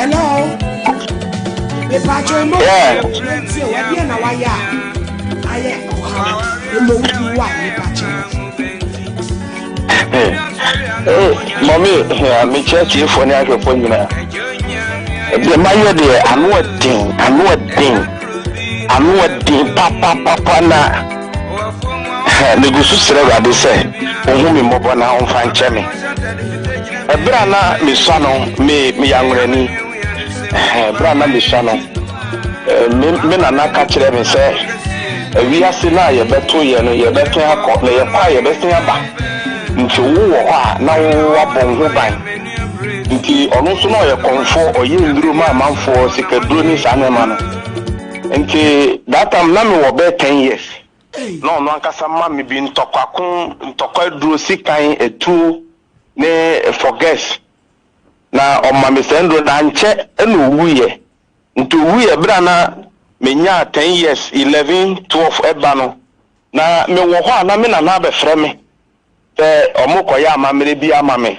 Hello. Me pacho mo. Yeah. Na waya. Aye. Mo wuti wa me pacho. Mommy, me church here for na akefo nyina. The mayo de anu odin papa na negusu sere wade se ohun mi mobo na on fan cheme ebra na me sano me yangrani ebra na me sano me na ka kire me se wi ase na ye beto ye no ye beto akọ na ye kwa ye beto aba nti wo ho a na wo abon ho ban nti onu so na ye konfo oye nduru ma manfo sikaduro ni sanema no nti that time na me wo be 10 years no ankasa ma me bi ntokwa duro sikan etu ne forget na o ma me sendo da nche eno wuye nti wuye bra na menya 10 years 11 12 eba no na me wo ho na me na be frɛ me se omokoya amamere bi amame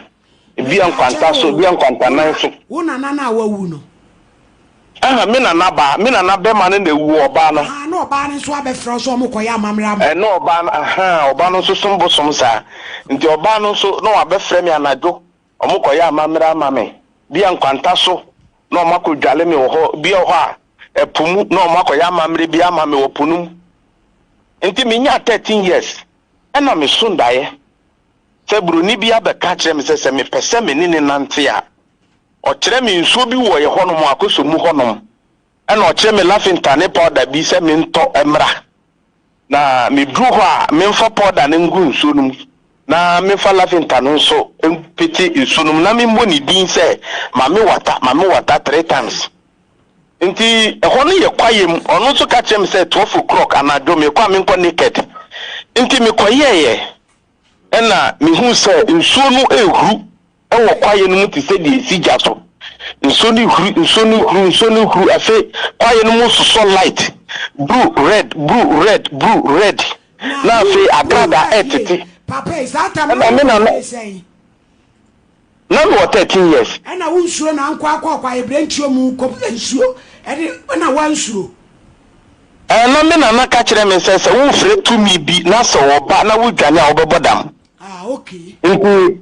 bi ankwanta so bi ankwanta nan so wo na wawu no me na be ma na wu oba no na oba ni so abefro so omokoya amamere am no oba no so sombo somsa nti oba no so no abefre me anajo omokoya amamere amame bi ankwanta so na omakodwale me wo ho bi ho a epumu na omakoya amamere bi amame wo punum nti menya 13 years ena me sundaye Febru ni bia be ka kire me se me pese me ni nante a o kire me nsuo bi wo ye honom akoso mu honom e na o kire me lafinta ne powder bi se me nto emra na me dru ho a me mfa powder ne ngu nsuo num na me fa lafinta no so empeti nsuo num na me mboni din se ma me wata 3 times nti e ho no ye kwayem ono so ka kire me se 12 o'clock anado me kwa me nko naked nti me koyeye ena mihu se nsuo no ehuru ewo kwaye no muti se di sija so nsuo no huru afi kwaye no mu so light blue red na afi agrada etete papa is that time na me say na me 13 years ena wo nsuo na akwa kwaye brentio mu ko nsuo edi na wa nsuo na me na ka kire me se wo fre to mi bi na so wo ba na wo dwane a wo bebodam okay.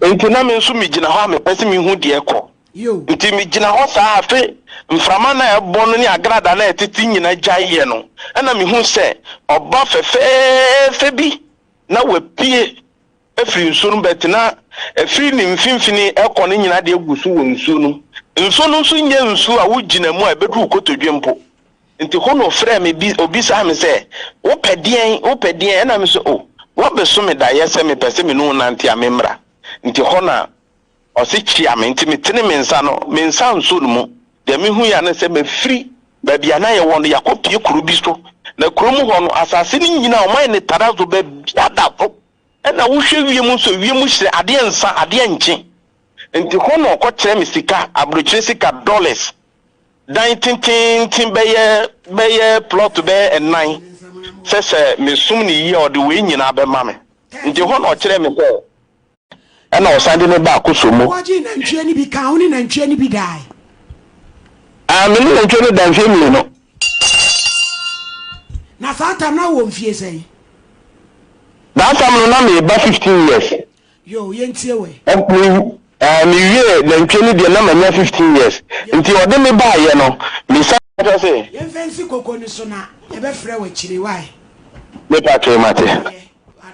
Nti na me nso mi gina ho me pese mi hu de ekọ. Yo. Nti mi gina ho sa afi mframa na ebo no ni agrada na etiti nyina gyaye no. Na mi hu se oba fefe bi na wapie efiri nso no betina efiri ni mfimfini ekọ no nyina de egusu wo nso no. Nso no nso nye nso a wo gina mu a bedu kotodwempo. Nti ho no frɛ me bi obi sa me se wo pedien na me so o what be so me da yese me pese me no nanti amemra nti hona osichi ame nti metene mensa no mensa nso no mu de me hu ya na se me free ba bia na ye won yakopie kuru bi so na kuru mu hono asase ni nyina o man ne tarazo ba biada fo na wo hwe wiem so wiem hire ade ensa ade enche nti hono ko kire me sika abrochire sika dollars dan tin beye plot be ennan sese me sum ni yi ode we nyina be mame nti ho na o kire me se e na o sande ne ba akoso mu waji na ntwe ni bi ka oni na ntwe ni bi dai me ni ntwe ni dan hwe mi no na sata na wo mfie sei that time no na me ba 15 years yo ye ntie we me wie na ntwe ni de na ma 15 years nti ode me ba ye no me sa say ye fancy koko ni so na e be frɛ we kire why me pa tre mate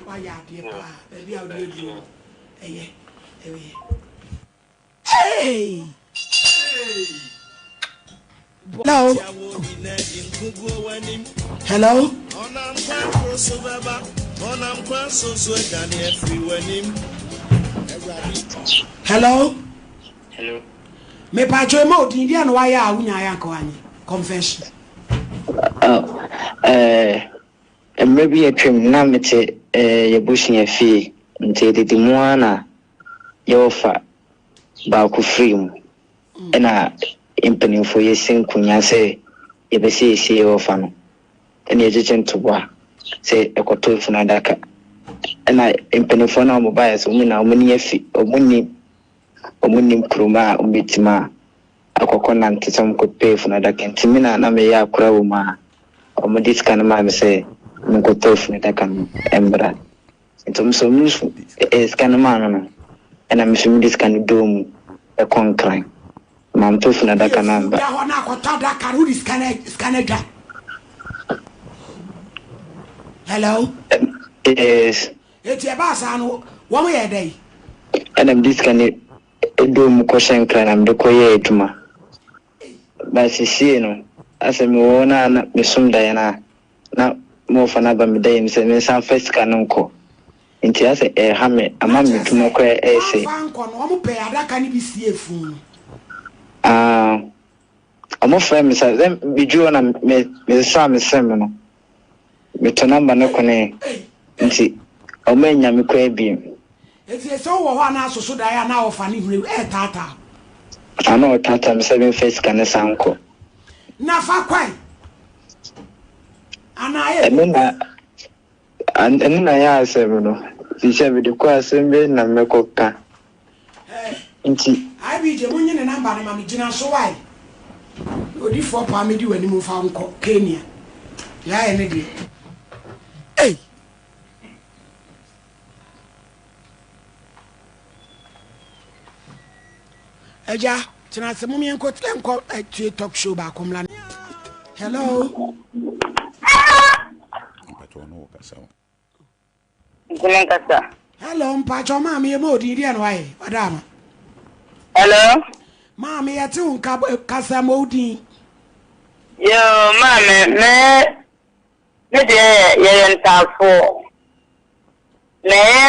wa ya de pa e bi audio duro eye hey hello hello me pa jo mo din dia no wa ya awunya ya ko anyi confession maybe a trim na mete ye bushing a fee until the moana your fa ba ku free mu na impany for ye sin kunya say ye be say your fa no and ye to boa say e koto funa daka na impany for na mobile so na omuni afi omuni kroma ometima akoko nante some could pay for that can timina na me ya kura uma o mo diskan ma me say mo ko tof ne that can embra entom so mi scan ma no and I'm assuming diskan dom e concline mam tof na that can number ya hona ko ta da kan who scan da hello yes eti e ba sa no wo mo ye dey and I'm diskan dom ko shankran am de ko ye etuma ba sisi no ase me wona na me sumda yana na mo fana ba me dai me se san first kanonko nti ase ha me ama me tuma ko se fan ko no mo pe adaka ni bi sie fun amo fa me sa dem bi juo na me sa me sem no me to number no ko ne nti o me nya me ko bi eti so wo ho na so da ya na wo fa ni hure tata ano tata me se first kan sanko na fa kwai anaye and na ya asem no si shebe de kwa asembe na mekoka nti ai bi je munye ne number na ma me gina so wai odi for pa me di wani mu fa nko Kenya ya ene di Eja tina se mumie nko tlenko tue talk show ba komla hello hello mpacho mama ye modi ri an wai madam hello mama ye ti unka kasa modi yo mama me de ye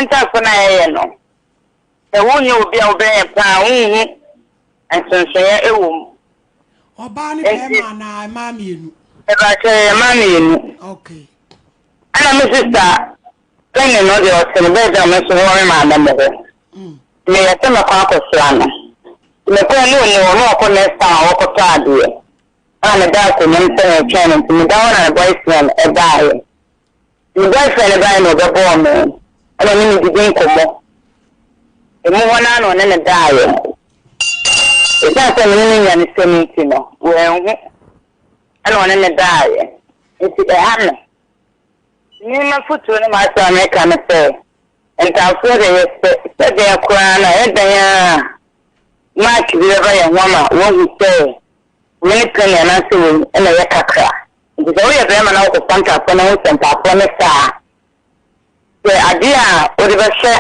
ntafo na ye no e wonye obi a obe pa hu ansonsoye ewo oba ni be ma na mama enu e ba che mama enu okay ana my sister when you know the celebrate am so worry ma na mo me ya tema kwa ko slana me ko no ko next time ko ta ade ana da ko nem te channel me da wana boyfriend e dai me boyfriend ba no be born ana ni di din ko mo e mo wana no ne dai e ta se ni nya ni semiti no we hu ana wana ne dai e ti e hamna ni ma futu ni ma sa me kan se enta fo de se de akwa na e dan ya ma ki bi ba ya wama wo hu se ni kan ya na se wo na ya kakra nti so ya be ma na ko panta ko na wo senta ko ne sa se adia o de ba se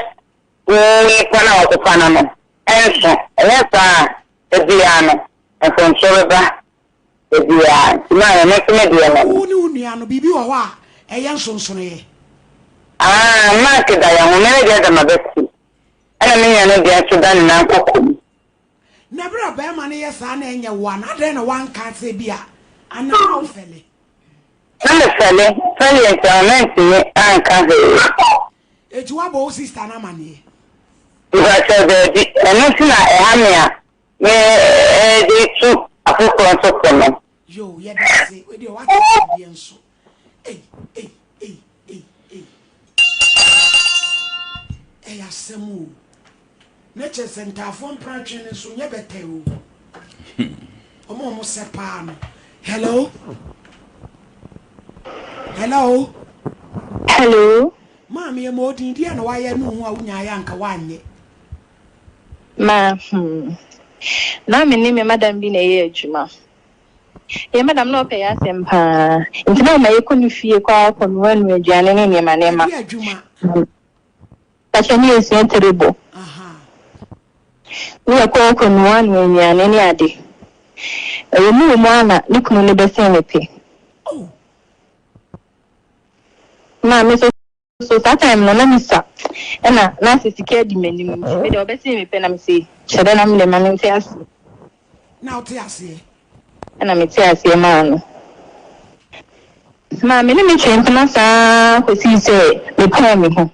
ni ko na ko pana no enso e sa e dia no e fon so ba e dia ma na se me dia na uni unu anu bibi wo wa eya nsonsono ye ma ke da ya ho me de da mabeti ana me nya no de Sudan na kokko na bra ba ma ne ye sa na enya wa na de na wan ka se bia ana o fele na fele entertainment ni an ka he eji wa bo sister na ma ne ba se de di eno si na e ha me a me de tu afoko so kono yo ye da se we de wa ta bi enso ya semu neche sentafo mpratwe ne so nye bete o omo sepa no hello mama ye modi dia na waye no hu a unya ya nka wanye na me ni me madam bi na ye adwuma ye madam no pe ya sempa nti na ma ye konu fie kwa no anu aduane ne ne ma adwuma Kachani is terrible. We are called no one when you are any ade. You know, Mana, look no never seen a pay. Oh, Mrs. So that time, no, let me stop. And a nasty scared minimum. Made your best in pen, I'm say, shall I am the man in tears? now tears, and I'm a tears, your man. Mammy, let me change my who sees the call me home.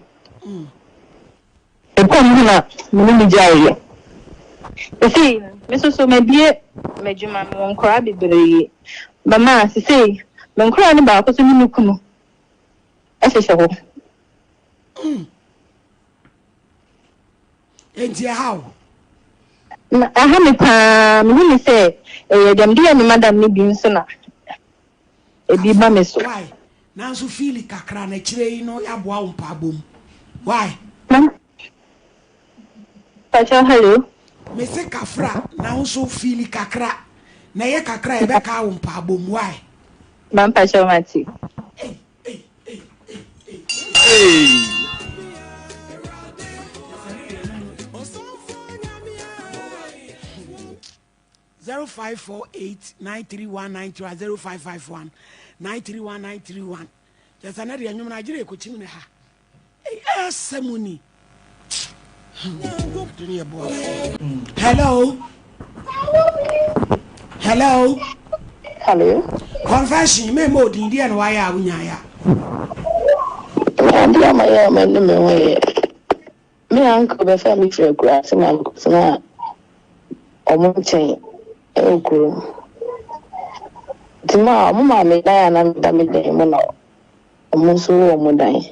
The Pomuna, Munijay. The see, Mrs. Maybe, Major won't crab it, but ma, say, when crying about us in Nukuno. As a show. And how? aha me pa me say dem dia me madam ni bi nso na ebi ba me so why nanso feel kakra na kire yi no ya boa umpa bom why Pacha hello me se kafra nanso feel kakra na ye kakra e be ka umpa bom why man pacha mati hey 0548931931 0551931931 just another nyum na jire ko chim ne ha asamuni hello confession me mo din dia no wa ya wunya ya dia ma ya me no me we me uncle be family tree grass na uncle na omonchen ekuru tima mama me da na da me de mo no omonso wo dan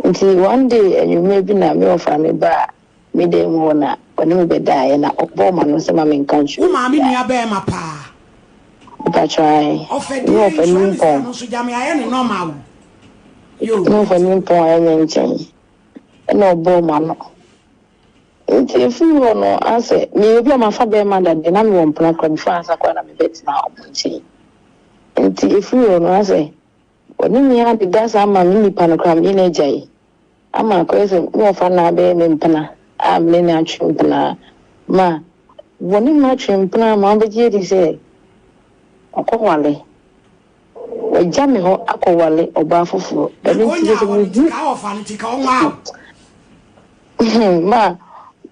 nti one day you maybe na me ofa me ba me de mo na oni me be da na obo ma no se ma me nkanchu ma me nua be ma pa ba try ofedi no so jam ya ne normal yo no for me po ayen nchen na obo ma no nti efu no ase me obi ma fa be ma da de na me won plan kwa before asa kwa na me bet na omonchi nti efu no ase oni mi ha de gasa ma me nipa no kram ni na jai ama ko ese mo fa na be me mpana a me na atwempana ma woni ma atwempana ma be je di se akowale waja me ho akowale oba foforo da me ti se me di ka ofa nti ka onwa ma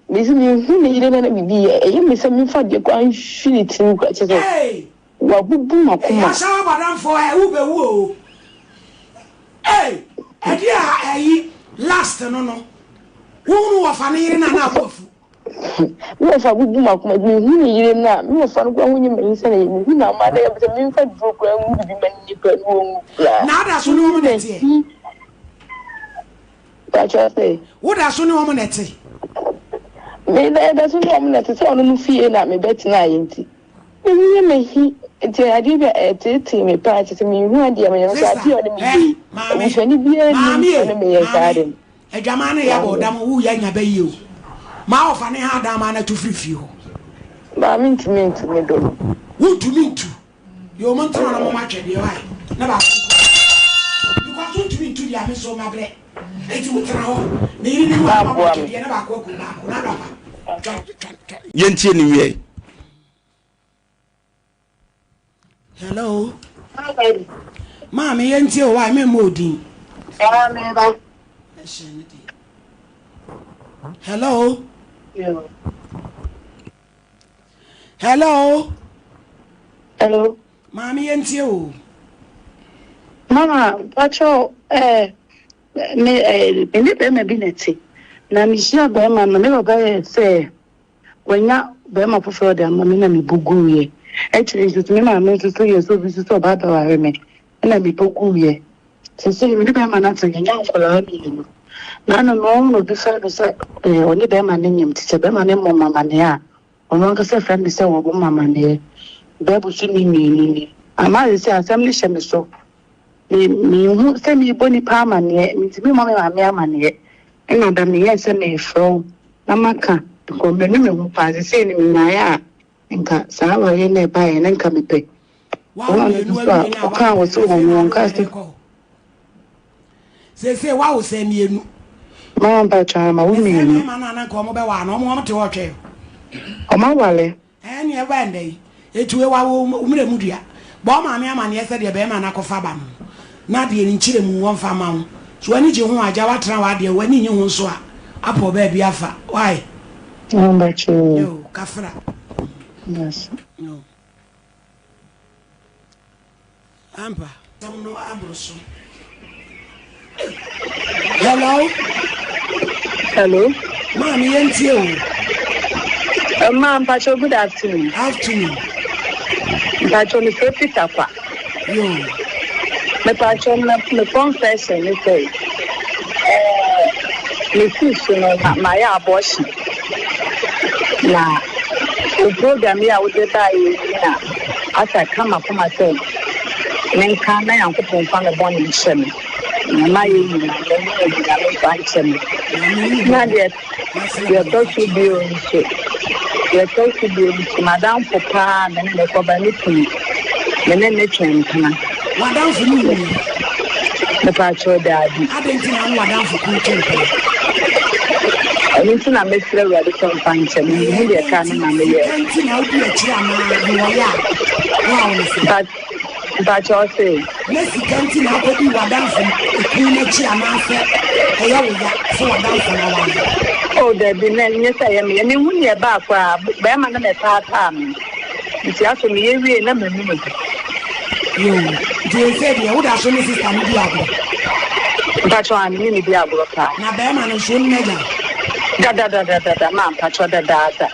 bisi mi hu ni ile na bibi e me se mi fa de kwa nhwiri tin kwa che se wa bubu makoma ya sha badam fo e u be wu o edi a ayi last no wonu wa fa ni na na akofu mi fa bubu makoma mi hu ni ile na mi fa no kwa hunyi me nse na mi hu na ma da ya bisi mi fa dro kwa hu bibi man ni kwa no na da so ni wo nete ta cha se wo da so ni wo nete me da so ni wo nete so no fie na me bet na yenti mi me hi ti adi be tete me pa ti me hu adi me no sa ti o ni mi mi so ni bia ni me ye sare adwama na ya bodam wu ya nya bayi o ma ofa ne ha dama na to frifie ho ba minti me do wu tu mintu yo man tana na mo ma twede wa na ba because wu tu mintu dia me so ma bre eti mu tana ho ne yiri ni ma ma twede na ba ko ku na ba yentie ni wie hello mama yentie o wa me modin hello mama yentie o mama pacho me be me bineti na mi shia be ma no me ba say wenya be ma foforo de ma me na mi bugu ye actually just me ma me to ye so bi so ba ba wa me na mi bugu ye so me be ma na tanya nya kola mi na no bi fa do say oni be ma ne nyim ti be ma ne mo mama ne a ono nga se friend bi say wo mama ne be bu su ni ama say assembly she me so me hu say me boni pa ma ne mi ti mi mo me ma me ama ne na da me yes na efro na maka ko me no me hu pa say ni me na ya nka sa wa ye na ba ye na nka me pe wa me no wa ka wo so wo nka se wa wo se ni enu ma ba cha ma wo mi enu ma na ko mo be wa no mo te wo twe o ma wale ni e ba ndai etuwe wa wo umre mudua bo ma me ama ne se de be ma na ko fa ba no na de ni chire mu won fa ma wo so ani je hu aja wa tra wa de wani nyi hu so a apo ba bi afa why ba cha yo kafra yes no ampa tamno abroso hello mama yentie o ma'am pacho good afternoon pacho ni Peter kwa yo me pacho na me confession ni say me fish no ma ya abortion na o program ya wo de ba yi na asa kama kuma say men kan na yankopon fa me bon ni hye me na ma yi ni na me ni na me fa hye me na de ya to shi bi o nche ya to shi bi o nche madam papa na ne ko ba ni tuni me ne twen kana madam fu ni me pa cho daddy adenti na madam fu ku twen kana Anything I make sure we are the same function. We need a can and I'm here. But you say, let's see, how could you dance from a clean chairman? Oh, there be men, yes, I am. And when you're back, Bearman and a part-time. It's actually me, and I'm a minute. You said you would have shown Mrs. Diablo. But I'm in Diablo. Now, Bearman is showing me. Da, man, patch what the data.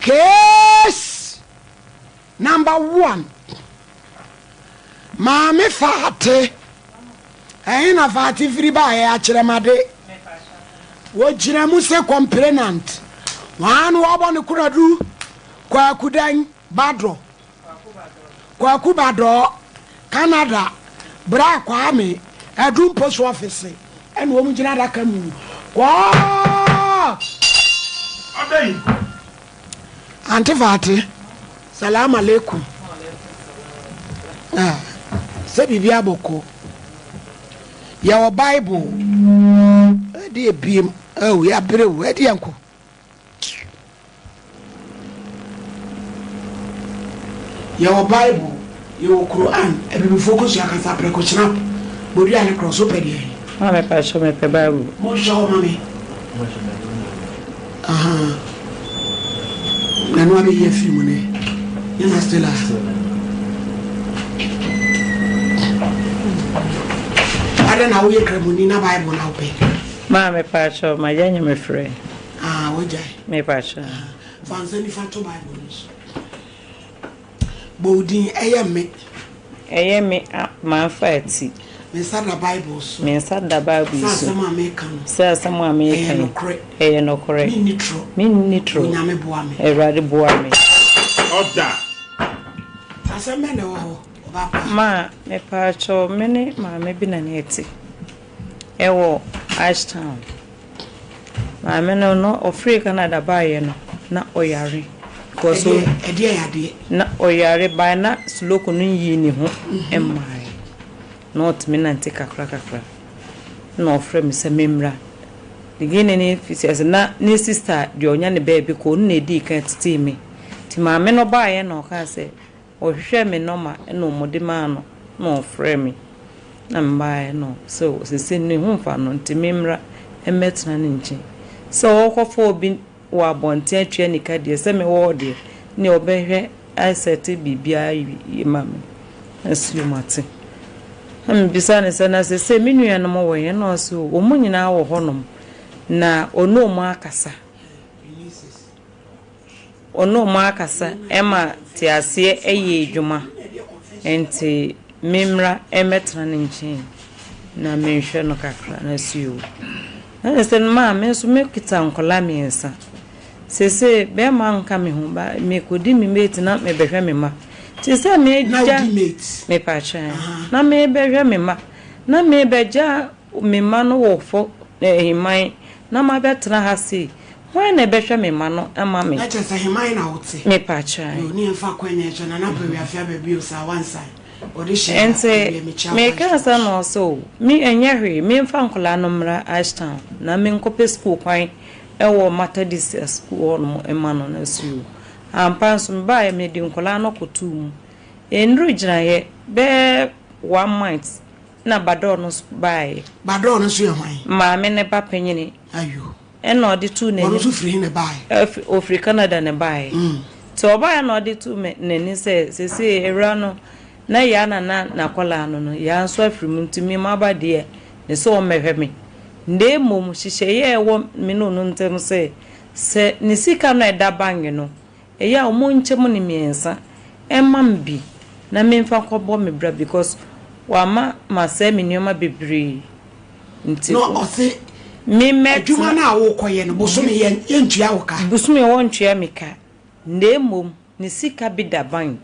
Case number 1. Mami fate. Aina fati free by a chiramade. What jiramuse complainant. One wabon kuradu. Kwa kudang. Badro Kwaku Badro Canada Bra Kwame Adum Post Office and woman Janada Kamu Kwa Antifati Salam alaikum Sabi Biaboko Your Bible dear beam oh ya brew where the uncle your Bible, your Quran, and we focus your cancer precaution up. But you are across open here. I'm a passion with the Bible. Most show, mommy. And what be here, few money. You must still ask. I don't know how you can in a Bible now, pay. Mamma, passion, my young my friend. Would I? My passion. Fancy any phantom Bibles. Bodin ayame man fighti me sada bibles some american no correct me nitro nyame boa me erade boa me oda aseme ne wo baba ma me pa cho me ma bi na neti ewo Ashtown ma me no ofri Canada baye no na oyare so na oyare by na sloko no yi ni ho emai not me na ntika kakra no ofre me se memra digene ni fisi na ni sister de onya ne baby ko no edi kan titi me ti ma me no bae no ka se ohwe me no ma no mode ma no no ofre me na mbae no so sisi ni ho fa no nti memra emetna ni nchi so okofo obi wa bonte atwa nika de se me wo de ni obehwe asete bibia imam asumate bisa ne se na se menua no mo wo no so o mo nyina wo honom na ono mo akasa ema ti ase eye edwuma enti memra emetra ne nchen na menhwe no kakra na suo na se ma me so me kita nkola miensa sese be ma nka me ho ba me kodi me mate na me behwe me ma ti se me ja me pa cha na me behwe me ma na me beja me ma no wo fo himan na ma betra ha si when na behwe me ma no ama me na che se himan na wote me pa cha ni mfa kwenye cho na na pe wi afia be bi o sa one side Ente me kasa no so mi enyehwe mi mfa nkola no mra Ashtown na me nkope school kwan ewo Methodist school no emano na suo ampanso mba ya me di nkola no kotum enru gina ye be 1 month na bador no bae bador no so ye hwan ma me ne ba panyini ayo eno odi tu ne no so free ne bae ofri Canada ne bae to ba na odi tu me ne se era no na ya na kola no ya nso afirimu ntimi maba de ne so o mehwe me nde mom hihye ye wo me no ntem se ne sika no eda bange no eya o mo nkyem ne miensa emam bi na memfa kɔbɔ me bra because wama ma sɛ me nneɛma bebree nti no ɔse me met adwuma na wo kɔyɛ no bosome yɛ ntua wo ka bosome wɔ ntua me ka ndemom ne sika bi da bank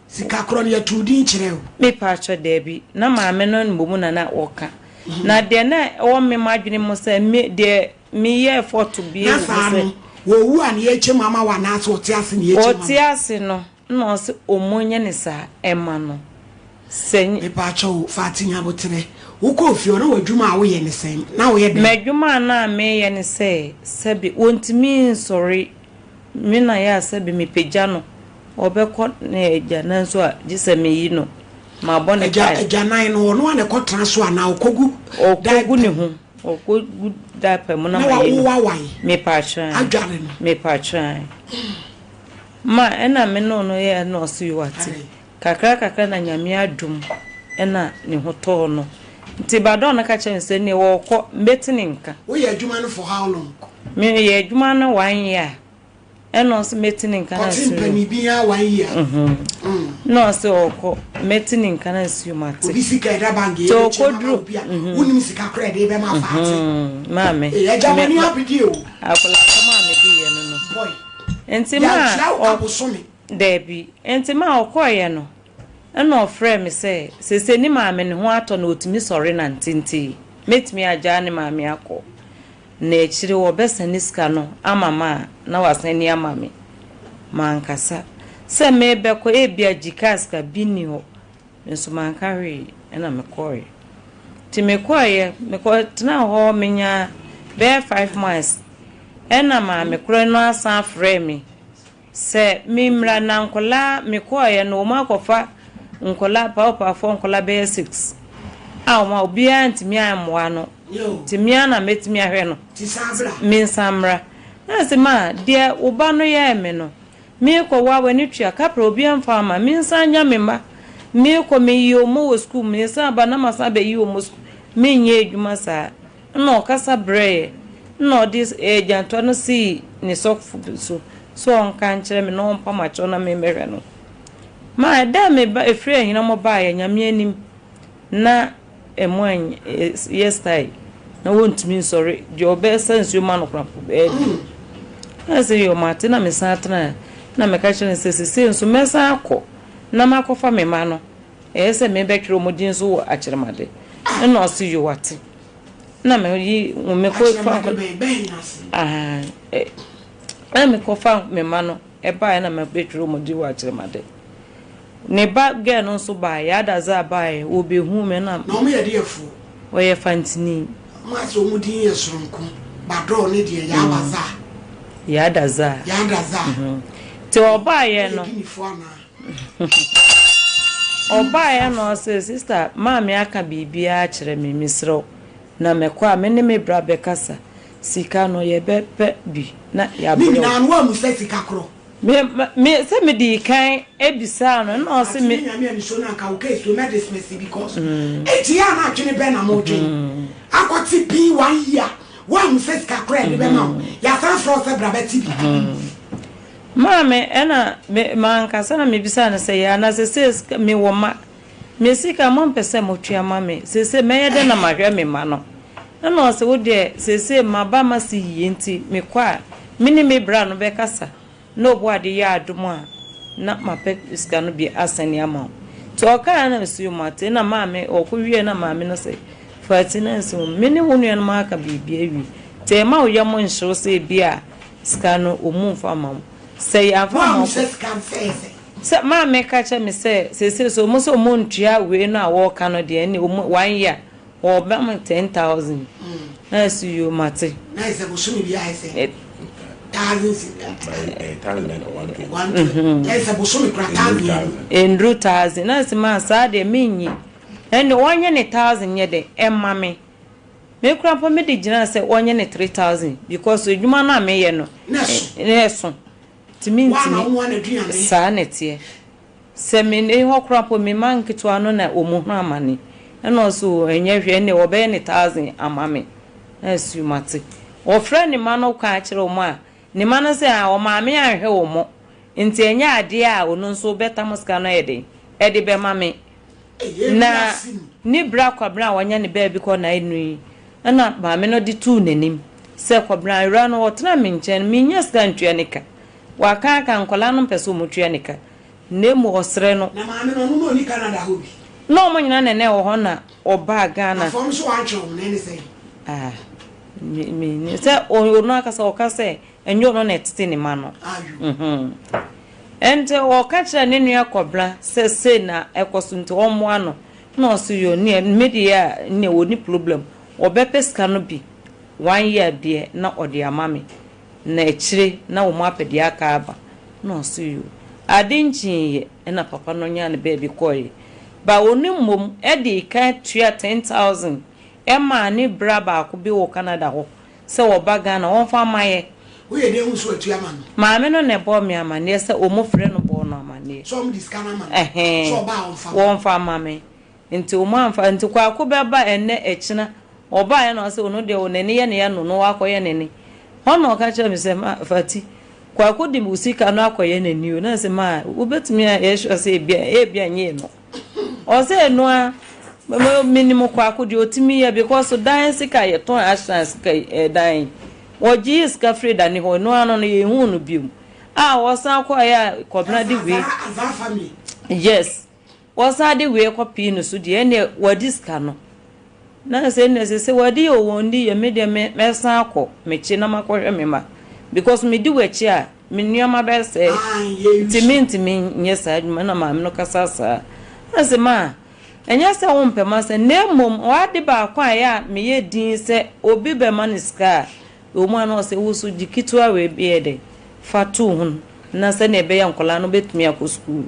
sika kro ne yɛtudi nkyerɛ wo me paacho debi na maame no mbomu na wɔka na de na wo me madwene mo sɛ me de me yɛ foto bi e wo sɛ wo wu an ye che mama wa na so ɔte ase ne ye che mama ɔte ase no na ɔse omonye ne sa ɛma no sɛ me paacho fatinya botere wo kɔ ofio no wadwuma a wo yɛ ne sɛm na wo yɛ de madwuma na me yɛ ne sɛ sɛbi wontimi nsɔre me na yɛ sɛbi me pagya no obekɔ na agya na nso a gise me yi no ma bɔ ne kai agya nan no no na kɔtra so ana okogu ne ho okogu diaper mu na ma yi me patran adware no me patran ma ena me no yɛ no so yiwate kakra na nyame adum ena ne ho tɔ no nti badɔ na ka kyɛn sɛ ne wɔkɔ mbetini nka wo yɛ adwuma no for how long me yɛ adwuma no 1 year eno so metini nka na su pani bia 1 year no so oko metini nka na su mate obi sika da bangi to kodru wonim sika kra de be ma faate mame e jamani abidi o akola kama me di ye no boy enti ma obosome debi enti ma okoye no eno ofre me se ni mame ne ho ato na otimi sori na ntinti metimi agya ne mame akọ na echiri wo besani ska no amama na wasani amame mankasa se mebeko ebia jikaska bini ho nso mankare na mekoye ti mekoye tena ho menya be 5 miles ena ma mekro no asa frame se mimra na nkola mekoye no makofa nkola papa fo nkola be 6 ma obi antimi amwa no timia na metimi ahwe no minsamra na se ma de uba no ye me no mi ko wa wani tua kapra obi amfa ma minsanya me ma mi ko me yi omo wo school mi sa ba na masa be yi omo school mi nye adwuma sa no kasa bre no this agent no si ni so on kan kire me no mpa ma cho na me mehwe no ma da me ba efri ahina mo ba ya nyame anim na emwan yesterday na wontumi sorry je obesa nsuo ma no krapo be na se yo mate na me satna na me ka kire se nso mesa akọ na makofa me ma no se me betwere omodin so wo akiremade na o se yo wate na me yi me ko fa na me ko fa me ma no ba na me betwere omodin wo akiremade ne ba ge no so ba ya da za ba e obehu me na me ye de afu o ye fantini ma so omodin ye soronko ba do ne de ya baza ya da za ti oba ye no oba ye no se sister ma me aka bibia a kire me misro na me kwa me ne me bra be kasa sika no ye be pe bi na ya bro mi na no amu se sika kro me se me di kan ebisa no na o se me me so na ka o case to me dismiss because eti ya na twene be na mo dwen akoti bi 1 year wa mu se sika kro e be ma ya san fro se bra be ti bi mame ena me mankasa na me bisa na se ya na se me wo ma me sika mo mpese mo twa mame se me ye de na mahwe me ma no na o se wo de se maba ma si yenti me kwa mini me bra no be kasa no bo ade ya adomo a na mape sika no bi asani ama to ka na su mate na mame okwie na mame no se fatina nso mini wonu na maka bibia wi te ma wo yamo nso se bia sika no omu fa ma se ya fa ma se mame ka cha me se so mo so mo ntua we no a wo ka no de ni 1 year o ba mo 10,000 na su yo mate na se bo so mi bia se Endru 1,000 na se ma sa de minyi ene wonye ne 1,000 ye de emma me kura pa me de gina se wonye ne 3,000 because edwuma na me ye no neso timi sa ne tie se me ne ho kura pa me man kitwa no na omu hu amane ene so enye hwe ne obe ne 1,000 amame na su mate o friend ma no ka akire o ma ni mana se a o maame ahwe wo mo nti enya ade a ono nso beta muska no yede edi be mame na ni bra kwabra wanya ne ba bi ko na enu na maame no di tu nanim se kwabra ira no wotena me nchen me nya skantua nika wa ka nkola no pese omutua nika nemu osre no na maame no no ni Canada hobi no mo nyina ne wo ho na oba Ghana fom so ancho na ne say me se o no aka se enyo no na tete ne ma no ente o ka kira ne nua kwabra se na ekoso nti o mo ano no so yo ne media ne woni problem obepeska no bi 1 year bie na ode amame na echire na wo mapede aka aba no so yo adinchi na papa no nya ne baby koy ba woni mom e de ka tua 10,000 e ma ne bra ba ko bi wo Canada ho se wo baga na won fa maye we dey hu so atua ma no maame no ne bo me amane se o mo frɛ no bo no amane so mo diskana ma so ba won fa mame nti o mo amfa nti kwa ko be ba enne echina oba ya na se ono de onene ye ne ya no no akoye nene hono ka kire me se ma fati kwa ko di musika no akoye nene o na se ma ubetumi a ehwo se ebia nye no o se no a minimum kwa ko di otimi ya because dance ka ye ton assurance ka dan oji iska freda ni ho no ano no ye hu no biom wosan kwa ya kobna di we family yes wosan di we copy no so di ene wadiska no na se wadi o wondi ye me de me san akọ mechi na makohwe me ma because me di wechi a me nuama be se timi nyesa adwuma na ma me no kasasa na se ma enya se wo mpema se nemom wadi ba kwa ya me ye din se obi be maniska o mu ana se wusu jikitwa we be de fatu hun na se ne be ya nkola no betumi akọ school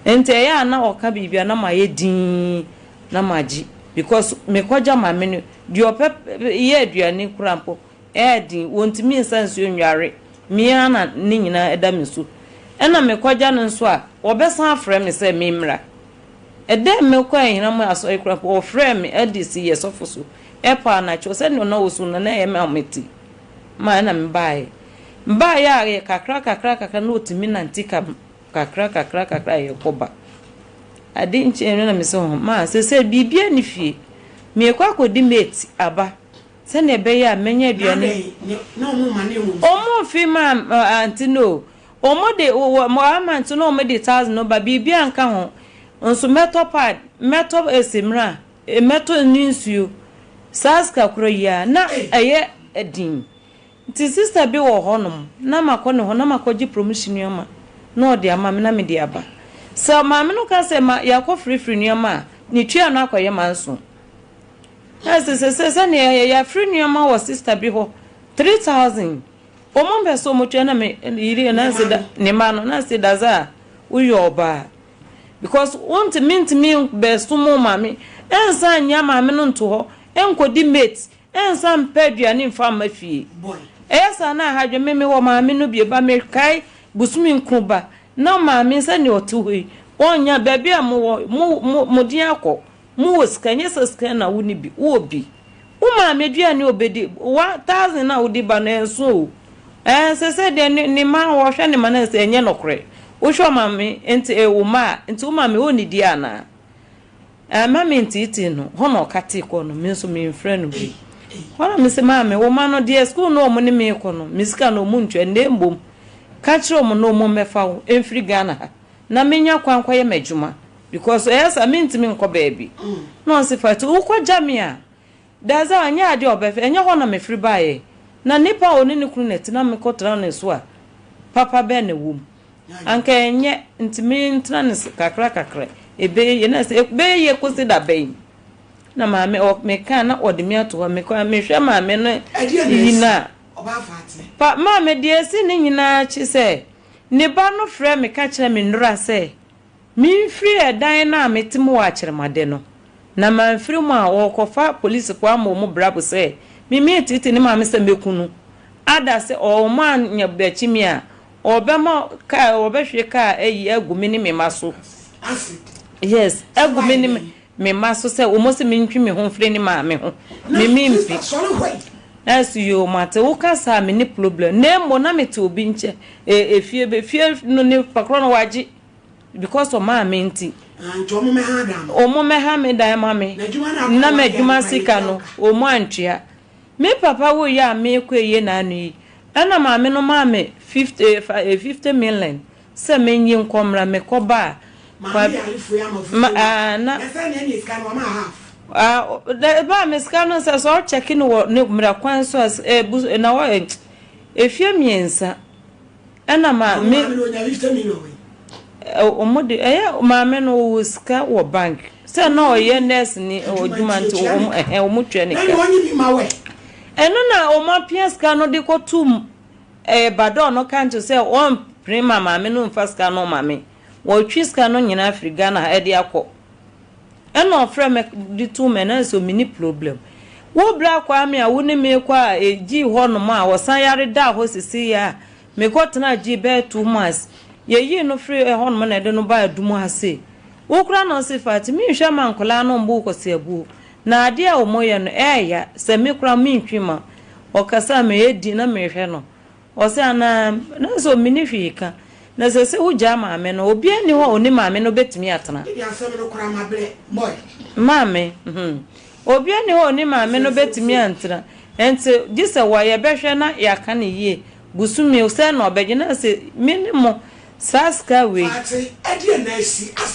ente ya na oka bibia na ma ye din na maji because me kwaja mame no di opep ye aduane kurampo din wontimi nsanso nware mia na ne nyina eda mesu ena me kwaja no nso a obesan afre me se me mra ede me kwa hina mo aso kurampo o frɛ me edi si yesofoso epa na cho se no na osu no na ye me ameti ma na me bae ya kakra no otimi na ntika kakra ye koba adinchi na me so ma se bibia ni fie me kwa kodi mate aba se na be ya menya aduane no mo ma ne wo omo fi ma anti no omo de mo amant no omo de 1000 no ba bibia nka ho nso meto esimra meto ninsuo saska kro ya na eye edin ti sister bi wo honom na makọ ne ho na makọji promotion yoma na ode ama me na me de aba so maame no ka se ma yakọ free nioma ni tua no akọye manso se ne ya free nioma wo sister bi ho 3000 omo be so mo tua na me yiri na se da ne ma no na se da za uyo oba because want mint me be so mo maame ensa nya maame no nto ho enkodi mate ensa mpeduane mfa mafie esa na hadwe meme wo maame no bi ba me kai busumi nkuba na maame se ne otuhui onya baby a mo di akọ mo woskanye saskan na woni bi wo bi wo maame duane obedi 1000 na wodi ba na enso se de ni ma wo hwe ne ma na se enye nokre wo hwe maame enti ewo ma enti wo maame oni di ana maame enti no hono kate ko no me nso me mfre no bi hono me se maame wo ma no de school no mo ne me ko no misika no mo ntwe ndembom ka kire mo no mo mefa wo emfiri Ghana na menya kwankwa ye majuma because yes I mean to me nko baby no se fatu ukwa jamia daza anya ade obefe enya ho na mefiri bae na nipa oni ne kunu net na me kotra ne so a papa be ne wom anka enye ntimi ntra ne kakra ebe ye na se be ye kosi da be na maame o me kan na odimi ato me kwa me hwe maame no yina oba fati pa maame de si ne nyina chi se ne ba no frɛ me ka kyerɛ me ndura sɛ mi free edan na metim wa kyeremade no na man free mu a wɔkɔfa police kwa mo brabo sɛ mi titi ne ma me sɛ mekunu ada sɛ o man nya bachi mi a obema ka obehwe ka eyi agumi ne me maso yes agumi ne me maso sɛ o mo se me ntwi me ho free ne ma me ho me mimpi as you mate wo kasa me ne problem na mo na mete obi nche efie be fie no ne pakro no waji because of my minty. And Jomo Mahadam. O mo me ha me dan mame. Na medjuma sika no o mo antwea. Me papa wo ya me kweye na anu yi. Ana mame no mame 50 million. Se menyi nkomra me koba. Mame alifu ya mo. Na esa ne ni sika no ma half. Ba me sika no se so check no ne mra kwan so na wo efie miensa. Ana ma me 50 million. Omode maame no wo sika wo bank se na oye nurse ni odwuma nti omutwe ne ka onyi bi ma we eno na omapia sika no de kotum badon no kanto se on prima maame no mfa sika no maame wo twi sika no nyina Africa na e de akọ eno ofre me de tu me na so mini problem wo bra kwa me a wo ne me kwa eji ho no ma wo san yare da ho sisi ya me ko tena ji be 2 months ye no free hon mo na de no ba adumu ase wo kura no se fati mi hwa man kola no mbu ko se abu na ade a omoye no ya se me kura mi ntwima o kasa me edi na me hwe no o se ana na so mini hwika na se wo ja maame no obi ani ho oni maame no betimi atena ya se me no kura mabre boy maame obi ani ho oni maame no betimi antena enti gise wa ye behwe na ya ka ne yie busumi o se no obegye na se minimo Saska we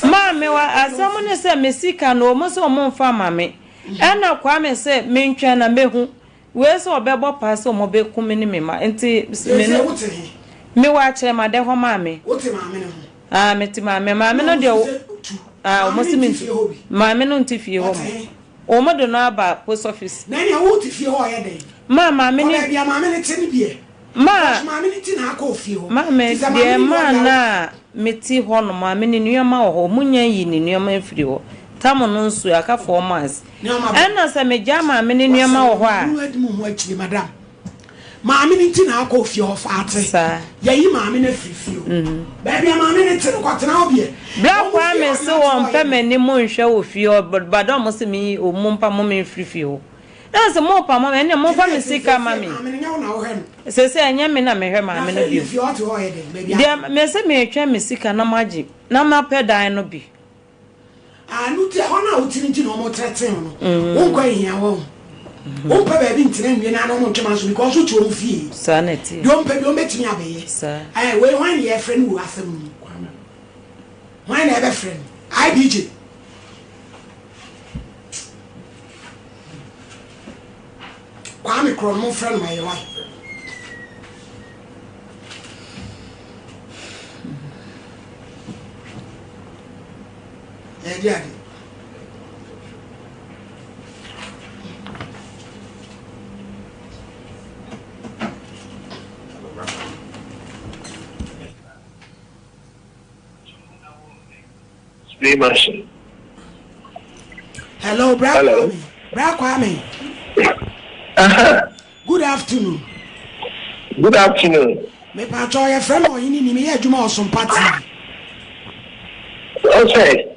Mame wa asamu ne se mesika no mo so mo mfa mame ena kwa me se mentwa na mehu we se obebo pa se mo be kum ni mema enti me wa kire ma de ho mame wote mame no meti mame no de o mo si mame no ntifie ho o mo de no aba post office na ne wo tifie ho ye den mame ni bia mame ne tene bie mame ni ti na akọ fie ho mame de na meti ho no mame ni nuama ho munya yi ni nuama afiri ho tamo no nso aka 4 months ena se me ja mame ni nuama ho a mu akiri madam mame ni ti na akọ fie ho faate ya yi mame na afiri fie ho ba bia mame ni ti ko tena obie bra kwa me se won pe mani mu nhwe wo fie ho badon mo se mi o mu mpa mo me afiri fie ho na se mo pa mama ene mo fa me sika mami se enye me na me hwe mama no bi dia me se me twa me sika na maji na ma pedan no bi anu ti hona utinji no mo treten no won kwa hia wo won pa ba bi ntena nwie na no mo ntema so because uti o fie sanity don pa bi o metimi abeye we wan ye friend wo asem wan na be friend IBJ Kwame Kron mo friend my wife. Daddy. Hello, Brad. Hello. Brad Kwame. Good afternoon. Good afternoon. Me pacho your friend or yini ni me ye adwuma Sompa TV. Okay.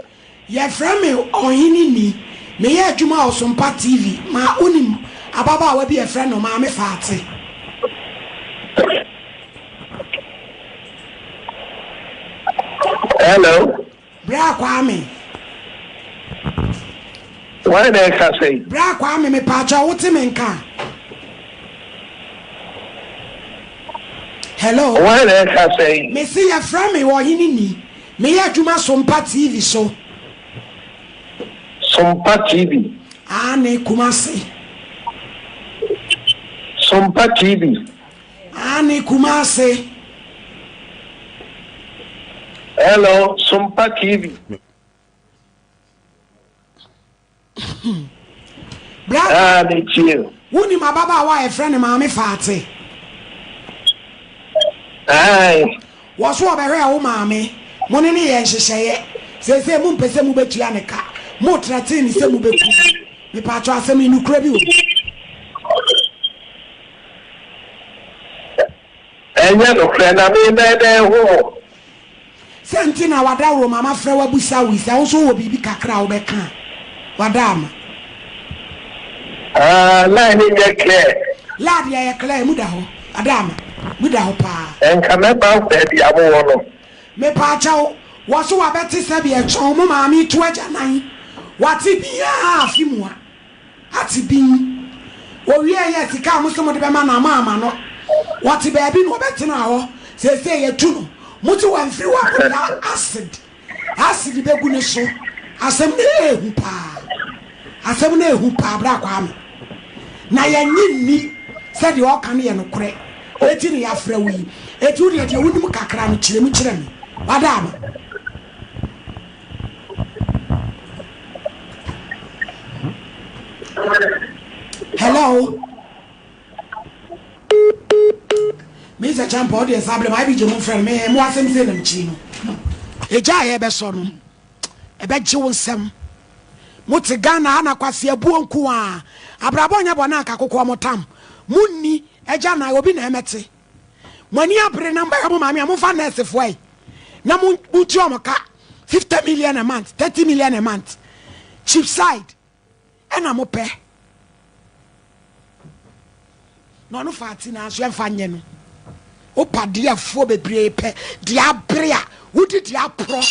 Your friend me or yini ni me ye adwuma Sompa TV. Ma unim ababa we be a friend o ma me faate. Hello. Bra Kwame. Why dey ka say? Bra Kwame me pacho wote me nka. Hello. Why dey ka say? Me see your friend me or yini ni me ye adwuma Sompa TV so. Sompa TV. Ane Kumasi. Sompa TV. Ane Kumasi. Hello, Sompa TV. Brother, they chill. Wuni my baba wa a friend mama fate. Aye. Was what I read, mammy. Money and she say, say, Moon Pesemu Betianica. Motratini Semu Beku. The patra semi nu crebu. And you're a friend, I mean, there. Sentina Wadaro, Mamma Frewa Busawi, also will be Kakra Beka. Wadam. Line in your clear. Lad, I declare Mudaho, Adam, Mudaho Pa. And come about that, the other one. Me Pacho, was so about to say a chom, mammy, to a janine. What's it be? Ah, Fimua. Hat's it been? Oh, yes, he comes some of the man, mamma, no. What's it baby, no better now? Say a tuno. Mutu and threw up without acid. Acid, the baby, so. Assembly, whoop. Assembly, whoop, black army. Na ya nyinni said you all can hear no cre wetin ya fra wi etu de de wunum kakra no kirem kirem madam hello Mr. Champo de sable my bi jemu friend me mo asem se nam chi no eja ye be so no e be je wonsem Muti Ghana ana kwasi ebu onku a abrabo nya bona akakoko motam munni eja na obi na emete mani abre number ya mama ya mufa nurse foi na muti omka 50 million a month 30 million a month cheap side ena mo pe no fati na so emfa nye no opade afo bebre pe dia brea wudi dia pro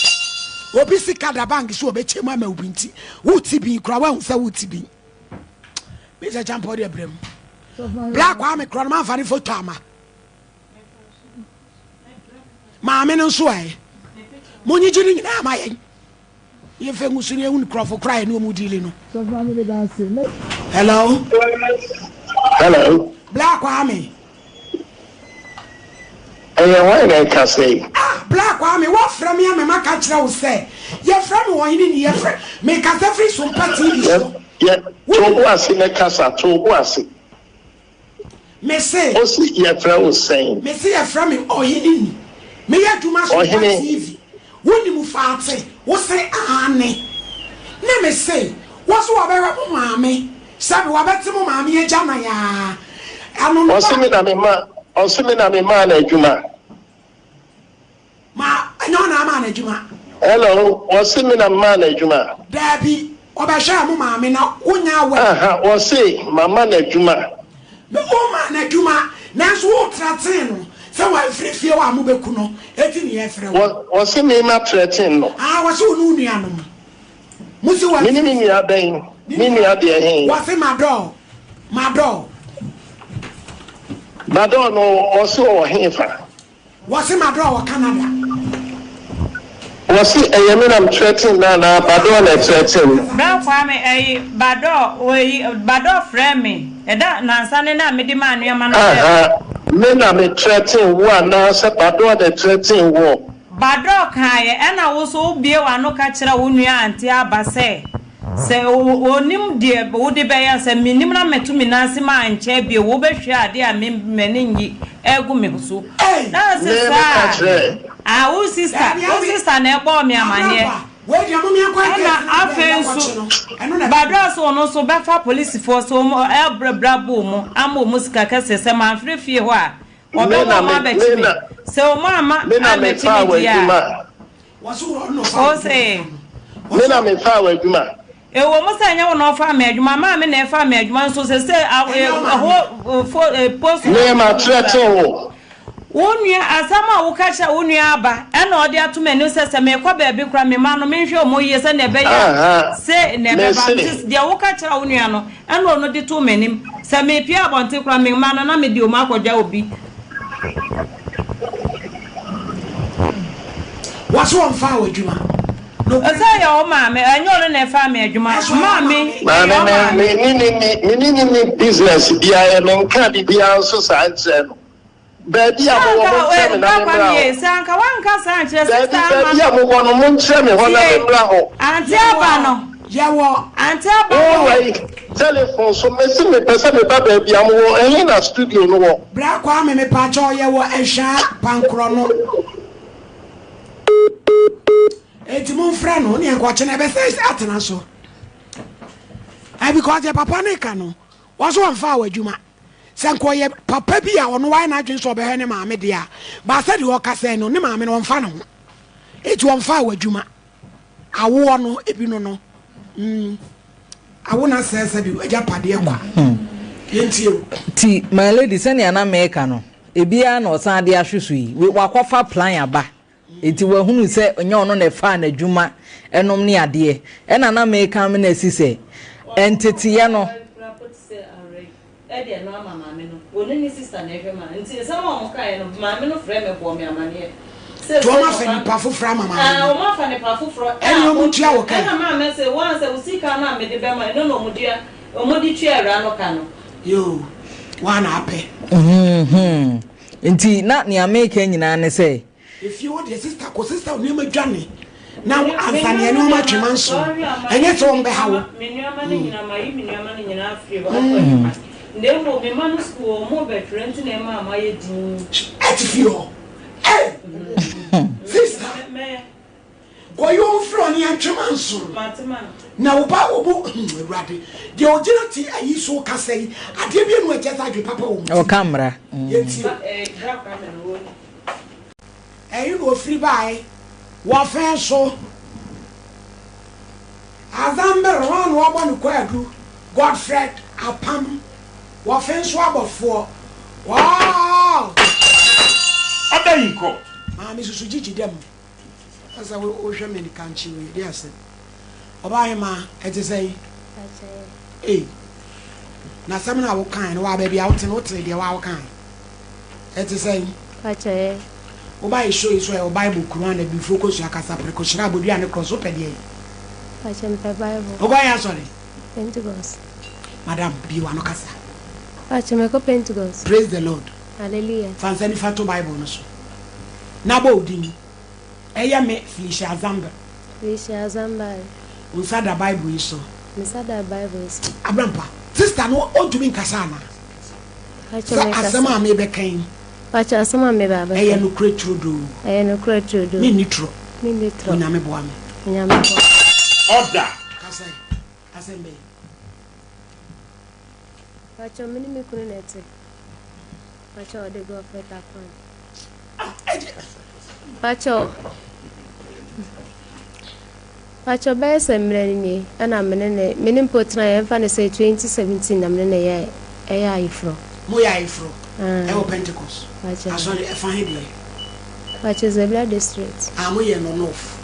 obi sika da bank so obechemu ama obinti wuti bi kra wa hunsa wuti bi Mr. Champo de brem black wa me kra ma fani photo ama ma me no so ai monyi jiri nyina ama yen ye fe ngusu ne hun kra fo cry no mu dili no hello black wa me why they can say black army what from me me maka kira wo say ye from wo yin ni ye from me ka say free Sompa TV yeah to ase me kasa to ase me say o si ye from wo say me say ye from me yin me ye duma Sompa TV woni mu faate wo say ane na me say wo so wa be mo maame sabe wa beti mo maame ye jana ya anu no o si me na me ma na adwuma ma anyo na ma na adwuma hello o si me na ma na adwuma dabi obehwa mo maame na wonya we o si mama na adwuma me o ma na adwuma na so wo tratin no se wa frifie wa mo beku no eti ne ye frɛ o si me ma tratin no wa so nu nua no musi wa mini aben mini ade hen wa se madɔ no o si o hen fa wa se madɔ wa Canada o si eyemi na tratin na badɔ na tratin na kwa me badɔ frɛ me eda nansa ne na me di ma anua ma no me na me tratin wo na se badɔ na tratin wo badɔ kae ena wo so bie wa no ka kyerɛ wo nua anti aba se onim de wo de be ya se minim na metumi na se ma anche bie wo behwe ade a me nyi egu me so na se sa wo sister na ebo me amane we dia mo me akwa na afenso badɔ so no so be fa police force mo elbrabo mo amo musika kase se ma frefie ho a obeba ma betimi se o mama ametimi dia o se me na me fa wa adwuma ewo mo se anya wo no fa me adwuma ma me na fa me adwuma nso se post me ma threaten wo wonua asama wo kacha wonua aba ena ode atomani se me kwa ba bi kra me ma no me hwe o mo ye se na be ya se na be ba dia wo kacha wonua no ena ono de to manim se me pia abonte kra me ma no na me di o ma akwadwa obi waso on fa adwuma no asa ya o ma me anyo na fa me adwuma ma me business bia me nka bia so sa nche no baby amowo mo nche na me bra ho sanka wanka san nche sister baby amowo no mo nche me ho na me bra ho anti aba no yawo anti aba oh wait telephone so me si me pesa me ba baby amowo ehin na studio no wo bra kwa me pa cho yawo ehwa pankro no eti mon fra no ne enko che na be say atena so ai because your papa ne ka no was one fa wadwuma senko ye papa bi a ono why na adwen so be he ne maame dia ba say de wo ka say no ne maame no mfa no eti won fa wadwuma awo no ebi no awo na say bi agya pade kwa yentie ti my lady send ya na me ka no ebia na osan de ahweso yi wa kwafa plan aba eti wa hunu se onye ono na fa na adwuma enom ne ade e na na me kan me na si se entity ye no no mama me no woni ni sister na ehwe ma nti se mo kai no mama no frɛ me bo me amane to ma fa ni pa foforo mama o ma fa ni pa foforo eno mu tua wo kai na mama se wan se usika na me de be ma no mu dia o mo di tua ra no ka no yo wana ape nti na ni America nyina ne se if you want your sister ko sister oni ma dwane na ansane eno ma twema nso enye to mbe hawo me nuama ni nyina ma yi me nuama ni nyina afri ba ndemo me manu school mo be rent na ma ma ye din atifio sister go you from ni antwema nso matema na oba obo rade de ogina ti ayi so kasa yi ade bi enu ejesa adwe papa wo o camera yeti grab camera wo you no free buy wo fen so azambe ron wo bonu kwadu Godfred apam wo fen so abofo wow adayinko ma mi susu jiji dem asa wo hwe me ni kanchi we dey ase oba hema ete say na samna wo kan no wa ba bia wo te no te de wa wo kan ete say ache oba show iso e Bible Quran na bi focus akasa preko shira bodua ne cross open dey ache mpe Bible oba ya sorry Pentecost madam bi wa no kasa ache me ko Pentecost praise the Lord hallelujah fansani fato Bible no so na ba odini eya me Felicia Azamba unsada Bible iso unsada Bible iso abrampa sister no ontumi nkasa na ache me kasa asema me be kan ache asema me baba eya no kretro do ni nitro nyame boa me order kasa asembe ache mini me kunu nete ache ode go feta kwan Pacho bese mreni ana menene menim potra ye fa ne say 2017 na menene ye ifro mo ya ifro e wo Pentecost pacho asori e fa hede pacho Zebra district mo ye no north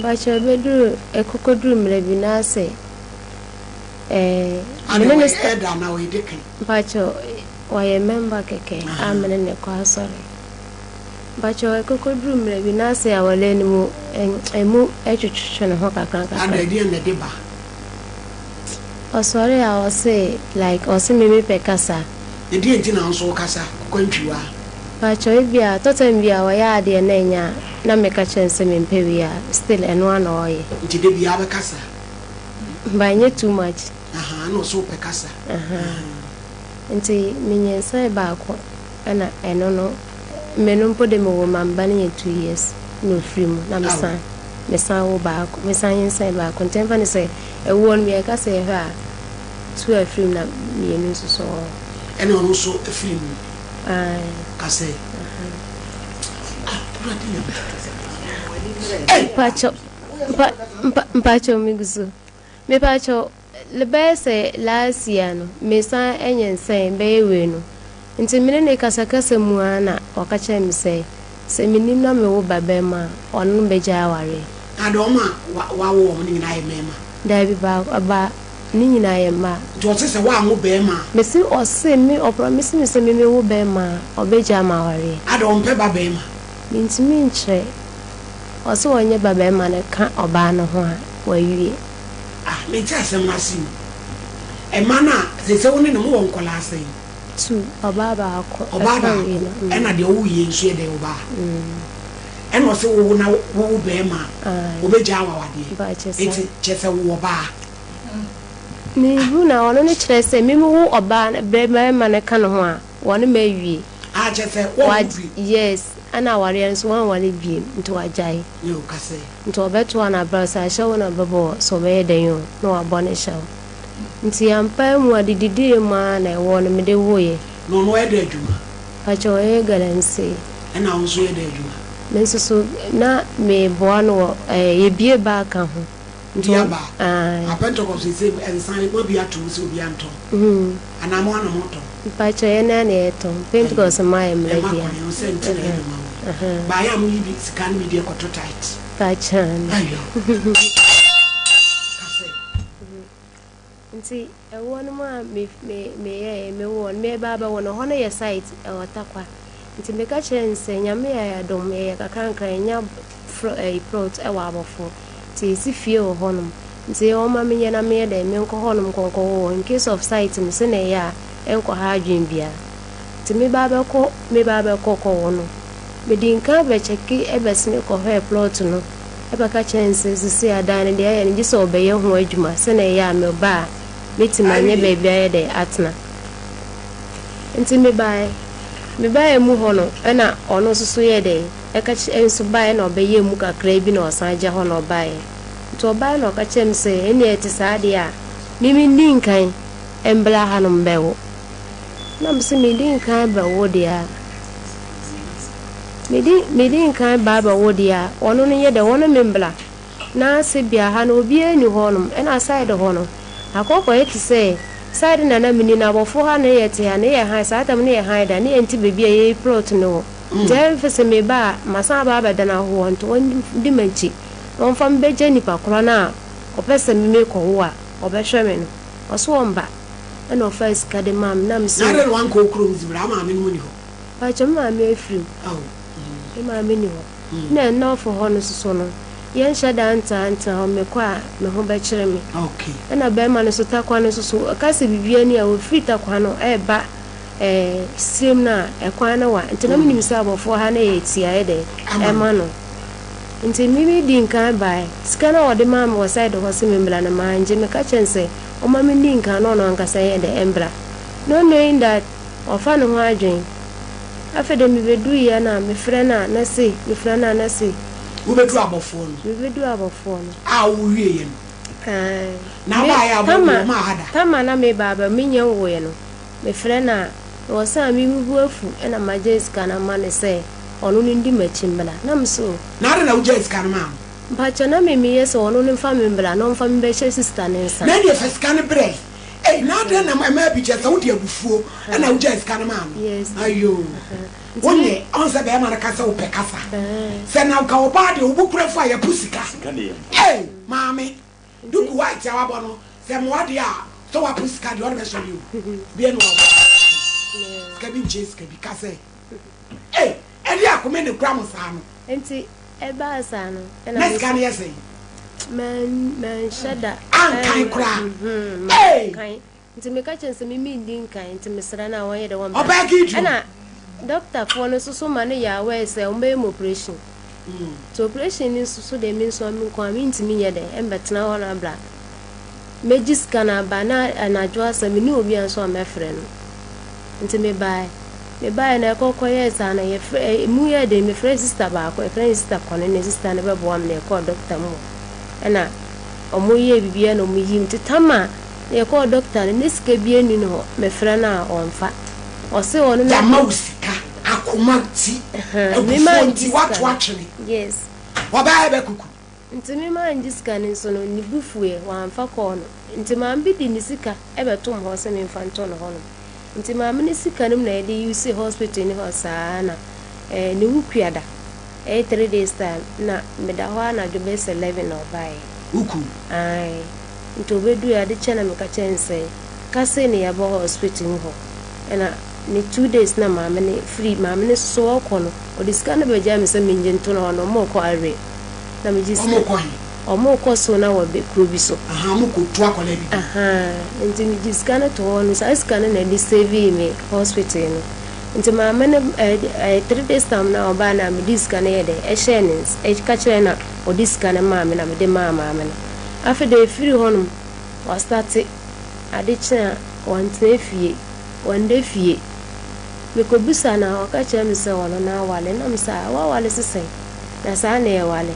pacho bedru ekokodru mrebi na se menene e da na we dekin pacho waye member keke menene kwa sorry bacho ekokodru mrebi na se awale ni mu emu etwetwe ne ho kakranka and the na de ba sorry I was say like o se me pekasa e die nti na nso kasa kwantwiwa bacho bia totem bia wa ya de na nya na meka chense me mpewia still eno ana oye nti de bia be kasa banye too much no so pekasa nti minyensa ba ko ana eno no menumpo de mo mamba ni 2 years no free na mesa wo ba ko mesa yensa ba ko tempa ni say e won me ka say ha to a free na me no so eno no so free ka say pacho miguso me pacho le bese last year no mesa enyensa be we no nti mene ne kasakasa mu ana wakacha mi say se minim na me wo babema onu beja aware adoma wa wo ni nyina ye mema da bi ba ni nyina ye ma jo se wa ngo bema mesi o se mi o promise mi se me wo bema obeja ma aware adom pe babema nti mi nche o se wonye babema ne ka oba no ho a wa wie me cha se masi e mana se woni ne mo won kola sai tu obaba ako ena de owu ye nso de oba ena o se wo na wo be ma obeja awawade eti chese wo ba ni huna wono ne kire se mi wo oba be ma ne ka no ho a wono ma wie chese wo yes ana ware nso wan wale biem nto ajai yo kase nto obeto ana brasa shawo na bebo so be den yo no abone shawo nti ampa mu adididi ma na ewo no mede woye no e da adwuma acho e galanse na nso e da adwuma menso so na me boa no ye bie ba ka ho nti aba apento ko se ensan ko bia to so bia nto ana mo ana moto pacho ye na na eto Pentecost ma e mre bia ba ya mu yibi sika no media koto tight Pachan. ayo Nti one more me won me baba won ho na your site e watakwa. Nti me ka chense nyame ya dom ye kakrankan nya plot e wa abofo. Ti si fie ho honom. Nti o ma me na me da me nko honom konko in case of site me se na ya enko ha adwen bia. Nti me baba ko wono. Me din ka be cheki e besne ko ho plot no. E ba ka chense sisi adan de ya ni so obeye ho adwuma se na ya me ba meti manye baby aye de atna nti me bae mu hono na ono susu ye de e ka enso bae na obeye mu kakra bi na osan je hono bae to bae no ka chem se eni eti saade a mimi ndinkan embla hanom bewo na mse mi ndinkan ba wo de a me ndinkan baba wo de a ono no ye de wono membla na se bia ha no obi eni honom na side hono akoko eti se side na na mini na bofo ha na yete ha na ye ha satam na ye ha da na enti bebi ye plot no je fese me ba masa ba ba da na ho nto ndi manchi on fam beje nipa kro na opese me ko wo a obehwe me no oso omba na office ka de mam na mse na re wan ko kro mzibra ma me no ni ho ba chama me afrim e ma me ni ho na na ofo ho no so no yen shada anta o me kwa me ho be kire me okay na be ma no so takwa no so ka se bibia ni a o frita kwa no e ba sim na e kwa na wa ntina me nimsa abofo ha na ye tia e de e ma no nti mi din kan bai skana o de ma mo side ho se me mbla na ma nje me ka chense o ma me din kan no no anka se ye de embra no knowing that o fa no ho adwen afede mi bedu ya na me frena na se me frena na se ubedu abofo no a uwie ye no na ba ya abofo ma hada tama na me baba minye wo ye no me frena o sa mi bu afu na majeska na ma ne se onu ndi machimbala na mso na na ujeska na ma mpacha na me yes onu ni fa me mbala no fa me be sister ne nsa na dey first can break na dey na ma bi je sa wo dey abufuo na ujeska na ma yes ayo wonye onse be ma na kasa wo pe kasa se na ka wo ba de wo bukura fa ya pusika hey mami duku white ya wabo no se mo ade a so wa pusika de on be so you bi enu wa ska bi jes ska bi kasa hey edi akome ne kura mo sa no enti e ba sa no na ska ne yesi man shada an kan kura hey enti me ka chense mi ndin kan enti mesra na won ye de won oba gi ju na doctor for no so mane ya we say o me operation to operation ni so de min so mi ko mi ntimi ye de embetna ho na bla meji scanner bana anajo asami ni obi an so me frɛ no nti me bai na kokko yes ana ye mu ye de me frɛ sister ba ko frɛ sister ko ne sister ne be bo am ne ko doctor mo na o mu ye bibia no mu yim titama ye ko doctor ne sika bia ni no me frɛ na onfa o se onu na mausika akomati ebufonti watu atwene yes oba ebe kuku nti me ma njiska ne so no ni bufue wa mfa ko no nti ma mbidi ni sika ebe tom ho se me mfa nto no ho no nti ma me ni sika nim na ye de UC hospital ni ho saa na ni wukuada 3 days time na me da ho na do be 11 no bai uku ai nto bedu ya de chena me ka chense ka se ne ya bo hospital ho na ni 2 days na mama ne free mama ne so kono o diska na be jam se minje nto no mo ko are na me jisi o mo ko so na wo be krubi so mo ko to akola bi nti me diska na to no sa iska na di save me hospital no nti mama ne 3 days time na oba na me diska na ye de e shenins e ka kire na o diska na mama na me de mama na afi de free honum o start adichina wante fie wande fie me ko bisa na o ka che me se wono na wale na me sa wa wale sese na sa na e wale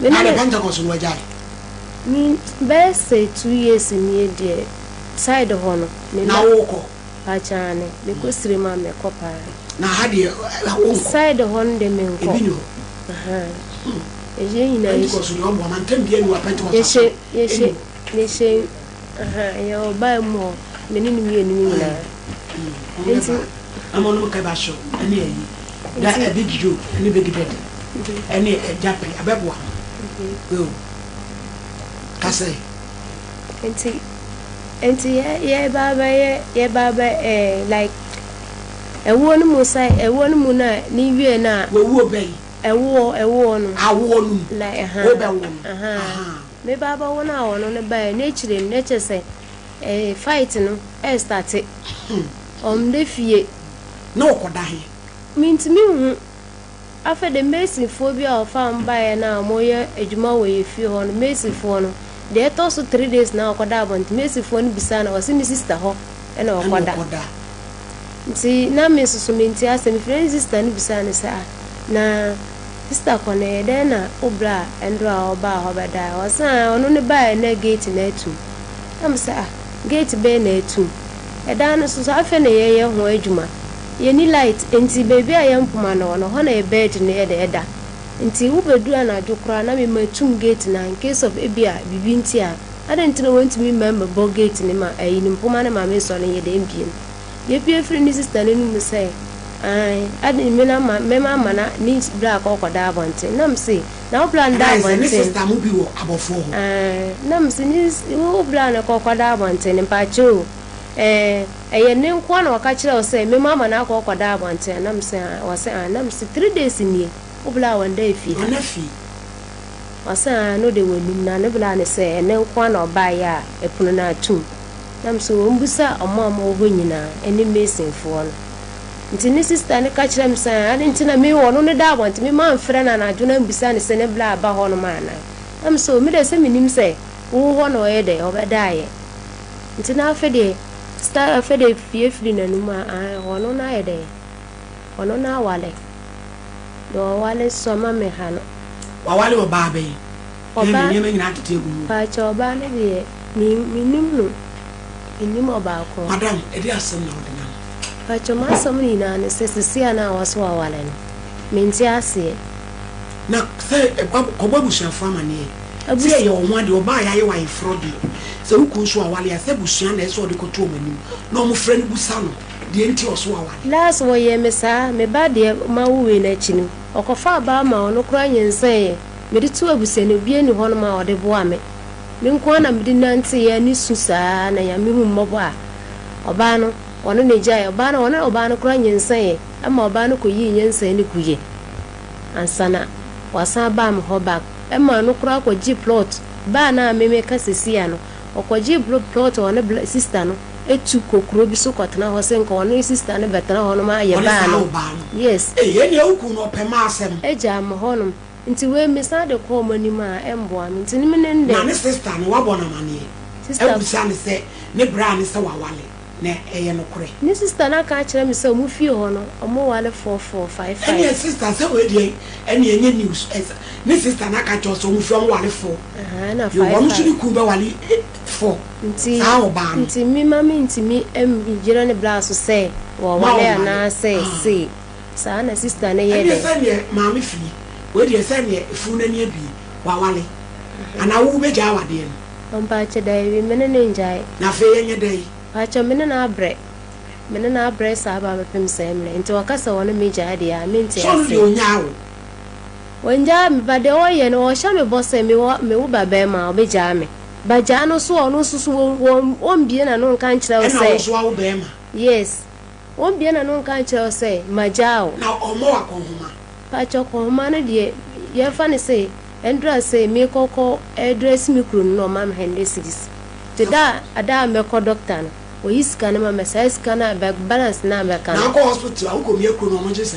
me na banta ko so wajai ni be say 2 years ni de side hono na woko achane me ko sire ma me ko pa na hade side hono de me ko ebino eje ina ko so no mo man tambie ni wa panta ko so yeshe yo ba mo me ni mi ni na nti amono ka ba sho ani ayi that a big you and a big bed any jappy a bad one oh Cassay yeah baba like a one musa a one muna ni na we will obey a war I won like me baba one hour on the by nature say a fight no started the fie no kodahi mean to me after the mason phobia of farm by now moya ejuma way few on mason phone they toss 3 days now kodabon mason phone bisana was in sister ho and our koda see na me so minti asem friend sister ni bisana sa na sister kone then na obra endra oba obeda was onu ne buy na gate na etu am say gate be na etu e dan so afa na ye ho adwuma ye ni light enti baby ayampuma no no ho na e bed na ye de eda enti wo bedu na adwokra na me matum gate na in case of ebia bibi nti a adent no want me member bo gate ni ma ayi ni mpuma na ma me so na ye de mbiem ye pie free ni sister ni mu say ai adi me na ma me ma na ni bra ko da abonte nam say na wo plan da abonte sister mu bi wo abofo ho nam say ni wo plan ko da abonte ni pa cho eye ne nkwa na waka kire o say me mama na ko da abonte nam say o say nam say 3 days ni wo bla one day fi na fi o say no de wonum na ne bla ne say ne nkwa na oba ya epunu na atum nam say wo mbusa omama wo nyina eni mesin fo no nti ni sister ne ka kire me say ade nti na me wo no ne da abonte me ma mfre na na adwo na mbusa ne say ne bla ba ho no ma na nam say me de say minim say wo ho no ye de obeda ye nti na afa de star afa de fie na numa ono na ye de ono na wale do wale so ma me ha no wa wale oba be oba ni me nyina tete gu pa cha oba ne de ni minim no enim oba ko madam e dey asem na odina pa cha ma som ni na ne sesisia na waso wale no menti ase na say ko babu shafa mane abuye ye o de oba ya ye wa ifrodi se uku so awale ya se busua na eso de koto manim na o mo frɛ no busa no de enti o so awale last wo ye me sa me ba de ma wuwe na chinu okofa ba ma ono kura nyensan ye me de tu abusa no bie ni ho no ma o de boa me nko na me de nante ye ni susa na ya me hu mmobo a oba no ono ne jai oba no kura nyensan ye ama oba no koyi nyensan ni guye ansana wasa ba me ho back ema no kura ko gi plot ba na me ka sesia no okoji plot on sister no etu kokro bi so kwatena ho se nka ono sister no betena ho no ma ye ba no yes ye ne uku no pema asem eja am ho no nti we me sa de ko mani ma embo am nti ni me nde na ne sister no wabona mane sister ebusa ne se ne bra ne se wawale na eye no kure ni sister na ka kire me se mu fie ho no omo wale 4455 ene sister se we die ene enye news ni sister na ka cho so mu fie omo wale 4 na 5 yo wono suni ku be wale 4 nti mi mami nti mi jira ne bla so se wo wale na se sa na sister ne ye de se ne mami fi we die se ne fu na ne bi wa wale ana wo be ja wade no ompa che dai wi mene ne njai na fe yenye dai acha mene na abre sa ba mepem se mle nti wakasa wono mi ja de ya menti so no de onyawo wonja mi ba de oye no o sha me bosse me wo ba be ma obeja me ba ja no so ono susu won bie na no kan kire o se na so wo be ma yes won bie na no kan kire o se majao na omo akonhoma pa chokonhoma ne de ye fa ne se endra se me kokko address mi kru no ma me hende sidis te da ada me ko doctor no o iska na ma message kana back balance na me kana na ko hospital awu ko me kru no mo jese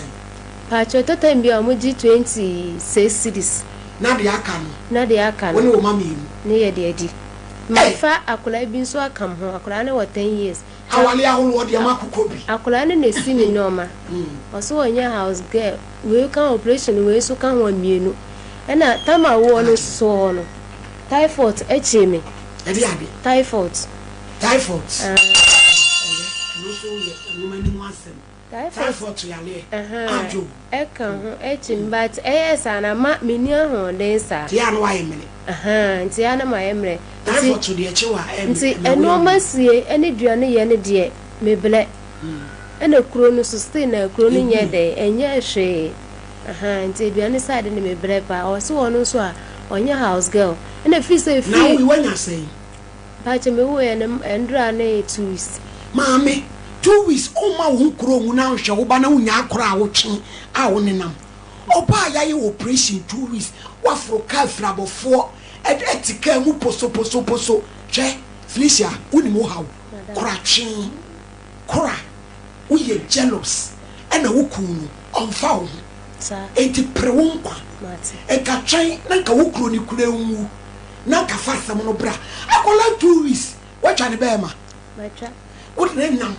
pa chotota mbia mo gi 26 cities na de aka no woni wo mama yi ne ye de adi mafa akola bi nso akam ho akola ne 10 years awale aholo de ma kokobi akola ne na si mi noma oso onya house girl we kan operation we so kan wa mienu ena tama wo no so no typhoid echeme edi ade typhoid no so ye no mani mo asem typhoid to yale ajo ekan ho echim but esa na ma meni ho den sa ti anu wa yemele nti ana ma yemre typhoid to de echewa nti eno masie ene duane ye ne de meble and a crono sustain a croning ye day, and ye she. Nti aduane side ne me brepa or so on so on your house girl and if you say now we when you say patch me we and run 2 weeks Mammy 2 weeks o ma wo kro now hwe wo ba na unya akora wo twe a wo nenam oba ya ye operation 2 weeks wa fro ka frabofo etika mu poso che Felicia uni mo hawo kora twe kora wo ye jealous and a wo kunu onfa wo enti prewonkwa eka twen na nka wo kro ni kura wu na nka fa sam no bra akola 2 weeks watcha ne be ma matcha what name now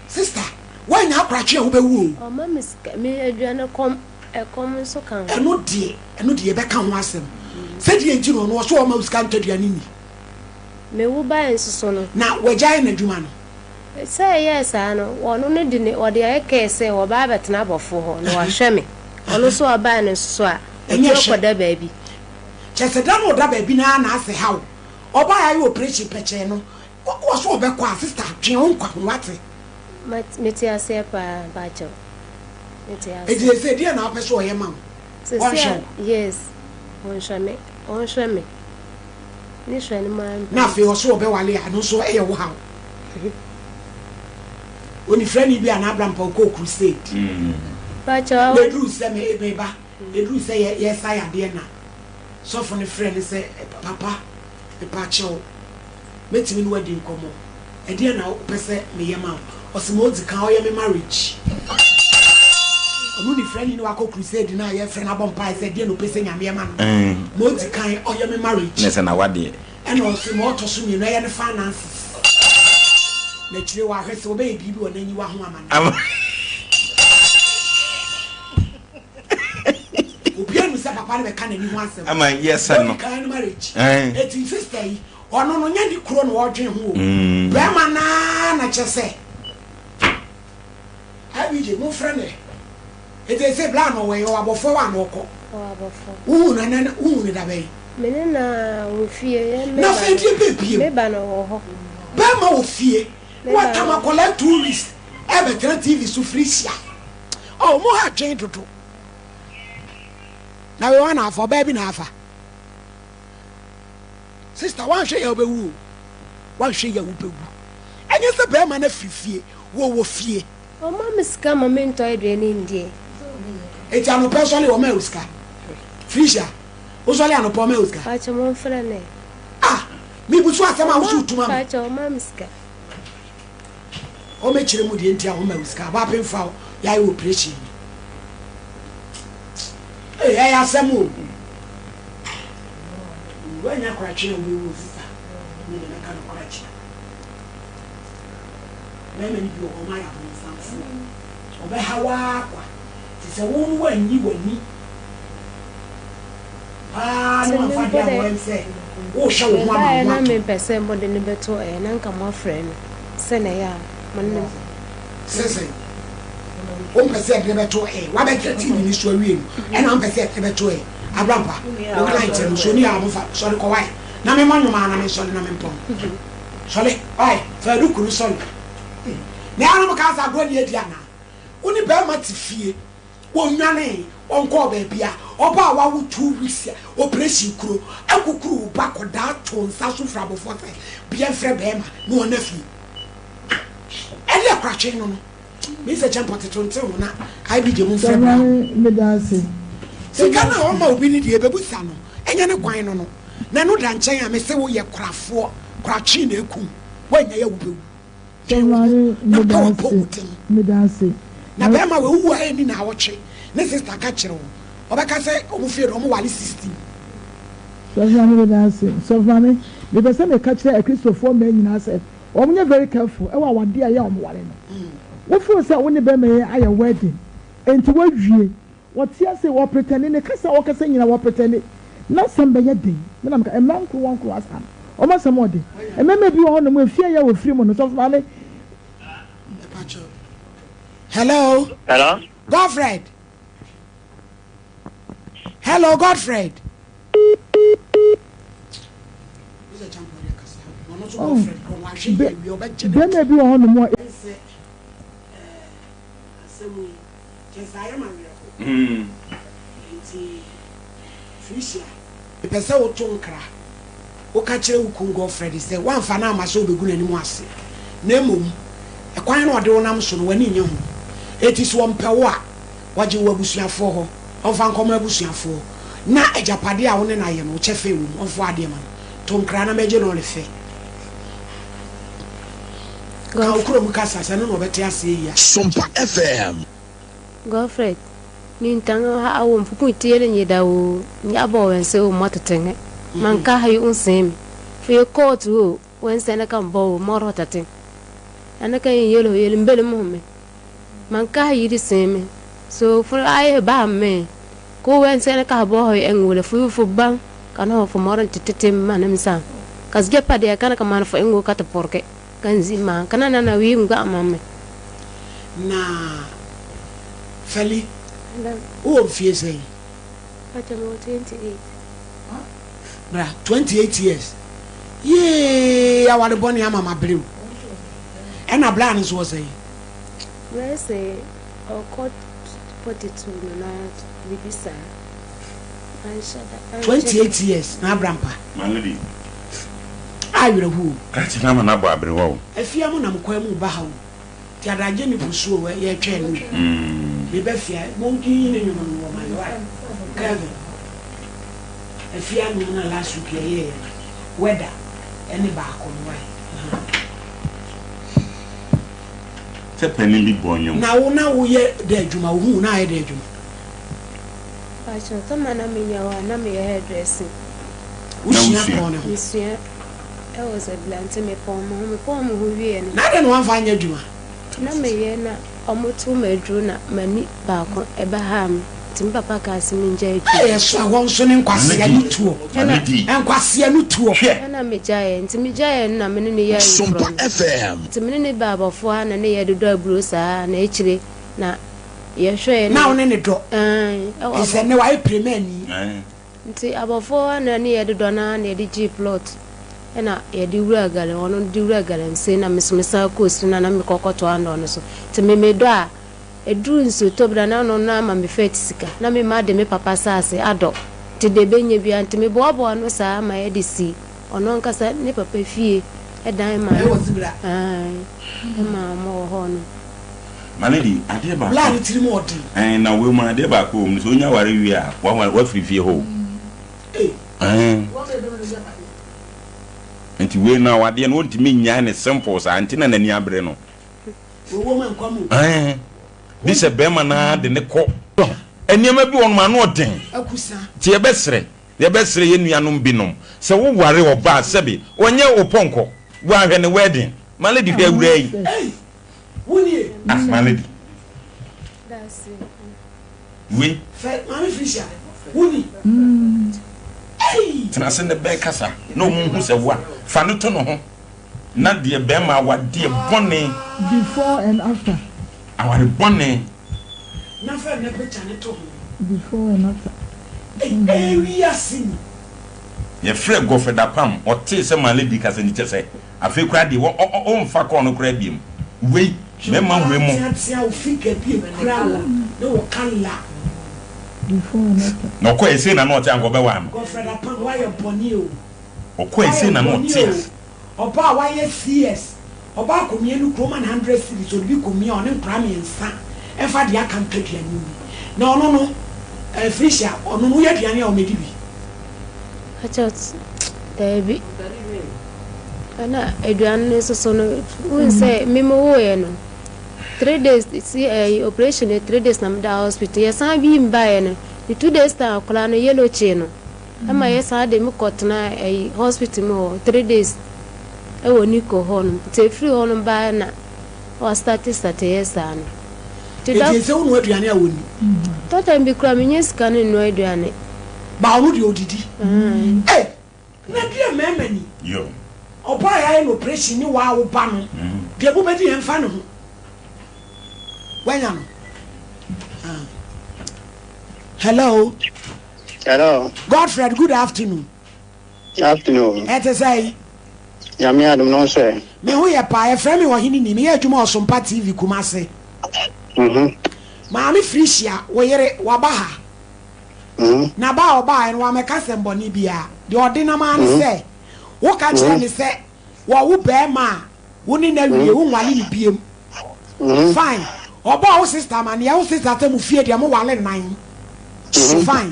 sister why na akwache wo be wu o ma me aduane kom so kan eno die be kan ho asem se die nti no so o ma uska ntaduane ni me wo ba enso no na wajai na dwuma no say yes ano wono ne di ne ode eke se wo ba betena abofo ho no wahwe me ono so oba ne so a enye koda baabi chese da no da baabi na ase hawo oba ya yo operation peche no wo so obekwa sister twen onkwa wate meti ase pa bacho meti ase e di se dia na apeso oye ma yes on shame ni shani ma na fe wo so obewale ano so eye wo hawo oni friend bi ana Abraham pa ko crusade bacho le dru se me ebeba le dru se ye saya de na so for the friend say papa e pa cho metimi no wadi nkomo e de na pese me yema o se mo di kan o ye me marriage onu ni friend ni wa ko crusade na ye friend abon pa say de no pese nyame yema no mo di kan o ye me marriage nese na wade e no se mo to so mi no ye ne finances na chire wa hwese wo be bibi wona nyi wa ho amana obianu se papa ne be kan ni ho asem ama yes no kan marriage eti sister yi ono no nya di kro no odwen ho be ma na chese abi je mo frene eti se bla no we o abofo wa no ko na na da be mene na wo fie na fe die bebie me ba no ho be ma wo fie what am collect tourists ebe TV sufrisia oh mo ha twen dodo na we wana afọ baby na afa sister wan hwe ya obewu wan hwe ya obewu enye se be ma na fifie wo fie o ma miska momento edwe ni ndie eti ano personally o ma uska Felicia o so le ano po ma uska acha mo frene mi busu asema wo tuma acha o ma miska o me chire mu de ntia o ma uska ba penfa ya yi operation ya asemu wanya kwachi na wewu sisa ni na kan kwachi meme ni bi o ma ya sanfu obe hawa kwa ti se won wanyi wani no fa dia wo se wo sha wo ma na me pese mo de ni beto na nka mo friend se na ya man se on pese de beto wa be kreti ni so awie na on pese de beto abrampa o client no so ni amofa sorry ko why na me manyo ma na me sorry na me pon sorry why fa du kuru sorry na ana mo ka sa go ni edi ana oni be ma ti fie wo nwane onko ba bia oba wa wo 2 weeks operation kuro akukuru ba ko da to nsa so frabo forte bia frɛ be ma no na fi ele akrache no no me se champ potetonte ho na ai bi je mu frɛ ba me dance se kana o ma obi ni die bebusa no enya ne kwan no no na no da nkyɛn a me se wo ye krafo krache na ekum wanya ya wo bewu me dance na be ma we wu a ni na awotwe ne sister ka kire wo obeka se omu fie no mo wale 16 me dance so fami me be se me ka kire a Christopher man nyina se omunye very careful e wa wade a ya omu wale no wo feel say wo ne be me aye wedding enti wawie wo tia se wo pretend ne kasa wo kasa nyina wo pretend na sembe ye den me na me ka emranko wonko asa o ma sem ode ememe bi wo no mo afie ya wo free mo no so fami hello Godfred. Hello, Godfred. asɛm kyɛsɛ ayɛ ma werɛ nti Felicia pɛ sɛ woto nkra woka kyerɛ wo kongo Fred sɛ woamfa no ama sɛ wobɛgu n'anim ase na mmom ɛkwan na ɔde wo nam so no w'ani nyɛ ho ɛti sɛ wɔmpɛ wo a wagye wo abusuafoɔ hɔ ɔmfa nkɔma abusuafoɔ na agyapadeɛ a wo ne no ayɛ no wo kyɛ fɛ wɔ mu ɔmfo adeɛ ma no to nkra na mɛgye no ɔlefɛ ka wokuro mu kasa sɛ no na ɔbɛte ase yi a Sompa FM Godfred ni ntanga ha awo mfuku tiele nyeda wo nyabo wense o mototenge manka ha yu unsem fe court wo wense na kan bo moro tatin anaka yelo yelo mbele mumme manka ha yidi seme so for aye ba me ko wense na ka bo hoy engule fu ban kana fu moro titete manam sa kasge pade kana ka man fu engo kata porke kan zima kana na wi nga mamme na Feli who fears say? But I'm 28. Bra, 28 years. Yay, I want to bonny ama blue. And a blind is was say. Where say, or court 42 not Libisa. 28 years, na Brampa. My lady. I will who? Catch him an abba, bro. If you are on a quemu baho, Tiadajani pursue where you're training. Befia, monkey in my wife. Kevin. If you are not last week, yeah, weather, any back on way. Penny born. Now we are dead, Juma, who now I did you. I shall come and I mean, you are not me hairdressing. Monsieur, I was a blunt to me poem who we and not one fine Juma. Nameyena omutu medruna mani baako ebaham timpapa kasiminja yes I want so nkwase ya nutuo nkwase ya nutuo na mejaye ntimijaye na menene ya Sompa FM timenene babafo na ne ye dodo aburo saa na echire na ye hwe na one ne do ise ne wa premier ni nti abafo na ne ye dodo na ye di G plot ena ye di wura gale ono di wura gale nse na mesomesa kosu na me kokoto ando no so te me do a eduru nso tobra na no na ma me fet sika na me ma de me papa sase ado te de benye bia nte me boabo no sa ma ye de si ono nkasa ne papa fie edan ma ma mo ho no Malady ade ba la ntiri mo odi na we ma ade ba ko so nya ware wi a wa free fie ho Nti we na wade no ntimi nya ne simple sa nti na nani abre no wo man kwamu this a bema na de ne ko eniema bi won ma no den akusa ti ye besre ye nuanom binom se wo ware oba sebe onye oponko wo ahwe ne wedding Malady be awura yi woni Malady that's it we mami Fisher woni tena se ne be kasa no mu hu se wo fa no to no ho na de bema wade bone before and after aware bone na fa ne picture ne to ho before and after we are seeing ye frɛ gofeda pam ɔte sɛ Malady kasa ni kyɛ sɛ afi kura de o mfa kɔ no kura biem wei mema we mo tia o fika biem kura la no wo kan la before and after no ko ese na no ɔte anko bɛ wa no gofeda pam why you boni o ko ese na no ɔte oba why CS oba ko mienu kroma 100 cities o bi ko mi o ne nkra mi nsa e fa de aka mpedua ni na ono no Fisher ono no ye duane a o medi bi achot debi ana eduane so no we say memo wo ye no 3 days see operation 3 days na da hospital ye san bi mbaye no the 2 days ta kola no yellow chain no ama ye san de mi kotna hospital mo 3 days e woni ko hono te free hono ba na o start yes an ti da se wonu aduane a woni to time bi kra me nyeska no no aduane ba onu de odidi na dia memani yo oba ya no operation ni wa wo ba no de bu bedi en fa no ho wanya no hello Godfred, good afternoon. Afternoon. Et say Yami Adam no say. Me who ya pa e frame wo hini ni me adwuma Sompa TV Kumase. maame frisia wo yere wabaha na ba oba en wa meka semboni bia de odina ma ne se wo ka kire ne se wo be ma wo ni na wie wo nwale ni biem fine oba wo sister ma ne wo sister te mu fie de mo wale nan fine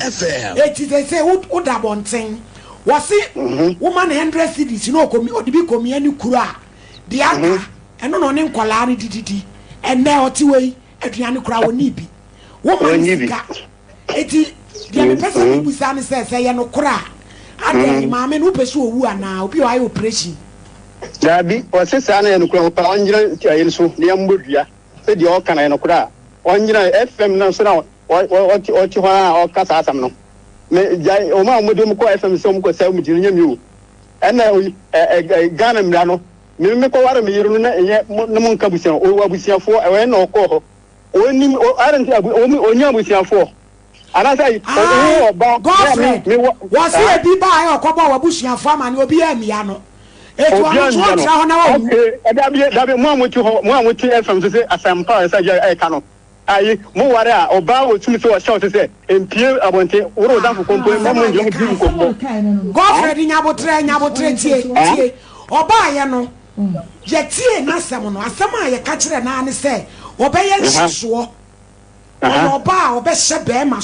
it is say wo da bonten wo si wo man 100 cedis no komi odibi komi ani kura de aka eno no ne nkola ne dididi enne oti wei aduane kura wo ni bi wo man sika eti dia me pesa ni busa ne se ye no kura ade maame no pese owu ana obi o ayi operation dabi o se sa na ye no kura pa onjira ti ayi so ne mbodua se dia o kana ye no kura onjira fm na so na o ti ho a o kasa asam no me jai o ma mo dem ko fm so mo ko sa mo jiri nyami o ena Ghana mra no me ko ware me yiru na enye no mo nka busia o abusiafo e we na o ko ho oni o arenti oni abusiafo ana say girlfriend was he be buy okobo wabusuafo ama ne obi amia no etu anu to tra ho na wa okay dabi mo amuti fm so say asampa say e ka no ayi mo ware a oba o tumi so o shout say empie abonte woro da ko kompo mo mo njem di ko girlfriend nyabotre tie oba ye no ye tie na asem no asem a ye ka kire na ne say obeye nhyeso oba obehye be ma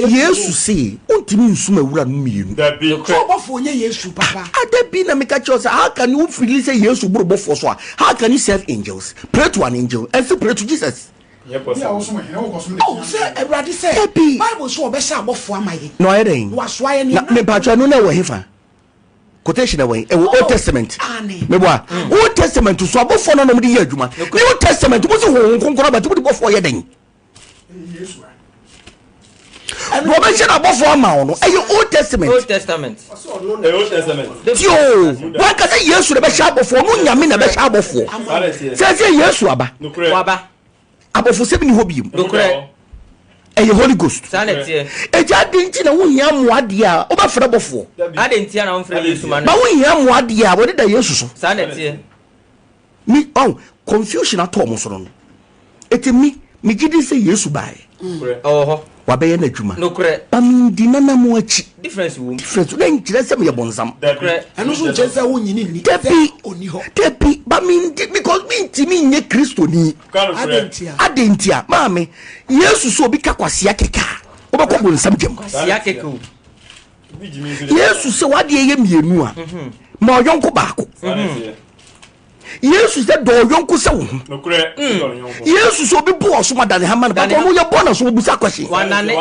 yesu say ontimi nsuma wura no mienu so bofo nye yesu papa adabi na meka chose how can you feel say yesu bro bofo so how can you serve angels pray to an angel and say pray to Jesus say everybody say Bible so obesha abofo amaye no ayeden waso aye ni na me patwa no na wo hefa quotation away Old Testament meboa Old Testament so abofo no no de ye adwuma New Testament mo se ho nkonkora ba to de bofo ye den Robert said abofo ama no Old Testament yo wa ka say Yesu de be sha abofo no nyame na be sha abofo say Yesu aba abofo se bi ni hobi Holy Ghost eja dinti na wo hia moade a wo ba fra bofo adentia na wo fra Yesu ma ba wo hia moade a wo de da Yesu so mi confusion atom so no etimi mi gidi say Yesu bai wa be ye na adwuma ba mi di na na mo achi difference na nkire se me ye bonsam eno so nche se wo nyini ni oni ho tepi ba mi di because mi ntimi nye Kristo ni adentia maame Yesu so obi ka kwasia keka obekọ bonsam gem kwasia keka Yesu se wade ye mienu a ma oyonko baako Yesu se do oyonko se wo Yesu so obi bo so madane ha man ba ko mo ye bona so obusa kwashi wanane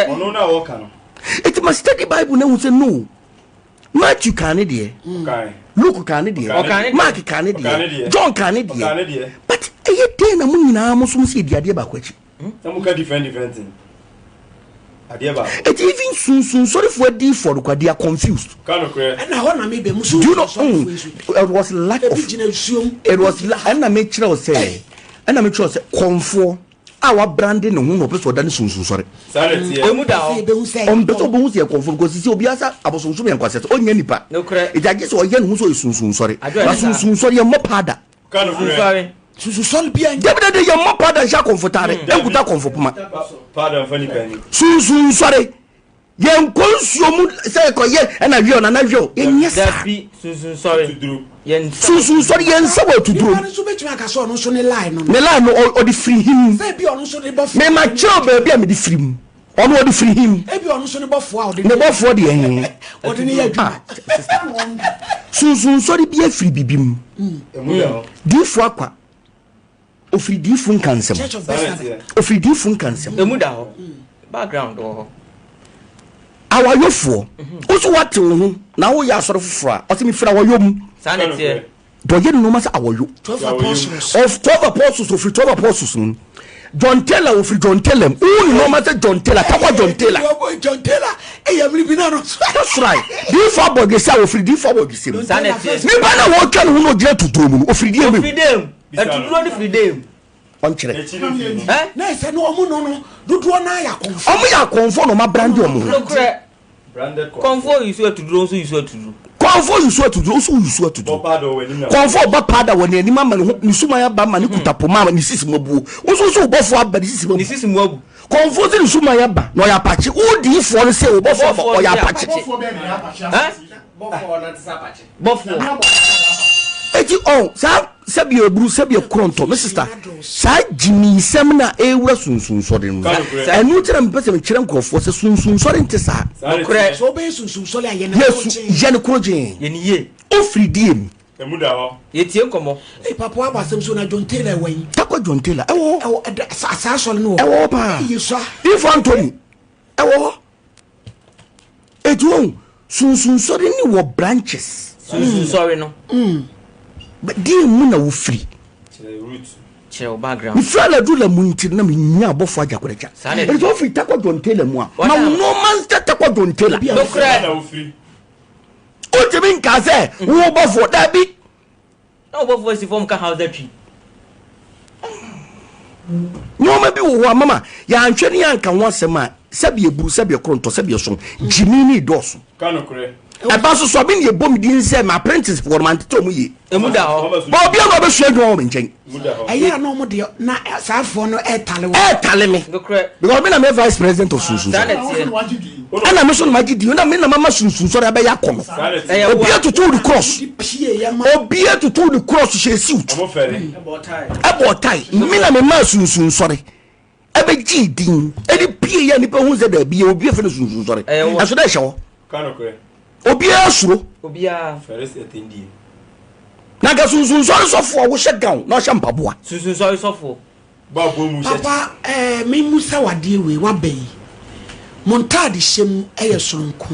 ono na wo ka no it must study Bible na wo say no Matthew kan de Luke kan de Mark kan de John kan de but eye dey na mu nyina mo so se diade ba kwachi mu ka different thing ade ba it even soon sorry for the for they are confused and na ho na me be mu so it was lack of it was and na me kire say and na me kire say comfort our branding no no person da ni sunsun sorry emu da o on beto bo se comfort go si obi asa abosunsun me nkwase onya nipa it agise o ye no so sunsun sorry na sunsun sorry ye mo pada sunsun sorry bia debde de ye mo pada sha comfortare enkuta comfort puma pada fani pani sunsun sorry ye nkonsuo mu se ko ye na wi ona na wi o ye nyesa sunsun sorry sunsun sorry ye nsawo tuduro ni so betuma ka so no so ne line no o di free him say bi ono so ne bofo me ma chiro ba bia me di free him ono o di free him e bi ono so ne bofo a o di ne bofo de hen o di ne ya dwa sunsun sorry bia free bibim di fo akwa o free di fun kansem o free di fun kansem emu da ho background ho awayofo oso wate wo na wo ya asoro foforo a otimi fira wayom sanetie do ye no ma sa awayo 12 apostles of 12 apostles John Taylor of John Taylor no ma say John Taylor takwa John Taylor e ya mri na no that's right di for boge say of di for boge say sanetie ni ba na wo twa no jira tuturo mu ofridi ebe tuturo ni freedom on kire na se no omo no duduo na ya konfo omo ya konfo no ma brand omo branded konfo you so tuduro so you so tuduro konfo you so tuduro so you so tuduro konfo ba pada woni ani ma ni suma ya ba ma ni kutapo ma ni sisi mobu wo so bofo aba ni sisi mobu konfo ni suma ya ba no ya pachi wo di fo no say wo bofo ba o ya pachi bofo na tsa pachi bofo eti on sa sabi ebru sabi kronto me sister sa jimi sem na ewura sunsun so de no enu tira me pese me kire nkrofo se sunsun so de nte sa so be sunsun so le ayena ye ne kroje ye ni ye ofridiem emu da ho ye tie nkomo papa wa basem so na John Taylor wen takwa John Taylor ewo sa so no ewo pa yeso if Anthony ewo etu sunsun so de ni wo branches sunsun sorry no but dear muna wo free chere background if you do la munti na nya abofo ajakwecha e so free takwa John Taylor mu a na no man takwa John Taylor no cry wo free o je bin ka se wo bofo da bi no bofo si form ka house that tree no ma bi wo mama ya antwe ni anka ho asem a sabi eburu sabi kronto sabi so jimi ni doso ka no kure aba so bi ne bom din se my apprentice for man to mu ye emu da ho ba obi no be sua dwo mo nchen eya no mo de na saafo no etale me because me na me vice president of sunsun ana me so na magidi na me na mama sunsun so da be yakom obi atutu the cross obi atutu the cross she suit ebo tai me na me ma sunsun so ebe gidin edi pie ya nipa hu ze da bie obi afa no sunsun sori aso da hye wo obi asuro obi a first attendee na ga sunsun sori sofo wo hye gown na hye mpaboa sunsun sori sofo ba bo mu hye papa me musa wade we wa bai montade hyem eye sonko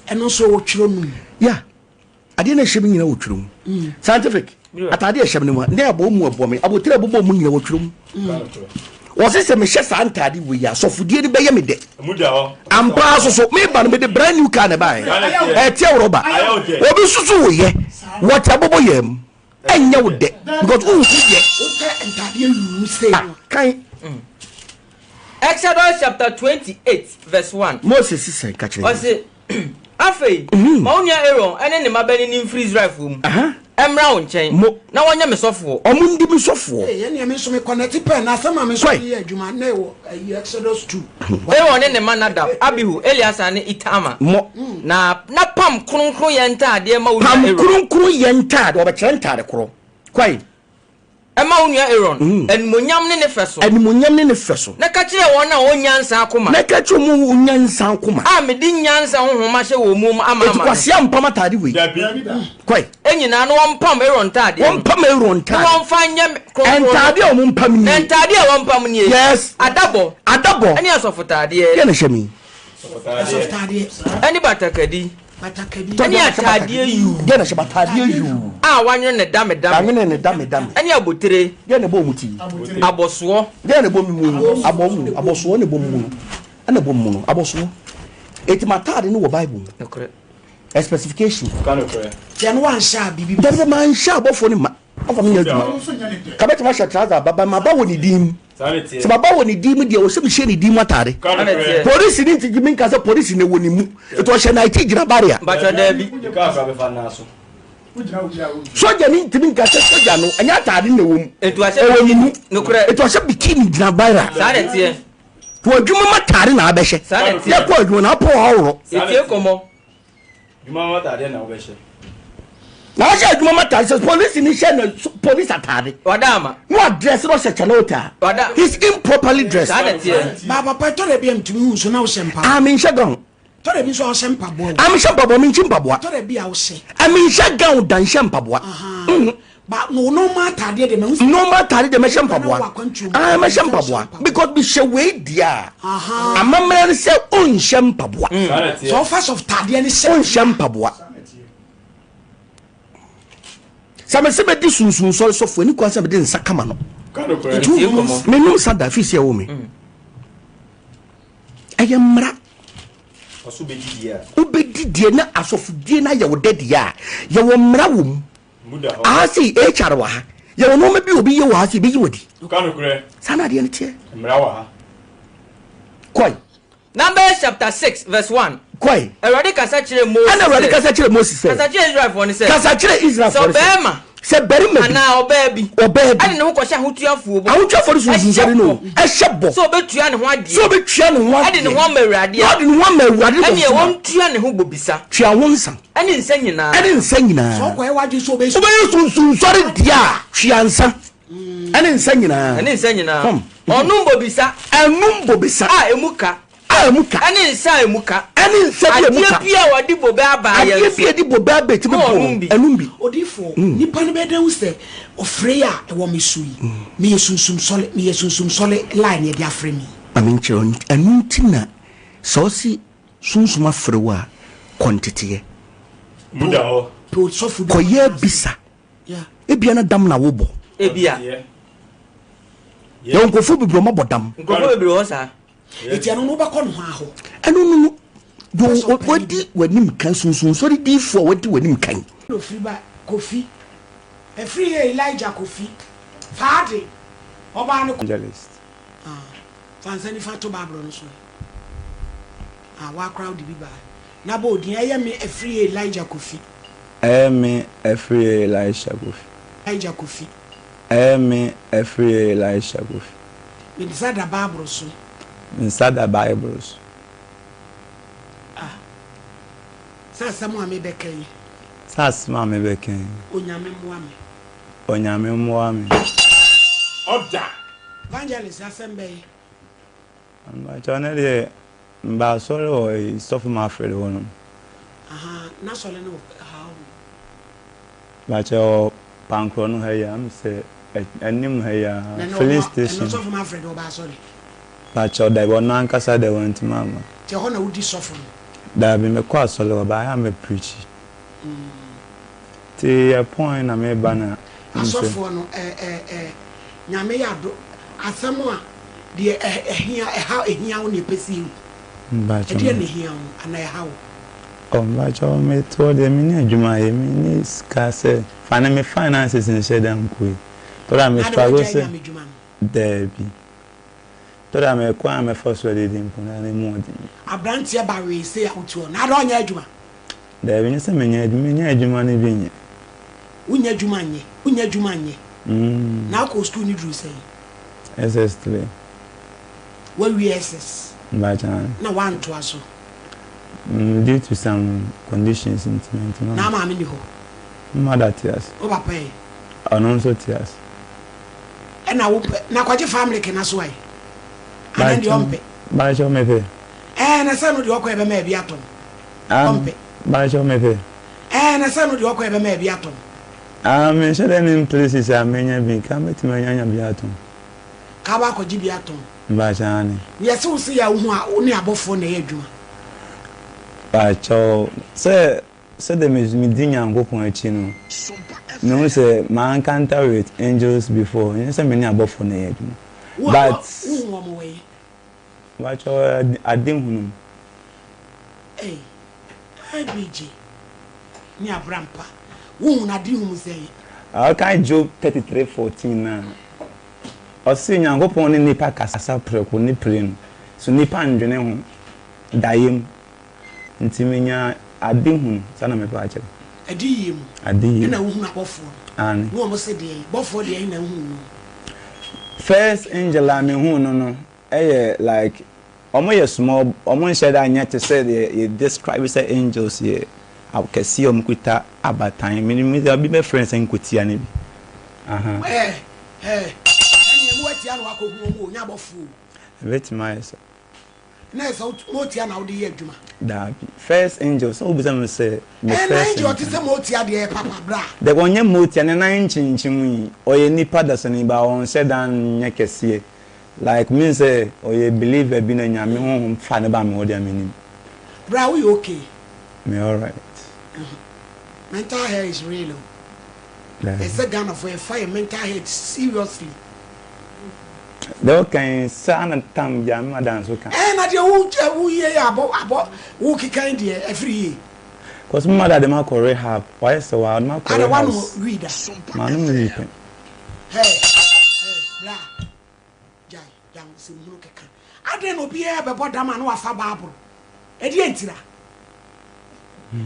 eno so wo twiro nu ya ade na hyem nyina wo twiro mu scientific atade hyem ne mu ne abo mu abo me abotire abo mu nyina wo twiro mu wose se me hye sa antade we ya sofudie ni beye me de muda ho ampa so me ba no me de brand new car na ba tie roba obi susu wo ye what abobo yem enya wo de because who ye entade yu say kan Exodus chapter 28 verse 1 Moses said catch it say afei maunya Aaron ene ne mabani ni free Israel fom emra won chen na wonya me sofo omundi mi sofo ye ne me so me connect pen na sama me so ye adwuma na wo Exodus 2 Aaron ne manadab Abihu Eliasa ne Itama na pam kronkron ye ntade ma wo Aaron pam kronkron ye ntade obekere ntade kro kwai Emma unya Aaron enmonyam ne ne feso na ka kire won na onyansa akoma na ka kire mu onyansa akoma a me di nyansa honhoma hye wo mu ama kwase ampam tade we kwai enyina no wompam Aaron tade won fanya entade o mu mpam ni entade o wompam ni yes adabo eni asofo tade ye na hyemi asofo tade eni batakadi eni atade yu ye na hyeba tade yu wanyo ne dame eni abotire ye na bo muti aboso ye na bo mu aboso ne bo mu ana bo mu aboso eti matade no wo bible a specification jan wan sha bibi debe man sha bofo ni ma afa me aduma kabeti ma sha trouser baba ma ba woni dim se baba woni dim de o se bi she ni dim atare police ni tigi min ka se police ne woni mu eto she na iti gira barrier ba cha da bi ka fa be fa na so soja ni tigi ka se soja no anya atare ne wo mu eto ashe woni mu nokure eto ashe bikini gira barrier sa de tie to adwuma matare na abehye ya ko adwuma na po hawro etie komo juma matare na obehye na sha adwuma matare se police ni she na police atare wadama no address no se chalota he's improperly dressed baba patore bi amtumi hu so na wo sempa amin shagan tore bi so wo sempa bo amin sempa bo min chimpa bo tore bi a wo se amin shagan dan sempa bo ba no matade de me no matade de me sempa bo me sempa bo because be she we dia amamre se on sempa bo so first of tade ni se on sempa bo Sama sebe di sunsun so fo ni kwa sebe di nsa kama no. Me no sada fisi e wo me. Aye mra. Oso be didia. Ubedi die na asofudie na ye wo dedia. Ye wo mra wo mu. Asi HR wa ha. Ye wo no me bi obi ye wo ha si bi ye wodi. Sana de ne tie. Mra wa ha. Koi. Numbers chapter 6 verse 1. Koi. Erade kasa kire Moses. Ana erade kasa kire Moses. Kasa kire Israel for ne say. Kasa kire Israel for. So bema. Se beri me. Ana obabi. Ani ne ho kwahya hotuafuo bo. Ahotuafuo sunsun no. Ehye bo. So betua ne ho ade. So betua ne ho ade. Ade ne ho mawurade. Ade ne ho mawurade. Ani e won tua ne ho bobisa. Tua won san. Ani nsa nyina. Ani nsa nyina. So kwa e waje so be sunsun sori dia. Tua nsa. Ani nsa nyina. Ani nsa nyina. Onum bobisa. Enum bobisa. Emuka. Emuka. Ani nsa emuka. Ani nsa emuka. Ade pia wadi bobe aba ya. Ade pia di bobe aba ti mo. Enumbi. Odifo. Nipa ne be dan se ofreya e wo mesui. Me yesunsum sole line e dia afre mi. Amin chiro enuntina so si sunsuma frewa quantity e. Muda ho. To so fu ko ye bisa. Yeah. Ebia na dam na wo bo. Ebia. Ye onkofu bibro ma bodam. Onkofu bibro ho sa. Eti anu no ba ko no aho. Enu do wadi wanim kan sunsun so di fo wadi wanim kan. No free ba Kofi. E free Elijah Kofi. Faade. Oba no evangelist. Fansani fato babro no so. Wa crowd bi ba. Na bo din aye me e free Elijah Kofi. Me e free Elijah Kofi. Elijah Kofi. Me e free Elijah Kofi. Me desada babro so. Inside the Bibles. Sasa mo ame bekay. Sasa mo ame bekay. Onyame mo ame. Onyame mo ame. Oda. Evangelist asembe. But on the Basoro or Sofa Mafred one. Not so how. But your Pancron Hayam say a name here, filling station. Not my friend or Basori. But your they were Nancasa, they went to Mamma. Jehona would suffer. There have been a quite solo, but I am a preacher. To a point, I may banner. I saw for no, Yameyado, as someone, dear, here, how a here on your PC. But you didn't hear, and I how. Oh, but you may told the minute you my minis casse, finding me finances in Shedam Kui. But I'm a struggle, there be. But I'm a quam a first ready in Punani Mountain. A branch here by way say out to not on Yajuma. There is a many Jumani Vinny. Unya Jumani. Now goes to New say. SS3. Well, we SS. But no one to us. Due to some conditions in now, Mammy, mother tears. Overpay. And also tears. And now, what your family can as way. And the by your maybe. And a son of your quaver may be atom. By your maybe. And a son of your quaver may be atom. I'm certain in places I may have been coming to my young beatum. Kabako Gibiatum. By Johnny. We are so see who are only above for the edge. But say the Midian and go for a chino. No, say, man can't with angels before. Yes, I mean above for the edge. But I didn't. Hey, I BG. Near Brampa. Who I didn't say. I can't joke 33:14 now. Or seeing and go upon any pack as a preco nipping. So Nipan General Dime. Intimina, I didn't, son of a patch. A dim, and a woman above and one was a day, both for the end. First angel, I mean, who no, like almost small, almost said I yet to say they describe the angels here. I can see them quit about time, meaning I'll be my friends and quit any. Eh, what you fool. Wait, my next out Motia now the year, Juma. That first angel, so we say, and angel is a Motia, dear Papa Bra. The one year Motia and 19 chimney, or any Patterson about on Sedan Yakesi. Like me say, or you believe a bin and yammy home, fan about more than meaning. Bra, we okay? Me all right. Mental hair is real. It's a gun of a fire mental head seriously. They can sound and tongue, young madam. So can. And at your about who can dear every year. Because mother, the Marco rehab, why so I don't want to read that. Man, hey, blah. Young Simuka. I didn't be able to damn and wafa babble. Edientira.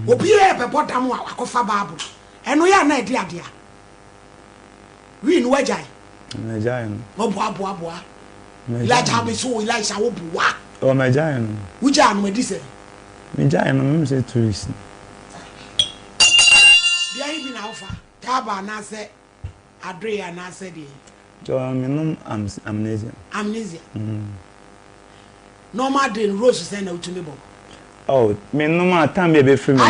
Obi ebe bodam wa akofa babble. And we are not dear. We in Wajai. My giant. Oh, boa. Let how me so Elisha will be what? Oh, my giant. Which are my decent? My giant, I'm say tourist. There ain't been alpha. Taba, and I said, Adria, and I said, John, amnesia. Amnesia. No matter in Rose send out to me. Oh, me no matter time be free me.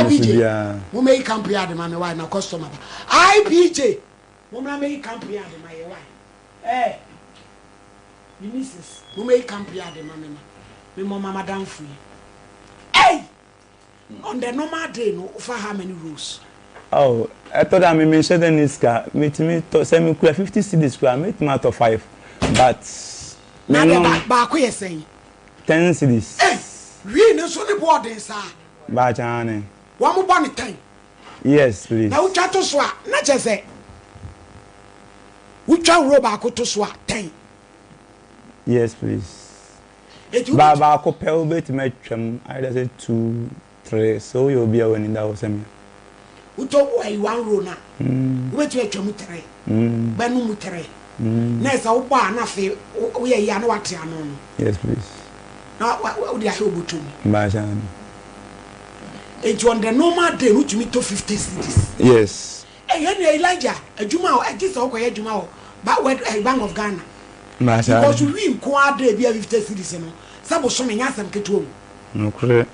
Who may compare the man why na customer. IPJ. Who may compare the my wife. Eh, Mrs. Who may compare the mamma? Me mama down free. Hey! On the normal day, no, for how many rules? Oh, I thought I mentioned in this car. Meet me to send me 50 cities square, meet me out of 5. But, now, back where saying 10 cities. Hey! We know so the boarding, sir. But, Annie. One more bonnet time. Yes, please. Now, chat to swat, not just say. We try roba to swat 10. Yes, please. Baba ko pel bit metrum. I say 2, 3. So you'll be when in that was me. We talk why one rona. Wait to a mutere. Benu mutere. Next, I'll buy nothing. We are yan what you know. Yes, please. Now, what would I hope to me? Bajan. It's on the normal day, which me to 50 cities. Yes. Hey, Elijah, a Juma, I just okay, a Juma. But what a Bank of Ghana. Because we inquire there be a 50 cities, Sabo so me nyasem keto. No kure.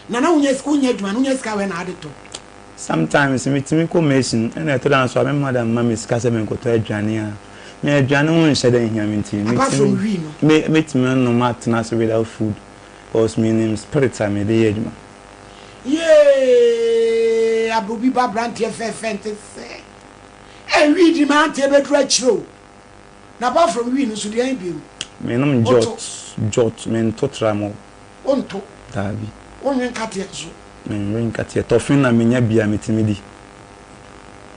Na unye duma unye ska we na adeto. Sometimes me commission and I told am so my mother mama is kase me nkoto adwane a. Me adwane ho nhye den hia me nti. Apart from we no. Me no mat na so without food. Because me name spirit time me dey adwuma. Yay! Abubi ba brantie fefente se. E we di man te bedu achiro. Na apart from we no so dey bi. Me no jot me totra mo. Onto. Dabi. Onwen kate so. Me wen kate tofin na me nya bia metimidi.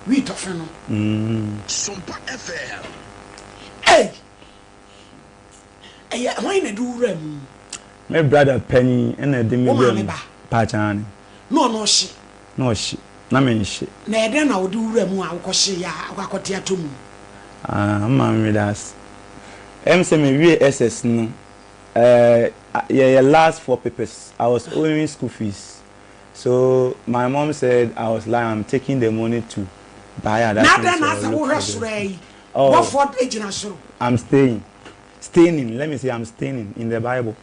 We tofin no. Sompa FM. Hey. Hey, why na do ram? My brother Penny and a demi Pachani. No she. No she. Na me she. Na eden na odi wura mu a wokɔhye ya akwakote atomu. Man with us. Say me we SS no. Yeah, last 4 papers. I was owing school fees. So my mom said I was lying. I'm taking the money to buy that. What for agent? I'm staying. Let me say I'm staying in the Bible.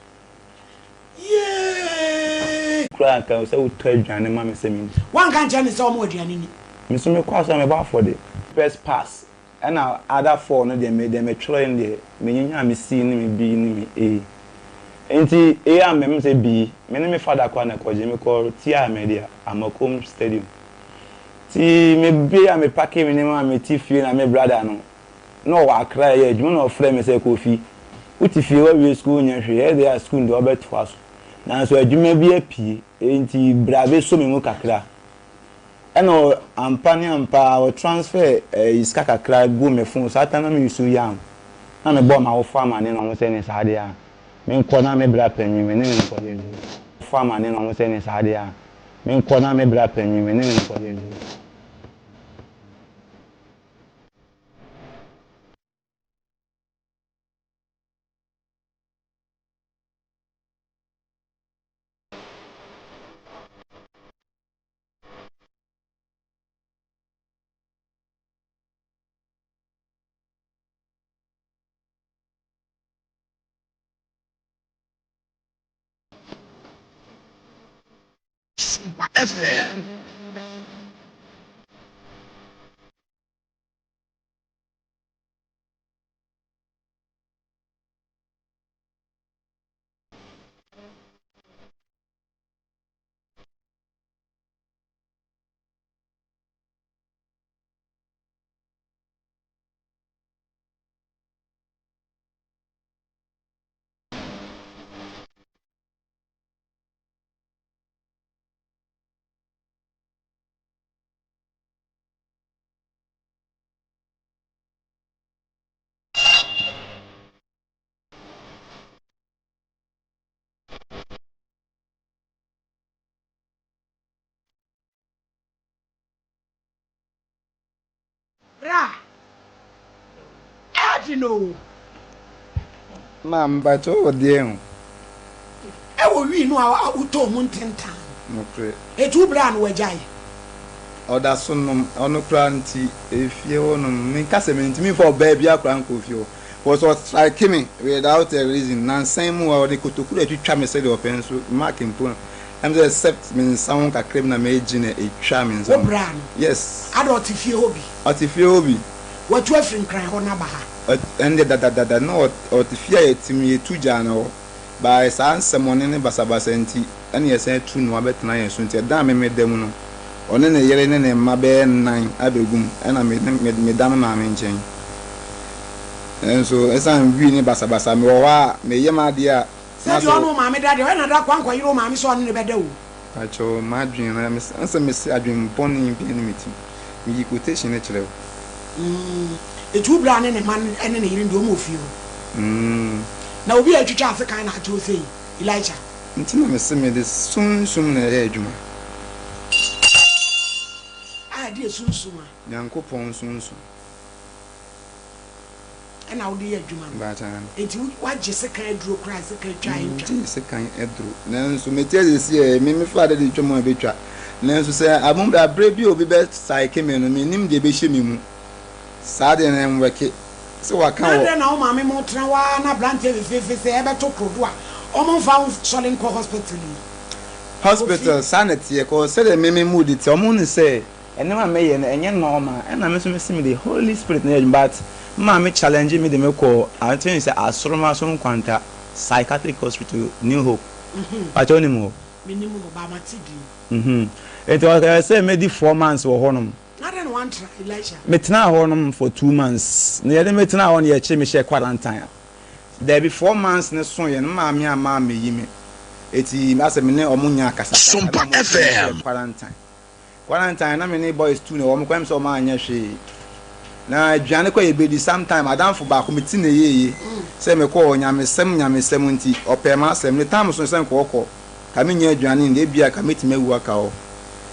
Yeah. Cry can say we trade and mama say me. One can join is almost any. Me so me cross am about for the first pass. And now other 4 no they me trying there. Me nya me C ni me B ni me A. Enti A am me say B. Me ni me father kwa na koje me call Tia Media Amakom Stadium. Ti me B am me pack me ni ma me ti fie na me brother no. No wa cry here. You no friend me say Kofi. Uti fie we school nya hwe. E dey school do obeto aso. Na so adwuma bi apie. Enti brave so me mu kakra. Eno ampa o transfer iska kakra go me phone so atana me use yam. Na me bo ma wo farm ane no say ni saade a. Me nko na me bra panyi me ne nko ye. Farm ane no say ni saade a. Me nko na me bra panyi me ne nko ye. FM. Ra. Adino. Mam, but over there. E wo wi no a uto mu ntentan. No kre. E tu bra no wajai. Oda sonum ono kra nti efie wonum me kase me ntimi for baby akra nko fie was like me without a reason nansan mu wa de kotokuru atwitwa me say the open so mark impo am the accept me sound ka krem na me gine etwa me nso. Yes. Adult fie hobi. Atifie hobi. What you have in cry ho na ba ha. And da no atifie etimi etuja na ho. By sans money ne basabasa nti ene yesen tu no abetena yeso nti da me dem no. One ne yere ne mma be 9 abegum ena me dan ma me nchen. Enso esan wi ni basabasa me wo wa me yema de a na so no ma me da de na da kwankwa yiro ma me so ne be da wo. Acho ma dwen na me ansa me adwen poni bi ni meti. Mi quotation e kire. Etu bra ne man ene ne yire ndo mo fie. Na obi atwitwa ase kan na ajo sei Elijah. Ntina me se me de sun na e adwuma. Ade sunsuma. Nyankopon sunsu. Ena wo de adwuma. Batan. Enti waje se kan duro kra se kan twa ntwa. Enti se kan eduro. Nanso metiaze si e me fa de twom abetwa. Nanso se abom da brebi obi be saike me no me nim de be hye me mu. Saade na mweke. Se waka wo. Na wo ma me mo tra wa na brante fefe se e be to prodo a. Omo found Solin hospital. Hospital sanity ko say the meme mood it omo ni say enema me and enye normal and I me the Holy Spirit na but ma me challenge me the me ko I think say asoroma so kwanta psychiatric hospital New Hope. But only more. Minimum ba matidi. It was say me di 4 months wo honom. I don't want Elisha. Me tena honom for 2 months. Na ye me tena hon ye che me share quarantine. There be 4 months ne so ye no ma me ama me yi me. Eti ase me ne omunya kasa. Sompa FM. Quarantine na me ne boys too ne wo kwem so ma anya hwe. Na aduane kwa ye be di sometime adamfo ba ko meti ne yeye. Se me ko nyamesem nti opema asem ne tam so sen ko ka me nya aduane ne bia ka meti mewu aka o.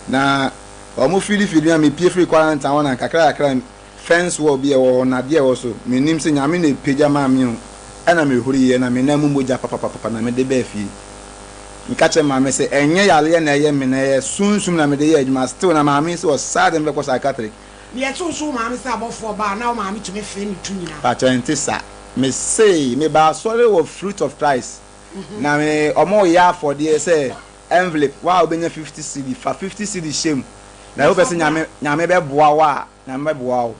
Na omo fili me pie free quarantine wona kakra fence wall be o na de wo so me nim se nyame ne pagya ma me o. Ana me huri ye na me na mu moja papa na me de ba fi. Nkache mama say enye yale na ye me na ye sunsum na me de ye adwuma still na mama say was sad and because psychiatric. Me so mama say abofo ba na mama to me fe ni tu nyina. But ntisa me say me ba sorry of fruit of Christ. Na me omo ya for there say envelope wa obenya 50 cedi fa 50 cedi shame. Na wo person nyame be boa wa na me boa wo.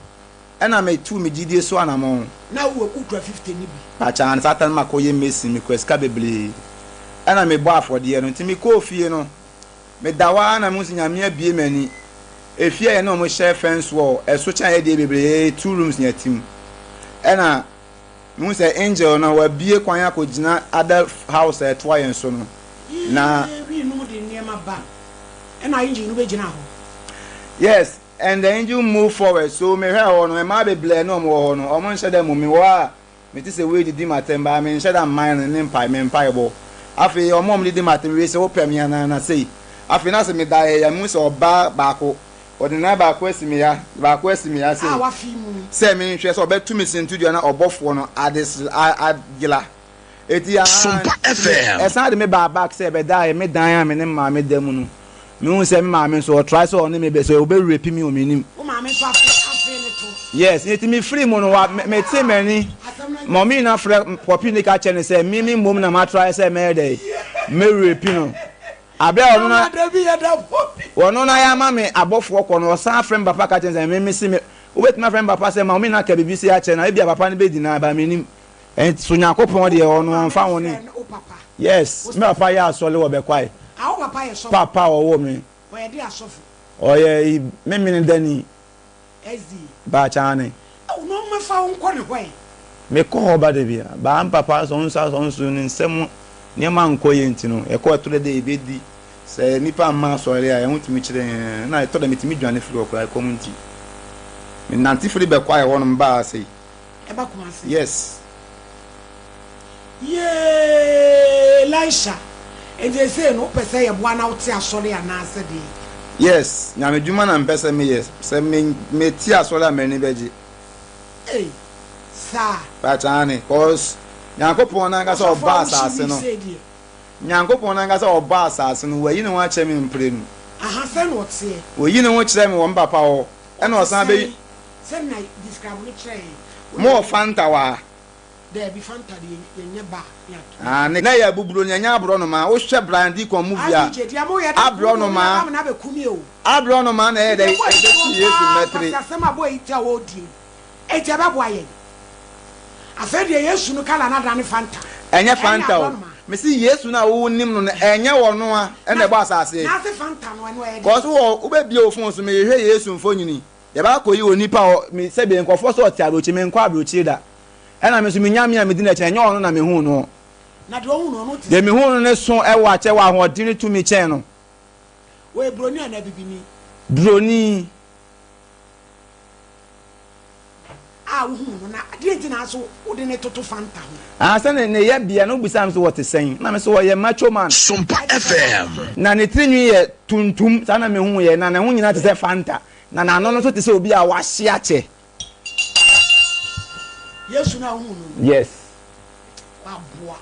Ena me tu me gidie so anamon. Na wo kukura 50 ni bi. But chan satan makoye mesi me kweska beble. Ana me bo afode no ntimi ko fie no me dawa na musi nyame abie mani efie ye no mo share fence wall eso cha ye de bebre 2 rooms nya tim ana musi angel na wa bie kwan akogina other house e to ayen so no na we no de niema ba ana angel no be gina ho. Yes, and the angel move forward so me hwe ho no me ma beble no mo ho no o mo nhyɛ da mo me wa me ti se we didi matemba me nhyɛ da mine ne mpai bo afi omom li di matem we se opem ya na sei afi na se me da ya mu se oba baako odina baako asimi ya sei ah wa fi mu se me nhwe se obetu me sintudio na obofo no agila eti ya Sompa FM esa de me ba back se be da me dan ya me ne ma me dam no me hu se me ma me so try so ne me be so obe repi me o me nim o ma me so afi ne to. Yes, eti me free mo no wa me te mani mommy na frɛ popi ne ka che ne say me mom na ma try say me dey me repi no abe ono na ono na ya ma me abofo ko no san frɛ papa ka che say me si me obet ma frɛ papa say mommy na ka bibisi a che na e bia papa ne be di na ba me nim en so nyakopon de ono amfa woni. Yes, me papa ya asole wo be kwai ah papa ye so papa wo me o ye di asofo o ye me me dani ezi ba chane o no me fa won ko ne hwe me ko ba de bia ba am papa so nsu ni nsem ne ma nko ye ntino e ko to de be di se nipa ma so re a e hutimi kire na e to da metimi dwane firi okura community me nanti firi be kwa e wono ba sei e ba kuma sei. Yes ye Elisha and they say no pese ye boa na wote asori ana ase de. Yes nyame dwuma na mpese me yes se me ti asori a mani beji eh sa Bachane, cause Yankopon na ngasa oba asase no. Yankopon na ngasa oba asase no, we yi ne wa che me mpre nu. Aha se no tie. We yi ne wo kire me wo papa ho. E na osan be se na describe ni kire. Mo fanta wa. There be fanta de yenye ba ya. Ah, na ya buburo nya abro no ma, wo hwe brandi kon movie a. Abro no ma. Abro no ma na e dey Yesu metri. Asema boy ita wo di. E je ba boy. Afedi Yesu no kala na dane fanta. Enye fanta o. Me si Yesu na wo nim no enye wo no a e na gba asase. Na se fanta no eno e. Cause wo be bia ofun so me hwe Yesu mfonyini. Ye ba koyi onipa o me se be nkofo so ti abrochi me nkwa abrochi da. E na me so me nyame a me di na che enye ono na me hu no. Na de hu no no ti. De me hu no ne so e wa che wa ho dini tu mi chen no. We broni ana bibini. Broni na adi na so odi ne toto fanta ho asa ne ye bia no busam so what sen na me so wo ye macho man Sompa FM na ne trinwi ye tuntum sa na me hu ye na ne hu nyina te se fanta na no no so te se obi a wa hye ache Yesu na hu no yes wa boa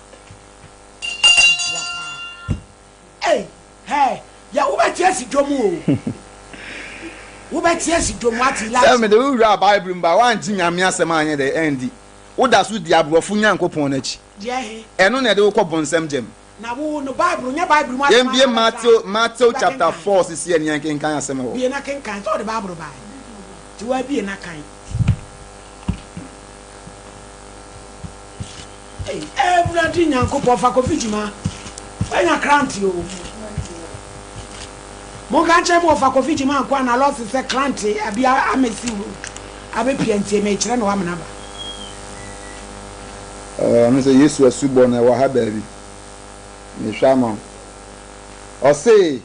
hey ya wo ba tie si dwomu o wo ba tie si dwomu ati la say me the read Bible mba wan ti nyame asem anye de endi woda so di abrofo nyankopon na chi eno na de wo kọ bonsam gem na wo no Bible nya Bible mu yem bi Matthew chapter 4 sisi en yan kenkan asem ho bi na kenkan so the Bible ba ti wa bi na kan every nyankopon fa kofijima anya cranty o mo kan che mo fa kofijima kwa na loss se cranty abia amesi abe piantie me kire na wa menaba I'm say Yesu asubo na wa ha baby ni shama o say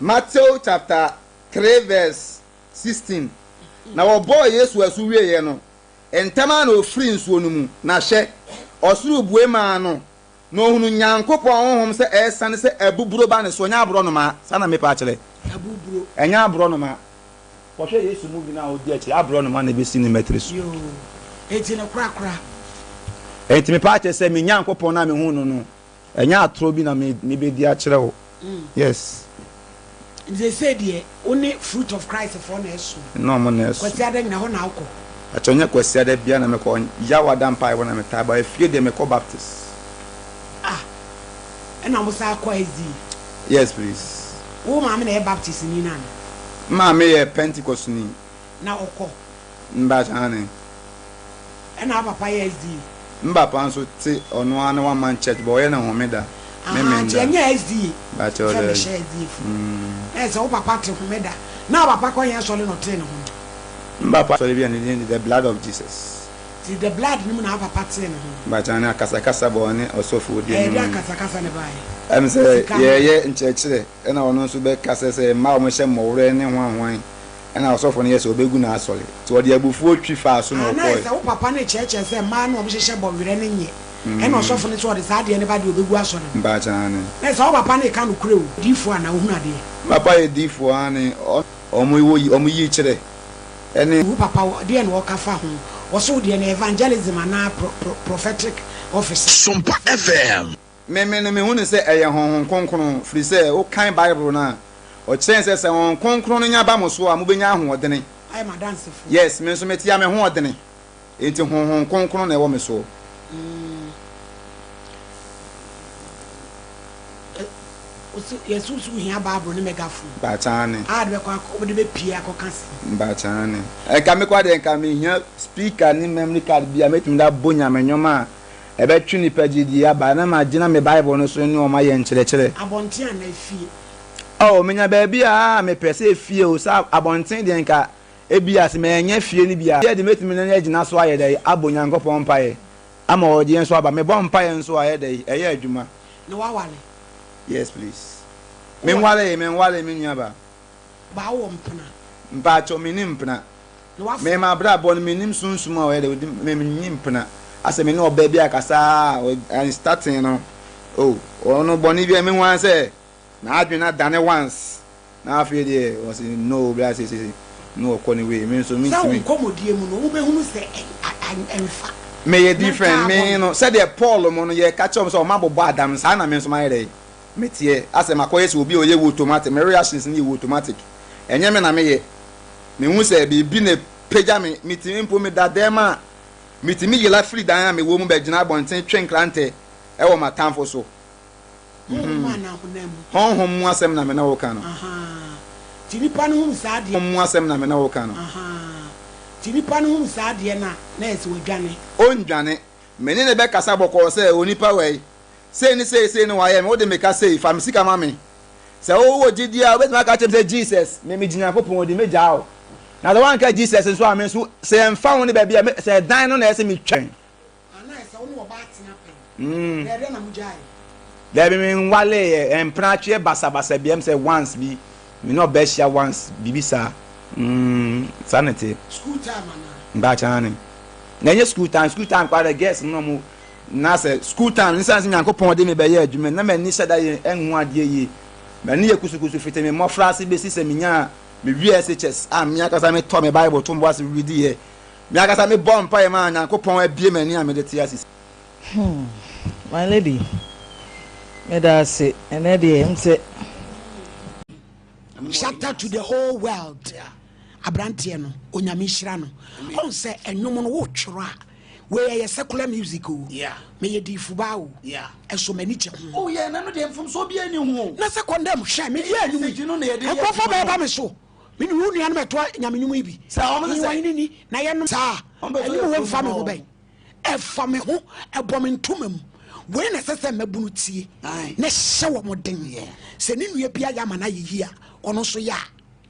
Matthew chapter 3 verse 16 na wo boy Yesu asu wie ye no entama na ofri nsuo no mu na hye osuru bue ma no no hunu nyankopon honhom se esane se abuburo ba ne so nya abro no ma sana me pa kire abuburo enya abro no ma wo hwe Yesu mu bi na odi akire abro no ma na be si ni metris yo eti na kra enti me pa kire se me nyankopon na me hu no enya atro bi na me be di akire wo yes they said here only fruit of Christ for na esu no mo na esu kwasi adan na ho na akọ achonya kwasi ada bia na me ko yawa dan pai wona me ta ba efie de me ko baptist na mo sa akọ ezi yes please wo ma me na baptist ni na ma me ye pentecost ni na okọ mba chane na papa ye ezi mba pa nso ti ono ana one man church bo ye na homeda me nya ezi ba cho le so papa te homeda na papa ko yen so le no te no mba pa so le bia ni the blood of Jesus the blood ni na papa te no ba chane akasa bo ne osofo di ni akasa ne bae em say ye nchechire na ono nso be kasa say ma o mo hye mowre ne ho anwan na osofo ne yeso obegu na asole ti odi abufu otwi fa so no ko na say wo papa ne cheche say ma na o mo hye bowre ne nye na osofo ne so odi sa de ne ba de obegu asole ba chane na say wo papa ne ka no kure o difo ana ohunu ade papa ye difo ani omo yi kire ene wo papa de ne wo ka fa ho wo so de ne evangelism ana prophetic office Sompa FM me hu ne se eye honhon konkron free se o kan Bible na o chen se honhon konkron nya ba mo so a mo benya ho odene ai ma dance fu yes me so metia me ho odene enti honhon konkron na e wo me so yesu su hia Bible ne megaphone ba chane de kwa ko de be pie akokase ba chane e ka me kwa de ka me hia speaker ni memory card bia metim da bonya me nyoma ebe twini pagidi aba na ma gina me Bible no so ni o ma ye nkyerechire abonten na fie oh menya ba bia me pese fie o sa abonten de nka ebia se me nya fie ni bia ye de metim na gina so aye dai abonyankopon pae ama odi enso aba me bom pae enso aye dai eye adwuma na wawale yes please me nwale me nyaba ba wo mpna mpa cho me ni mpna me ma bra bon me nim sunsum a aye dai me ni mpna ase me no oba bia kasa and starting no oh ono boni bia me wan say na adwena dane once na afie de was no bia say no okoni we me so me me komodie mu no wo be hunu say enfa me ye different me no say the Paul mo no ye catch up so ma bobo adam sa na me so ma ye me tie ase makoye se obi oye wo automatic me reactions ni wo automatic enye me na me ye me hu say bi na pagya me mitimi mpo me dadema mitimi yela free dan me wo mu be gina bonten twenkrante e wo matamfo so honhom mu asem na me na wo kan tinipa no hu sa de mu asem na me na wo kan tinipa no hu sa de na ese wadwane ondwane me ne be kasa boko se onipa wei say no why me wo de me ka say fam sika ma me say o wo gidia we ma ka chem say Jesus me gina popon odi me jao na the one ka Jesus nso amen so say emfa won ba bia say dan no na ese me twen ana say won wo ba tina pen there na mu jai there be me wale empra twe basa bia say once bi me no be share once bibisa sanity school time ana ba chane na nye school time kwa the guests no mo na say school time nsan se nyankopon de me be ye adwuma na mani hyeda ye enhu ade ye mani ye kusukusu fite me mofra se be sise me nya me VSHS me akasa me to me Bible to mbo ase read ye me akasa me bomb pa ye ma nyankopon abie mani a me de tia sis my lady me da say ene de em say shout out to the whole world abrantie no onyame hira no on say enwom no wo tworo a we secular music o yeah me ye di fuba o yeah eso mani che ho oh yeah na no de mfom so bia ni ho na se condemn hwe me dia ni no na ye de ko fa ba me so me ni wu nua na meto nyamenyum yi bi sa o me say ni na ye no sa ani wo fa me ho ben e fa me ho e bom ntomam we na sese mabunu tie na hye wo moden se ni nua bia ya mana ye a ono so ya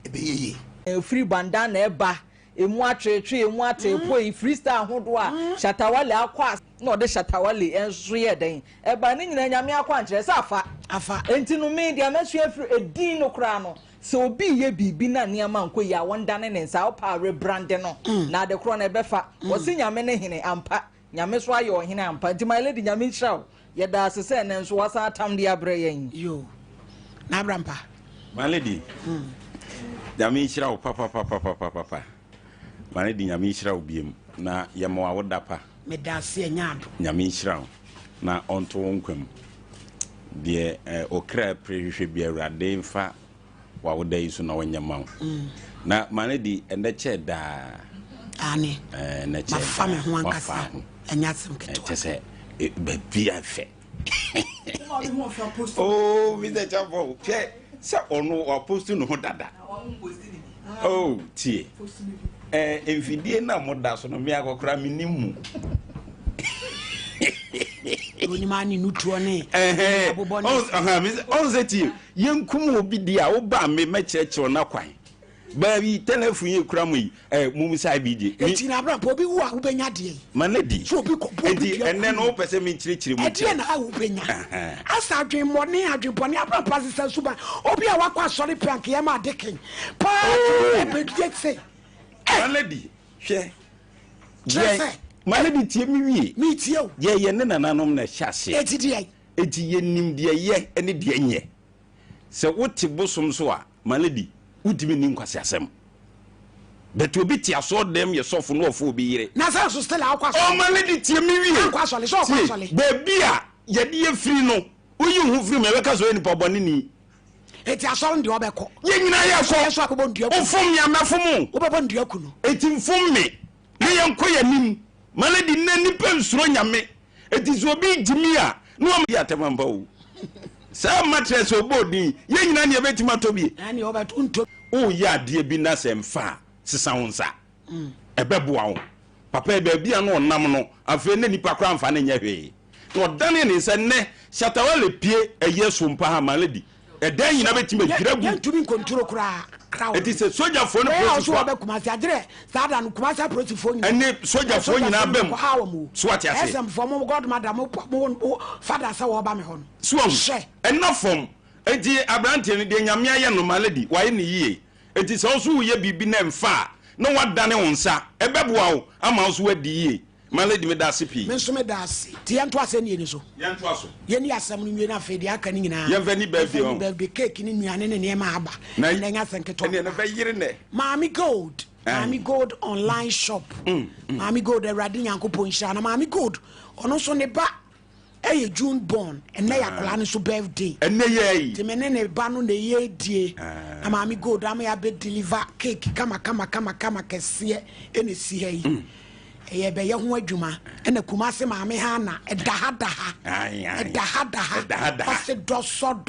e be ye free bandana eba emu atwetwe emu atepo yi freestyle hodo a shatawale akwa na ode shatawale enso ye den eba ni nyina nyame akwa nkyere sa afa enti no media mesu afri edin no kra no so obi ye bibi na niama nko ya wonda ne nsa opa rebrand no na de kro na ebefa wo si nyame ne hene ampa nyame so aye ohene ampa enti my lady nyame nhyraw ye da sese ne nso wasa atam de abre yen yo na brampa my lady nyame nhyraw papa mane di nyame nhyira obiem na yemo awoda pa me da se anyado nyame nhyira na onto nkwam de okra prehwehwe bi awrade mfa wawoda yiso na wanyama na mane di ende che da ani na che ma fame ho ankasa anya semketo tese be bia fe oh mi de chavo che se onu o post no dada oh tie enfidie na moda so no me akokra minimu oni mani nutuo ne on zeti yenkum obi dia wo ba me mecheche na kwan ba bi telephone ye kura mu mumisa bidie enti na bra po bi wo a wo benya de manedi so bi ko enti enne no pese me chirechire mu enti na wo benya asa adwen mone adwen pone abra pasisa suba obi a wakwa sori prank ye ma deken pa be detse manedi hwe manedi tie mi wie mi tie o ye ne nananom na hyase eti ye nim de ye ene de nye se wote bosom so a manedi udimi ni nkwase asem beto obi ti aso dem ye sofo no ofo obi yire na sa so stella akwaso o manedi tie mi wie akwaso le so akwaso le baby a ye de ye free no uyi hu free me beka so eni pa boni ni eti aso ndi obeko ye nyina ye so akobɔ ndua ku ofom ya mafom obɛbɔ ndua ku no eti mfom me ne ye nko ya nim manedi na nipa nsuro nyame eti so obi jimi a no am ya temamba o sa mattress obodi ye nyina ne betima tobi ani obeto nto o ya de bi na semfa sesa wonsa ebeboa wo papa e ba bia no onam no afa ne nipa kra mfa ne nya hwe no dane ne se ne shatawale pie eye Sompa ha maledi edan nyina betima giragu ya tumi kontrol kra eti se soja fo no process so be kuma se agire sada no kuma se process fo nyina ene soja fo nyina bem so ati ase esem fo mo god madam father sa wo ba me ho so enafom eti abrante ne de nyame aye no maledi waye ne yie eti se so ye bibi na mfa no wadane wonsa ebeboa wo ama so wadi yie maledi me da sipi me so me da si ti yanto ase ne ni so yanto aso ye ni asem no nwie na fe de aka ni nyina ye vani birthday on birthday cake ni nuane ne ne ma aba na nya senketo ne be yire ne Mami Gold online shop Mami Gold eradi nyankopon hira na Mami Gold ono so ne ba eye June born ene ya kola ne so birthday ene ye ti mene ne ba no ne ye die na Mami Gold am ya be deliver cake kama kese ene si ha yi eye be ye ho adwuma ene kumase maame ha na edahadaha ase doso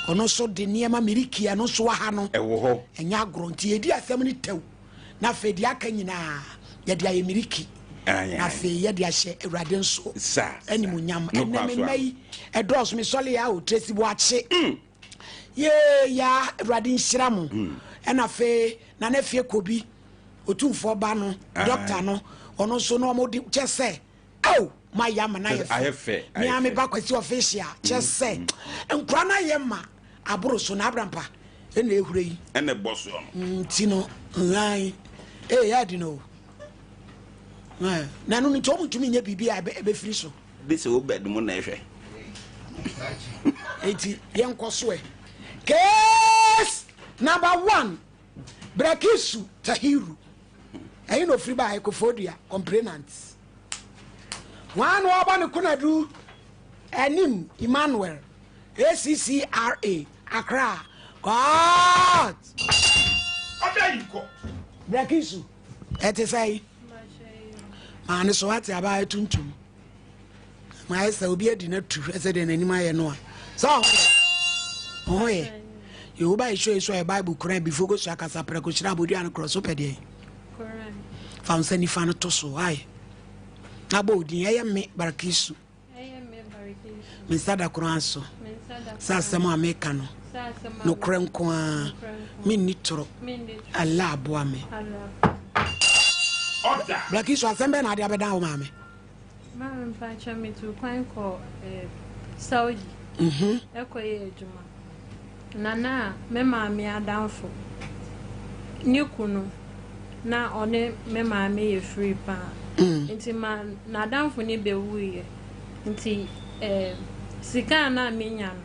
ono so de niema mirikia no so ha no ewo ho enya agronti edi asem ni tew na fe di aka nyina ye dia ye miriki na fe ye dia hye awrade nso animunyam eneme mai edos mi sole ya o tresi bo ache ye ya awrade nhira mo ena fe na na fie kobi otumfo ba no doctor no ono so no mo di chese au ma ya mana ye fe ni ame ba kwasi official chese enkura na ye ma aburo so na abrampa ena ehure yi ena boso tino ngai ya di no na no nto mutumi nya bibia be firi so be se o bed mu na ehwe eti yenkoso case number 1 Brakisu Tahiru ayi no free by Ekofodia complainants one oba ne kunadu anim Emmanuel ACCRA Accra God Brakisu ete say and so what about tuntum my say obi adi na tu say de nanima ye no so oh yeah you buy show a Bible Quran before go so akasa preko shira bodi an cross opede Quran found send if an to so why abodi ye me barakisu me sada Quran so sa sama America no krem ko a me nitro Allah aboa me order barakisu asembe na dia beda wo ma me Mama mpacha me to kwan ko Saudi ekoye ejuma nana me maami adamfo ni kunu na one me maami ye free pa nti ma na adamfo ni bewuye nti sika na menya no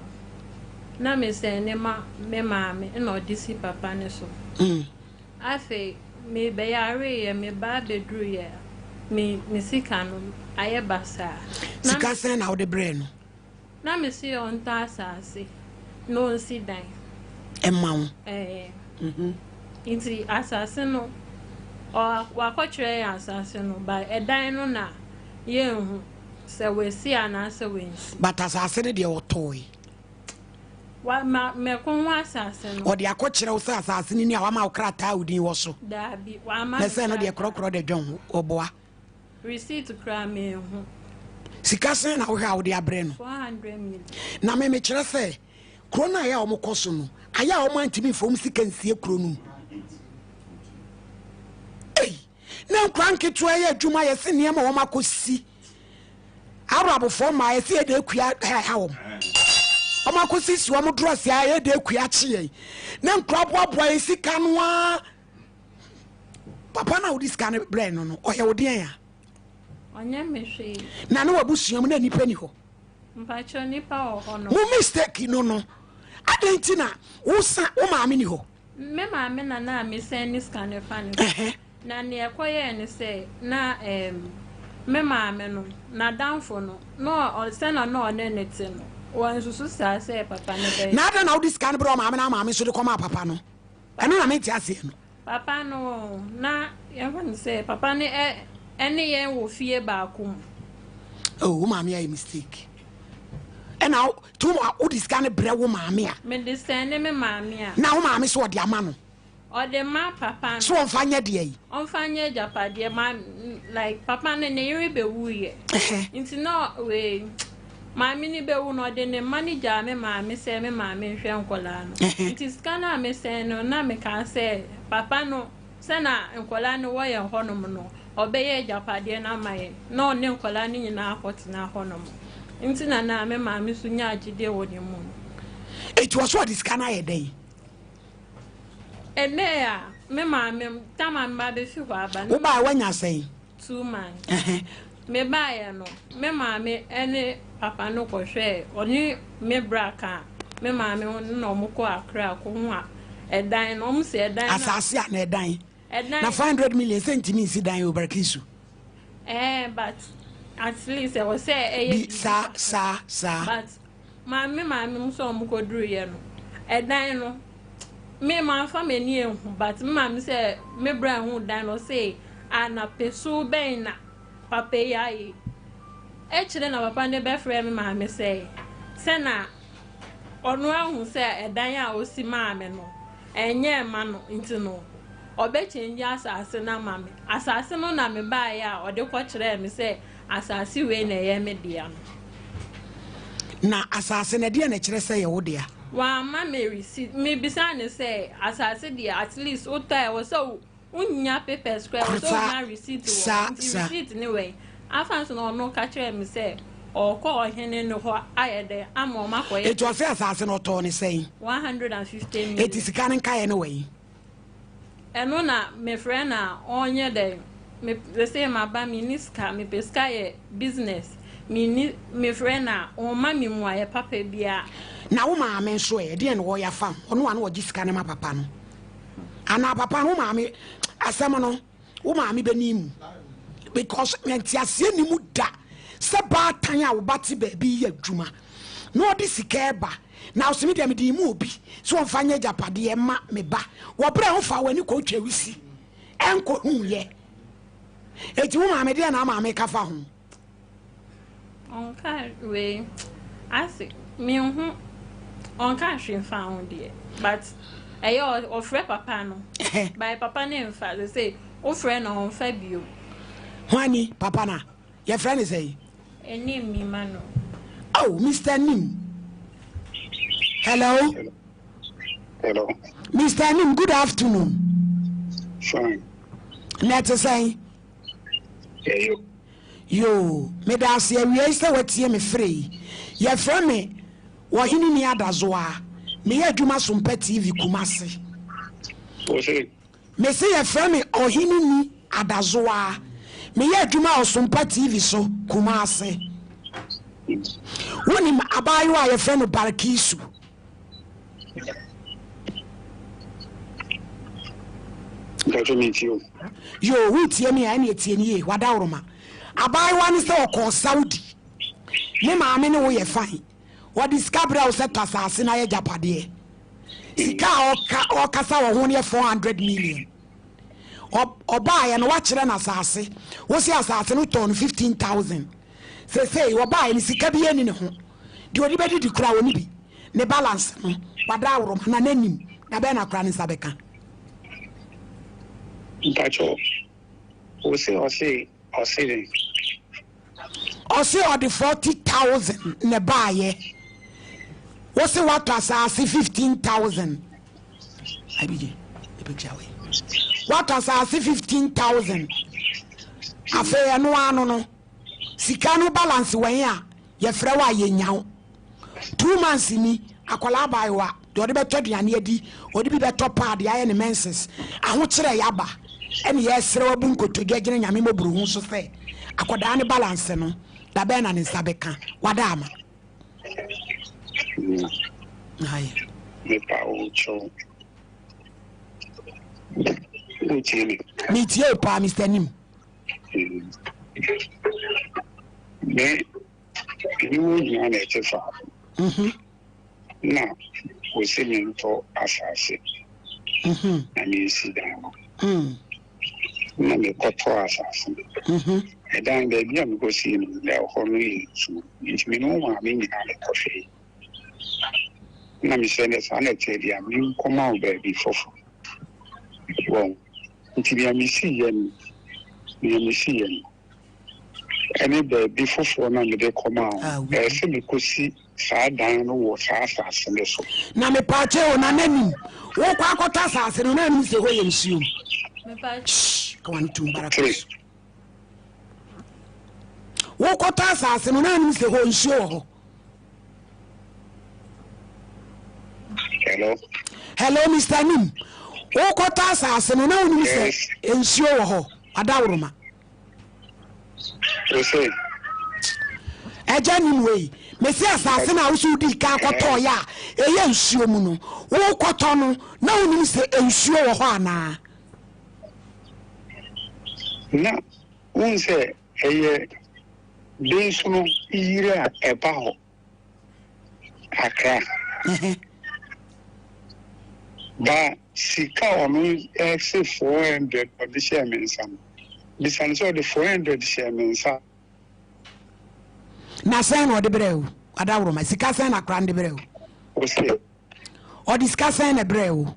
na me se ne ma me maami na odisi papa ne so afi me be yare ye me ba bedru ye me sika no aye basa sika sen na ode bre no na me si on ta asase no si dan emawo inti asase no o wakotwere asase no ba edan no na ye hu se we si ana se we nsi but asase ne de otoy wa me kon wa asase no o de akokere wo asase ni awa ma okrata udin wo so da bi wa ma me se no de krokro de dwon oboa receipt kra me hu sika sen na wo ha wo de abre no 400 million na me kire se krona ya omokoso no aya o mantimi fom sika nsie kronu na kranke to ya adwuma ye se niam wo makosi arabo fo ma ye se de akua ha wo o makosi si wo mo dress ya ye de akua chie na nkraboaboa ye sika no a papa na wo sika ne brain no o ye wo den ya onye mehwe na no wabusuam na nipa ni ho mpacho nipa ho no mo mistake no adentina wo maame ni ho me maame na me sen ni scan ne fa ne na ne ekoye ne se na me maame no na danfo no no se na no ne nete no wan susu sa se papa ne be na da na wo scan bro maame na maame so de koma papa no eno na me ti ase no papa no na ye wan se papa ne ene ye wo fie ba akum oh maame ya mistake ena tu wo scan bre wo maame a me de send me maame a na wo maame so de ama no o de ma papa no so on fanya de yi on fanya japade ma like papa ne yiri be wuye nti no we maame ni be wu no de ne manager me maame se me maame hwe nkola no nti scanner me se no na me kan se papa no se na nkola no wo ye honom no obeye japade na maye no ne nkola ni nyina akoti na honom nti na me maame so nya agide wo ne mu it was what this scanner ye dey ene ya me maame tama mba be fi kwa aba wo ba wanya sei 2 months me ba ya no me maame ene papa no ko hwe oni me braka me maame no mo ko akra ko ho a edan no mo se edan asase a na edan na 500 million sentimi si dan obarkisu but at least I was say sa but maame mo so mo ko duru ye no edan no me man family hu but me say me bra hu dan no say ana peso ben na papa yayi kire na papa ne be frɛ me maame say na ono ahu say edan a osi maame no enye ma no nti no obe change asase na maame asase no na me ba ya ode ko kire me say asase we na ye me dia na asase na dia na kire say ye wo dia wa ma me receipt me bisa ne say asase dia at least o tie was so unya paper square so na receipt receipt ni we afan so no ka kire me say o ko ohene no ho ayede ama o makoye it was asase no to ne say 150 million it is kan kai no we eno na me friend na onye de me say ma ba miniska me peska ye business me friend na o ma mi mu aye papa bia na wo maame so e de no wo ya fam ono anu ogisika ne ma papa no ana papa no maame asem no wo maame benimu because mentiasie ni mu da se ba tan a wo bati ba bi ya dwuma no odi sika eba na osimi de me di mu obi so on fanya japade e ma me ba wo bra ho fa wani ko twawisi enko hu ye eti wo maame de na maame ka fa ho onka we asi me hu onka hwe fa ho de but ayo ofre papa no by papa ne mfa they say ofre na onfa bio hwani papa na your friend is say enim mi mano oh Mr. Nim hello Mr. Nim good afternoon fine net say yo me da se awie se watie me free your friend me wo hini ni adazoa me ya adwuma Sompa TV Kumase me say your friend me ohini ni adazoa me ya adwuma Sompa TV so Kumase woni abayo a your friend Barkisu yo wutie me ani etie ni wada woroma abayo ani se okọ Saudi me maame ne wo ye fine what is Gabriel said to assassin na ye japade sika okasa wo ho ne 400 million oba ye no wa kire na assassin wo si assassin no ton 15,000 say oba ye sika bi eni ne ho de odi bedi di kura woni bi ne balance no wada woroma na nanim na be na kura ne sabeka Mpacho, ose or the 40,000 ne buy. What's what was 15,000? I be the picture away. What was 15,000? Affair no. Sikano balance when ya frewa ye nyao. 2 months ni akwala buy wa. The better than yedi, or the better part the iron menses. I want yaba. And yes, Robunko to get in Yamimo Bruhun so say. Akoda ne balance no. Da bena ni sabeka. Wadama. Aye. Me pa ucho. Meet you, pa, Mr. Nim. Me, you want to fa. Now, we see me for assassin. I mean, sit down. Na me koto assassin. And then baby, I'm going to see him there. Honey, so it's me no one. I mean, I'm coffee. Na me say this, I tell you, I'm in come out baby for. Well, until you see him, you see him. Any baby for na me they come out. Say because see, sad down no water assassin. Na me pache o na nani. Wo kwa kota assassin na ni se ho ye nsuo. Me pache. Kwan tu barakos. Wo kota assassin na ni se ho nsuo ho. Hello, Mr. Nim. Wo kota assassin na ni se nsuo ho. Adawroma. Okay. Eja nim wey. Me si assassin na wo su di ka koto ya. Eye nsuo mu no. Wo koto no na wo ni se nsuo ho ana. Na won say eye densu no ira eba ho akra ba sika onu exe 400 for the chairman sam bisan so the 400 chairman sam na sen o de breu adawro ma sika sen na kra de breu o se o discuss sen na breu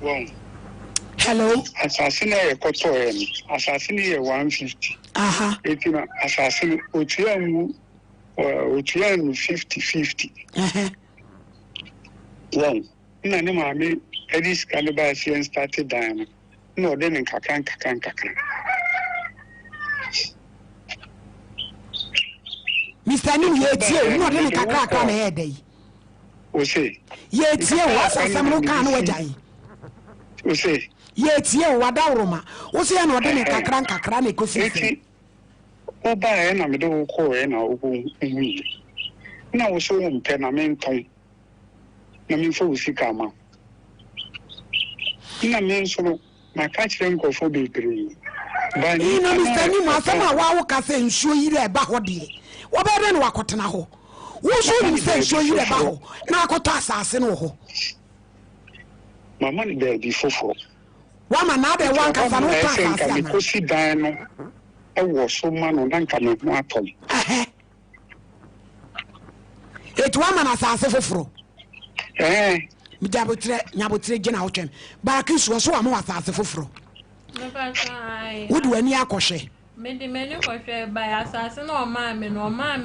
Well, hello. Assassin a koto assassin 150. Etina assassin otiamu 50-50. Well, na ne maame edis kanaba sien started down. No den kakran. Mr. Nim ye tie no den kakran na ye dey. O say ye tie wa asasam no kan no wajai. O say ye tie wadawroma wo se na ode ne kakran na ekosi o ba na me do ko na ogun na wo so won pe na me nton na me fo usika ma na me so na ka kire nkofo bebre ba ni no Mr. Nim asama wa wo ka se nsuo yire ba ho de wo be re no wakotena ho wo so ni se nsuo yire ba ho na akota asase no ho mama ni baby foforo wama na de wan kasa no ta asase ana ko si dan no e wo so ma no dan ka me ho atom etu wama na asase foforo nyabotre gina otwem ba kisu so wama asase foforo wudu ani akohwe me kohwe ba asase na o ma me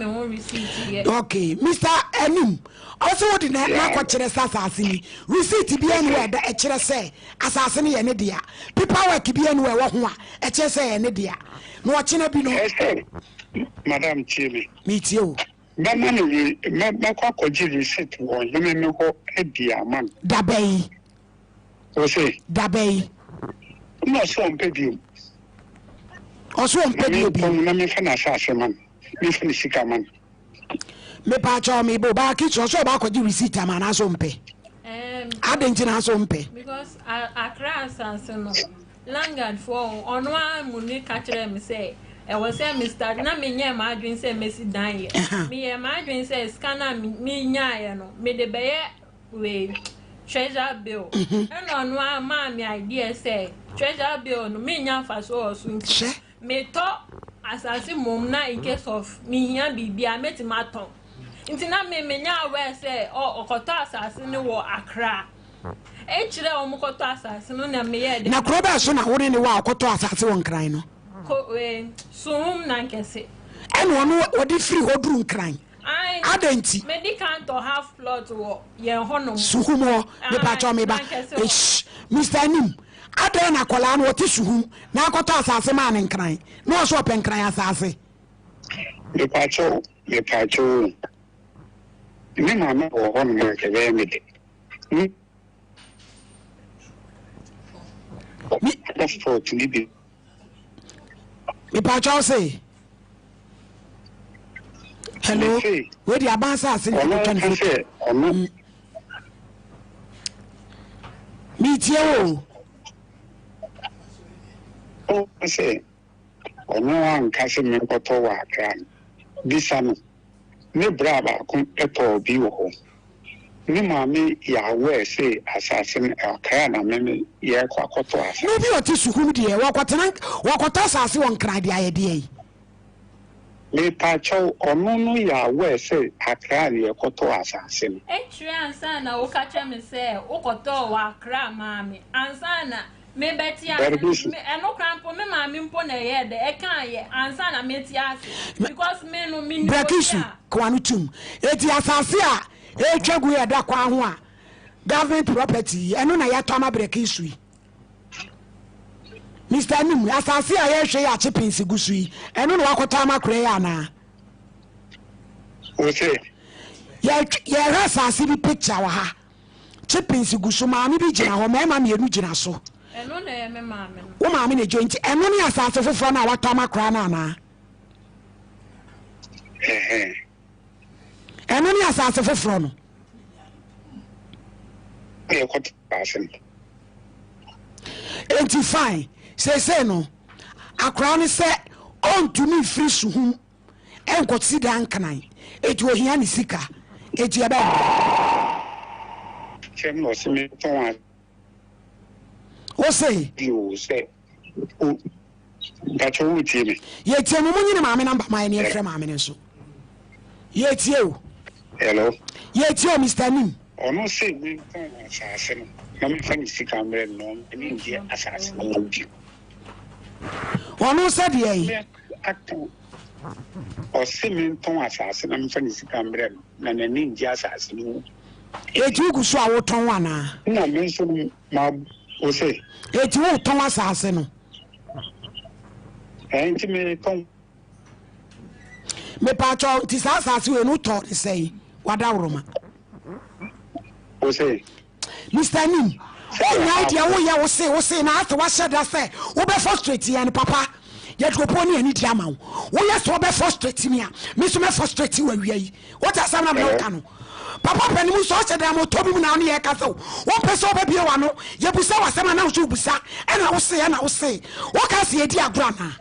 ho receipt ye okay Mr. Anim also would na kwakire asase ni receipt bi enu e da e kire se asase ni ye ne dia paperwork bi enu e wo ho a e kire se ye ne dia no kine bi no madam Chile me tie o ba man we ma kwakoji receipt wo yeme me ho e dia man dabai o se dabai no so on pay also on pay bi na me fa na asase man me fa ni sika man me pa cho me bo ba ki so ba kwaji receipt ama na so mpe adentina so mpe because Accra asase no langard for ono amuni ka kire me say e was say Mr. na me nya ma adwen say Messi dan ye me ye ma adwen say scanner me nya ye no me de be we treasure bill and ono ama me idea say treasure bill no me nya fa so nti me to asase mom na in case of me nya bibia metimaton nti na me nya we say okoto asase ni wo Accra echire omukoto asase no na me ye na kroba so na woni ni wa okoto asase won kran no ko sum na nkese eno no odi free hodru nkran adanti medical to half plot wo ye hono suhumo me pa cho me ba Mr. Anim adan na kola no oti suhum na akoto asase ma ne nkran no so open nkran asase me pa cho me na me wo hono me ke be me de passport ni bi me pa cho say hello we di abansa ase ni ko twan fi mi tie o say ono an ka se me ko to wa kan bisa no ne braba ko eto bi wo ni mami ya we say assassin akaya na me ye kwa koto asa no bi oti suhum de wakota asase won kra de aye de le pa cho ono no ya we say akaya ye koto assassin etri ansa na wo ka che me say wo koto wa kra mami ansa na me beti eno krampo me mami mpo na ye de e kan ye ansa na me ti ase because me no me ni kwanu tum eti asase a etwagu ya da kwa ho a government property eno na ya to ama breki sui Mr. Anim asase a ye hwe ya chipinsi gusui eno na wakota ama kure ya na o se ye asase bi picture wa ha chipinsi gusu maami bi gina ho mema mienu gina so eno na ye me maami wo maami na jointi eno ni asase foforo na wato ama kura na na eno ni asase foforo no e ko pasen enti fine say no akra ni se on to me free suhum enko sida nkanan eti ohia ni sika eti eba chem no se me ton o say you say o gacho wuti me ye tie mo nyine maame namba mai ne efre maame ne so ye tie o hello ye tie o Mr. Anim ono se me ton asase no na me fa ni sika mre no ni ndi asase no ndi ono se de yi akto o se me ton asase na me fa ni sika mre no na ni ndi asase no eti gu so a woton wana na me so ma o se eti wo ton asase no enti me ton me pa cho ti asase we no to de sei wada woroma o se Mr. Anim onya idea wo ya wo se na ase wa sheda se wo be frustrate ya ni papa ye dropo ni ani dia ma wo ye so be frustrate me a me so me frustrate wa wi yi what asa na me ka no papa pani mu so sheda mo to bi mu na no ye ka so wo pese oba bie wa no ye busa wa sema na wo busa e na wo se wo ka se ye di agura na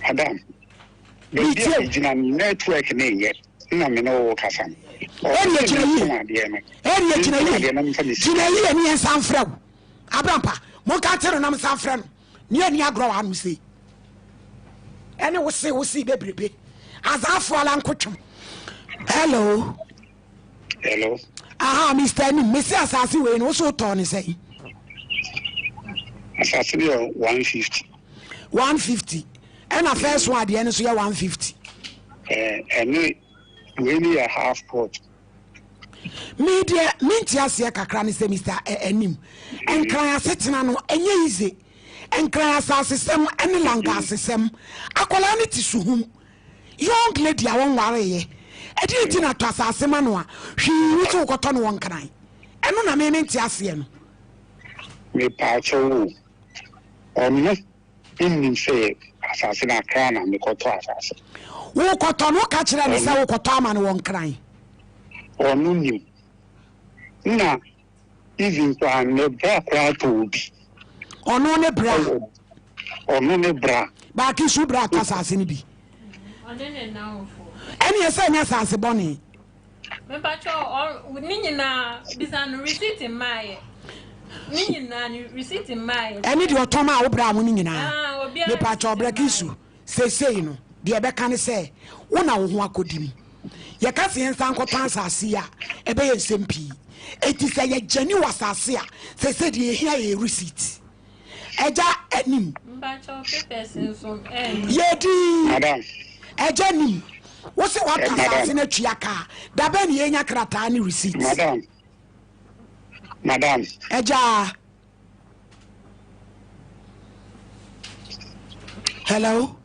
Adam, the network name yet. na me no kasa area chinayi ni ensan frɛ abrampa mo ka tero nam san frɛ no ne ani agro wa no sei ene wo se bebrebe azafo ala nkotwem hello aha Mr. Nim me say asase we no so to ne say asase be 150 and a first one the end so 150 and we a half pot media mintiasia kakra ne say Mr. Enim en kran asetena no enye easy en kran asase sem en langa asesem akola ne tisuhum young lady a won ware ye edi na to asase ma no a hwi wutu koto no won kran eno na me mintiasia no me pa cho in say asase na kran na me koto asase wo koto no ka kire ne say wo koto ama no won kran onu nim na even kwa ne bra kwa to bi onu ne bra ba ki su bra ka asase ni bi onene na ofo eni ese nya asase boni me pa cho ni na bisan receipt in my ni na receipt in my eni di otoma wo bra mu ni nyina me pa cho bra ki su sei no de be kan se wo na wo ho akodimi ye ka se ensan kotan asase a ebe ye sempi eti se ye jani wasase a se de ehia ye receipt eja anim mba cho papers nso yedi madam eja nim wo se wa asase na tuaka da be ne enya krata ni receipt madam eja hello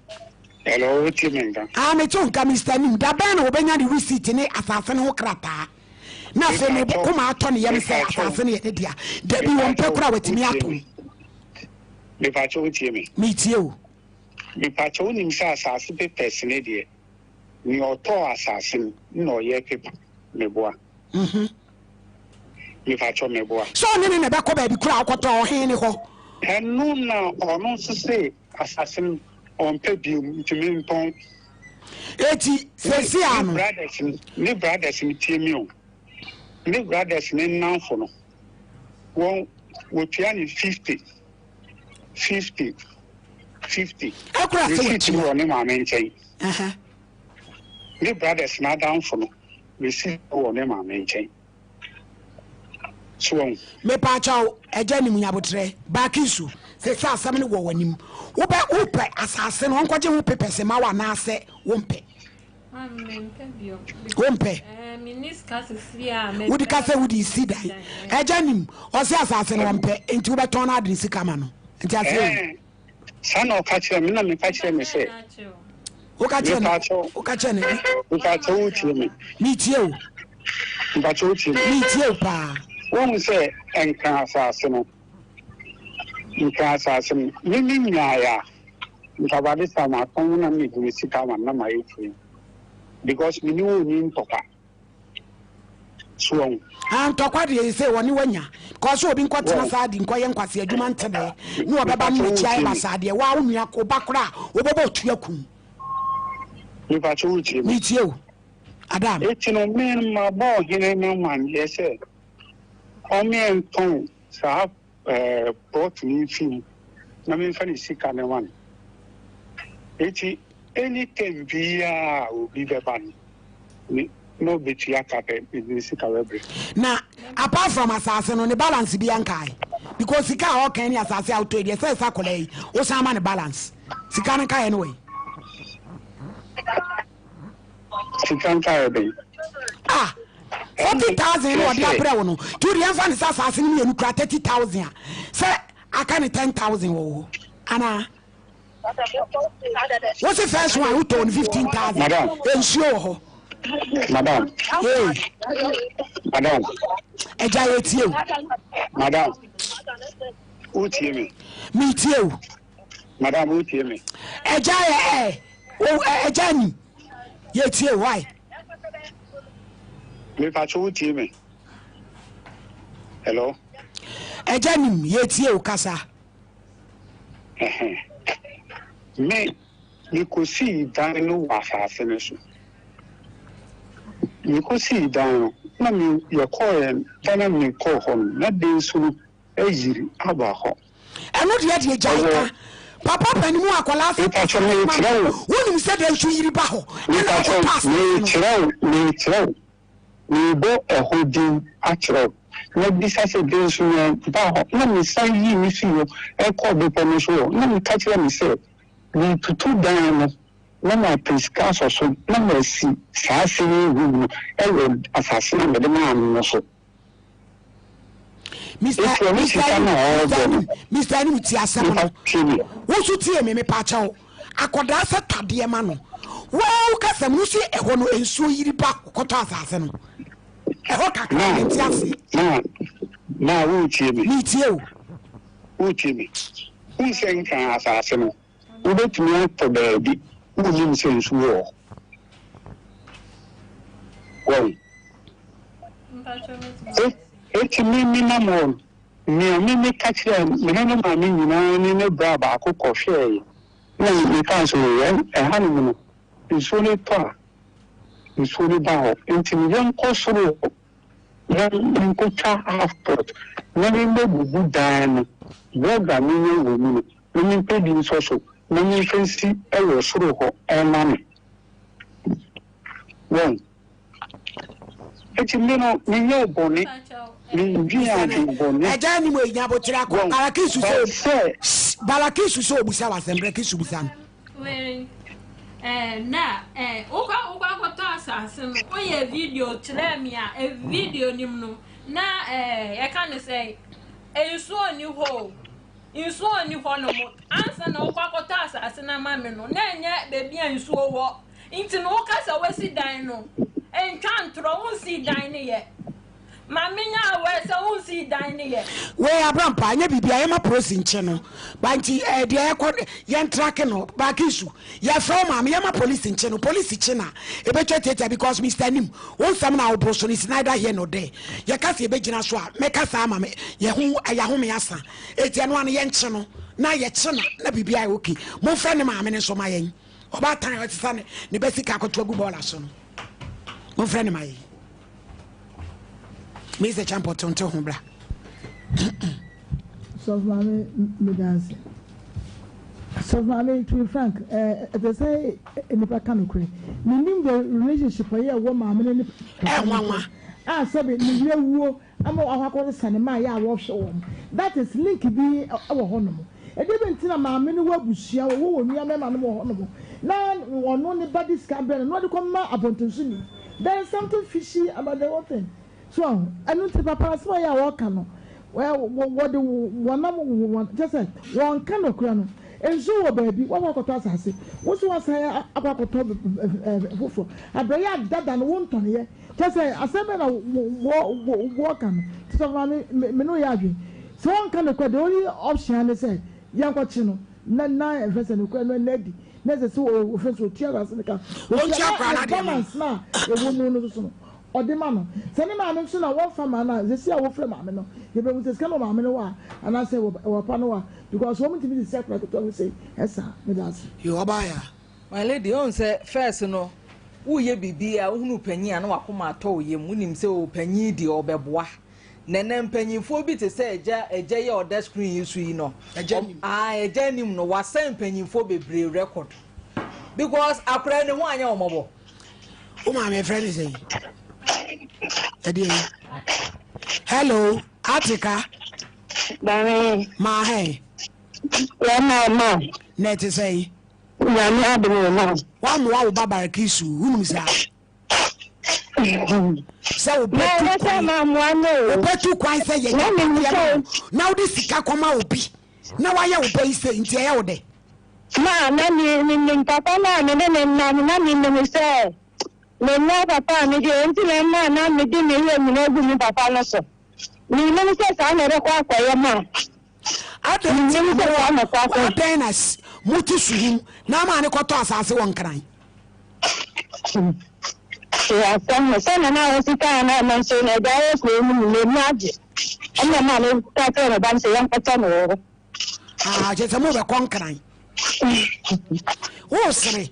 timenga me tonka Mr. Nim da be na obenya the receipt ni asase ne ho krata na fe me kuma ato ne yem se asase ne ye dia da bi won pe kura wetimi ato me pa cho tie me tie o me pa cho nim sa asase pe person de ni oto asase no ye pepa me boa me pa cho me boa so ne be ko ba bi kura akoto ohen ne ho enu na ono so se asase on pay bill to me pon eti sesi anu ni brothers mi tie mi o ni brothers ni nan fo no won wo tia ni 50 akura se wo ti wo ni ma me nchen ni brothers na down fo no we see wo ni ma me nchen so me pa chawo eja ni munyabotre bakisu se sa asam ne wo wanim wo pe asase no onkoje wo pepese ma wa na ase wo mpe wompe minister sifia me wudi ka se wudi sida eja nim o se asase no wompe enti wo beton na adresi kama no enti ase sana o ka kire me na me ka kire me se o ka kire ne o ka kire ne o ka to tie me mi tie o ba to tie mi tie o pa won se enka asase no nka asase no mi nyaaya nka ba de sama ton na mi du sika ma na ma efu because me no ni ntoka so ntokwa de say woni wanya cause obi nkwatena saadi nkoye nkwase adwuma ntebe ni obeba no chia ba saade wa onua ko bakora obeba otuakum ni ba cho uchi mi tie o adam etino men ma bo hine na man yese o men ton sa pot ni film na men fa ni sika ne wan eti anything via obi beban ni no betia kape business kawebre na apart from asase no ne balance bi ankai because sika o kan ni asase auto dey say sakolai o sama ne balance sika ne kai anyway sika kai be 40,000 no dey apre wo no to the enfan asase ni enu kra 30,000 say aka ne 10,000 wo ana what's the first one who told 15,000 madam ensure madam madam eja yetie madam o tie me mi tie o madam o tie me eja eja ni yetie why me pa cho o tie me hello eja ni yetie o kasa me ko si dan no wa asase ne so you could see down. Na me your call dana me call home. Na dey so ejiri aba ho. E no de de jaika. Papa panimu akola se pa wonu se de nsu yiri ba ho. Me tell. Me bo e hodin atro. Na bisa se de nsu ba ho. Na me say yi mi fi yo e call be pe no so. Na me catch me say me tutu down na ma pesca so na ma si sa se wu e wo assassin me de ma no so. Mr. Ni uti asem no. Wo su tie me pa cha wo. Akoda se tade ma no. Wo ka sem no si e ho no ensuo yiri ba koto asase no. E ho ka ka ti ase. Na wo tie me. Ni tie o. Wo tie me. Wo se nka asase no. Wo betumi to baabi. Wo ni se ensuo. Wo. Eti mi na mo mi catch them me na ma mi nyina ni ne bra ba akokọ hwe na mi kan so ye ha no no nso ni to nso ni ba ho enti mi yan ko soro ya nko cha afport na mi me bubu dan no ga mi ni wo mi mi pe di so so na mi fancy e wo soro ho e ma mi won eti mi no mi ye boni Eja ni mo nya botira ko balakisu so obusa wasembre kisu busa we na uka ko to asase no oye video kire mi a video nim no na e kan say ensu oni ho no mo ansa na uka ko to asase na ma me no na enye bebi ensu wo inti no uka sa wasi dan no entwantro wonsi dan ne ye Maminya we so unsi dine ye. We abrampa nya bibia ye ma prosi nche no. Ba nti de ye ko ye track no ba kisu. Ye from am ye ma police nche no. Police che na e be twetete because Mr. Nim won sam na obroso ni Snyder here no there. Ye ka se be gina so a me ka sa ama me ye ho aya ho me asa. Eti no an ye nche no na ye che na bibia ye okay. Mo fa ne ma me ne so ma ye. Oba tan o ti sa ne be sika ko to gu bola so no. Mo fa ne ma ye. Mr. Champo tonto humbra. So mama me dance. So mama to be frank, they say nipa kan kure. Me nim the relationship here wo mama ne mama. Ah so be ni wuo ama ahakọ sanema ya wo hwe. That is link bi wo hono mo. E de bentina mama ne wo abusua wo nua mema no wo hono mo. Na ono ne body scabber no de come abontonsu ni. There is something fishy about the whole thing. So, I don't think Papa so ya walk no. Well, what the one just said one kind of crown. And so baby, what walk to us? What was I about to talk? I bring that and won't on here. Just say, I said, walk on. So, me no yagi. So, one kind of the only option I said, young cochino, na vessel, no lady. Next, so offense will tear us in the car. Balance now, a woman. Or the man, send him a mention of one from man, they see our friend Mamino. You will just come on Mamino, and I say, or Panoa, because woman to be the separate to say, yes, sir, with us. You are buyer. My lady on say, first, no, who ye be a who penny and Wakuma told you, winning so penny di or bebois. Nenem penny for be to say, a jay or desk screen you see no. A jenny no was same penny for be brave record. Because I pray the one your mobile. Oh, my friend is saying. Hello, Attica. Ma hey. Ma. Net say. One wow Baba Kisu, whom say. So, better quite say, now this Kakoma will be. Now I will pay say in the day. Ma, none Papa, none say. Me no papa me je enti le ma na me di me ye me na gu mi papa no so me no se sa na re kwa ye ma ade me se wa na kwa penas muti suhum na ma ne koto asase won kran ya san na o si ka na man so na da o so mu me na je amma ma ne ta ta na ban se yan kwata no je se mo be kon kran o sere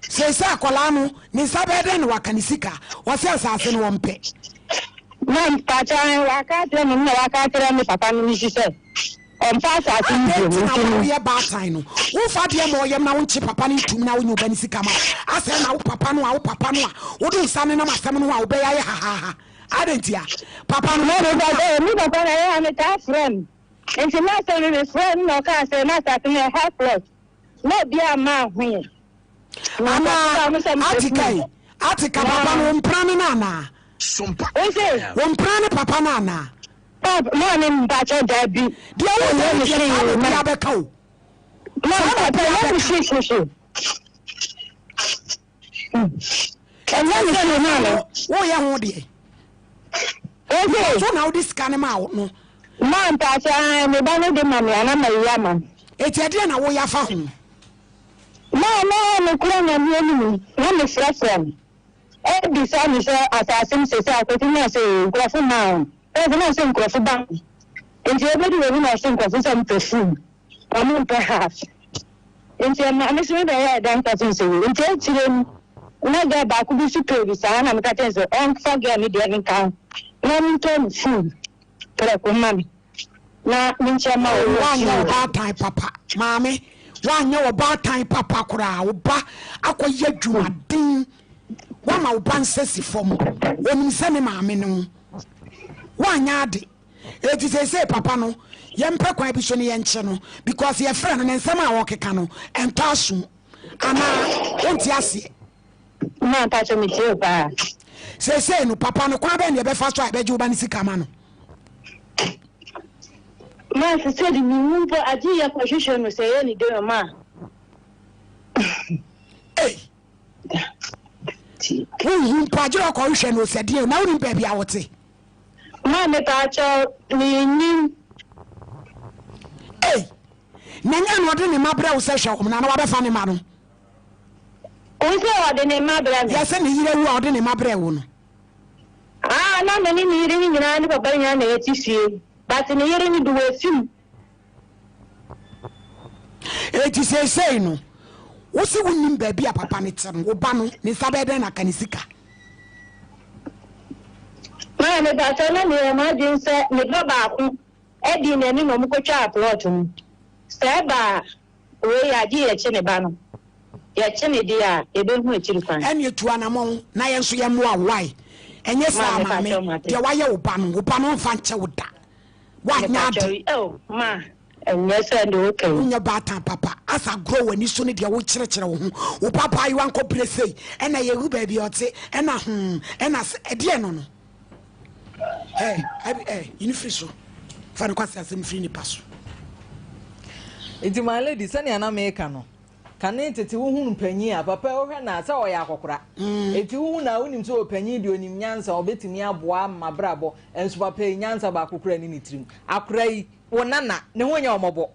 Sesa akwala no ni sabede no wakanisika wose asase no wompe Man pacha waka tell me no waka tell me papa no shi say on pass asase no ye bad time no wo fa de mo yem na wonchi papa no tum na wonyu banisika ma ase na wo papa no wo do sane na masem no wo be ya ye ha adentia papa no me papa na ya me ta friend and she na say me friend no ka say na start me helpless no be a man hwe Atika papa no mprane na na Sompa mprane papa na na no ni mbacho dabi dia wo ye dia be ka o no papa no shi and then wo ye ho de so now this can ma no man pacha me ba no de mama na ma man etiade na wo ya fa ho no kura na mi na me frefrem e di sa mi se assassin se sa ko tin se nkrofo ma e na se nkrofo ban enti e be di we na se nkrofo se mpefu amu pe half enti na me se be ya dan ka tin se enti e tire na ga ba ku bi su pe sa na me ka tin se on forget me de nkan na mi to food para ko mami na mi chama o wa time papa mami wanya wo ba tan papa kura wo ba akoye adwumaden wa ma wo ban sesi fom onim se ne maame no wanya ade eti say papa no yempe kwa bi so ne yenche no because ye friend no nsem a wo keka no ento aso ana wonti ase na ta cho mi tie ba say no papa no kwa be ne be fa so a be ju ba ne sika ma no ma se se di mumbo aji ya kwa shisho no se ye ni de ma mpa jiro kwa hwe no se de na woni ba bia wote ma me ta cho ni na nya no de ne mabre wo se hwe na wa be fa ne ma no o se wa de ne mabre ya se ne yire wu o de ne mabre wo no na me ni yire ni nyina ni baba nya na yeti fie but ni yire ni do we film eti say no wo se wonnim ba bia papa ne tere wo ba no ni sabede na kanisika ma me ba ta na me ma din se me baba ku e di na ni no mu ko twa plot mu se ba we ya di ye che ne ba no ya che ne dia e be hu e chiri kwan ene etu anamon na ye nso ye mo awai enye sa maame de wa ye wo ba no fa nche wo da wa nya de ma enye se ndo okay unya bata papa asa grow wani so ne de wo kirekire wo hu wo papa yi wan ko presei ena ye hu ba bi ote ena ena de no no unifiso fa no kwasa asem free ni paso enti my lady sani ana meka no kane tete wo hu mpanyi a papa wo hwe na sa o ya akokora enti wo na wonim so opanyi de onim nyansa obetimi aboa mabrabo enso papa nyansa ba akokora ni nitrim akora yi wonana ne ho nya omobo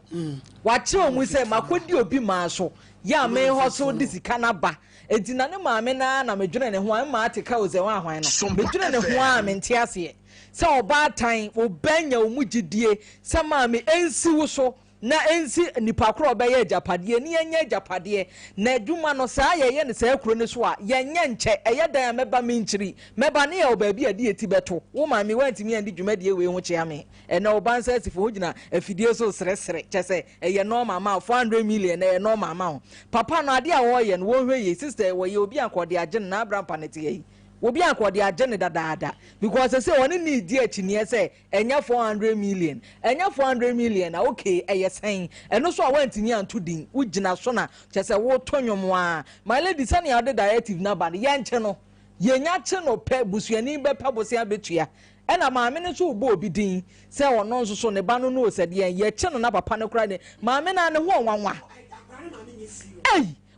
wache omu se makodi obi ma so ya me ho so disika na ba enti na ne maame na medwene ne ho a ma ateka o ze wa hwan no medwene ne ho a mente ase se oba tan obanya omugidie se maame ensi wo so na ensi nipa kro obeye japade ni enye japade na adwuma no saa ye ne saa kro ne so a yenye nche eye dan meba minchiri meba ne ye obabi ade eti beto wo maame wantimi andi dwumade we ho chia me ene obansa asifo ho gina afidie so sresre chese eye normal ma 400 million eye normal ma papa no ade a wo ye no wo hwe ye sister wo ye obi akode age na abram panete ye obi akode age ne dadaada because say one need die akini say enya 400 million enya 400 million na okay eye sen eno so a wantini anto din ugina so na chese wo tonwom a my lady sani ade directive na ba ye nche no ye nya che no pe busuani be pa bosia betua ena maame ne so obo obi din say wono nso so ne ba no no sede ye che no na papa ne kura ne maame na ne ho wanwa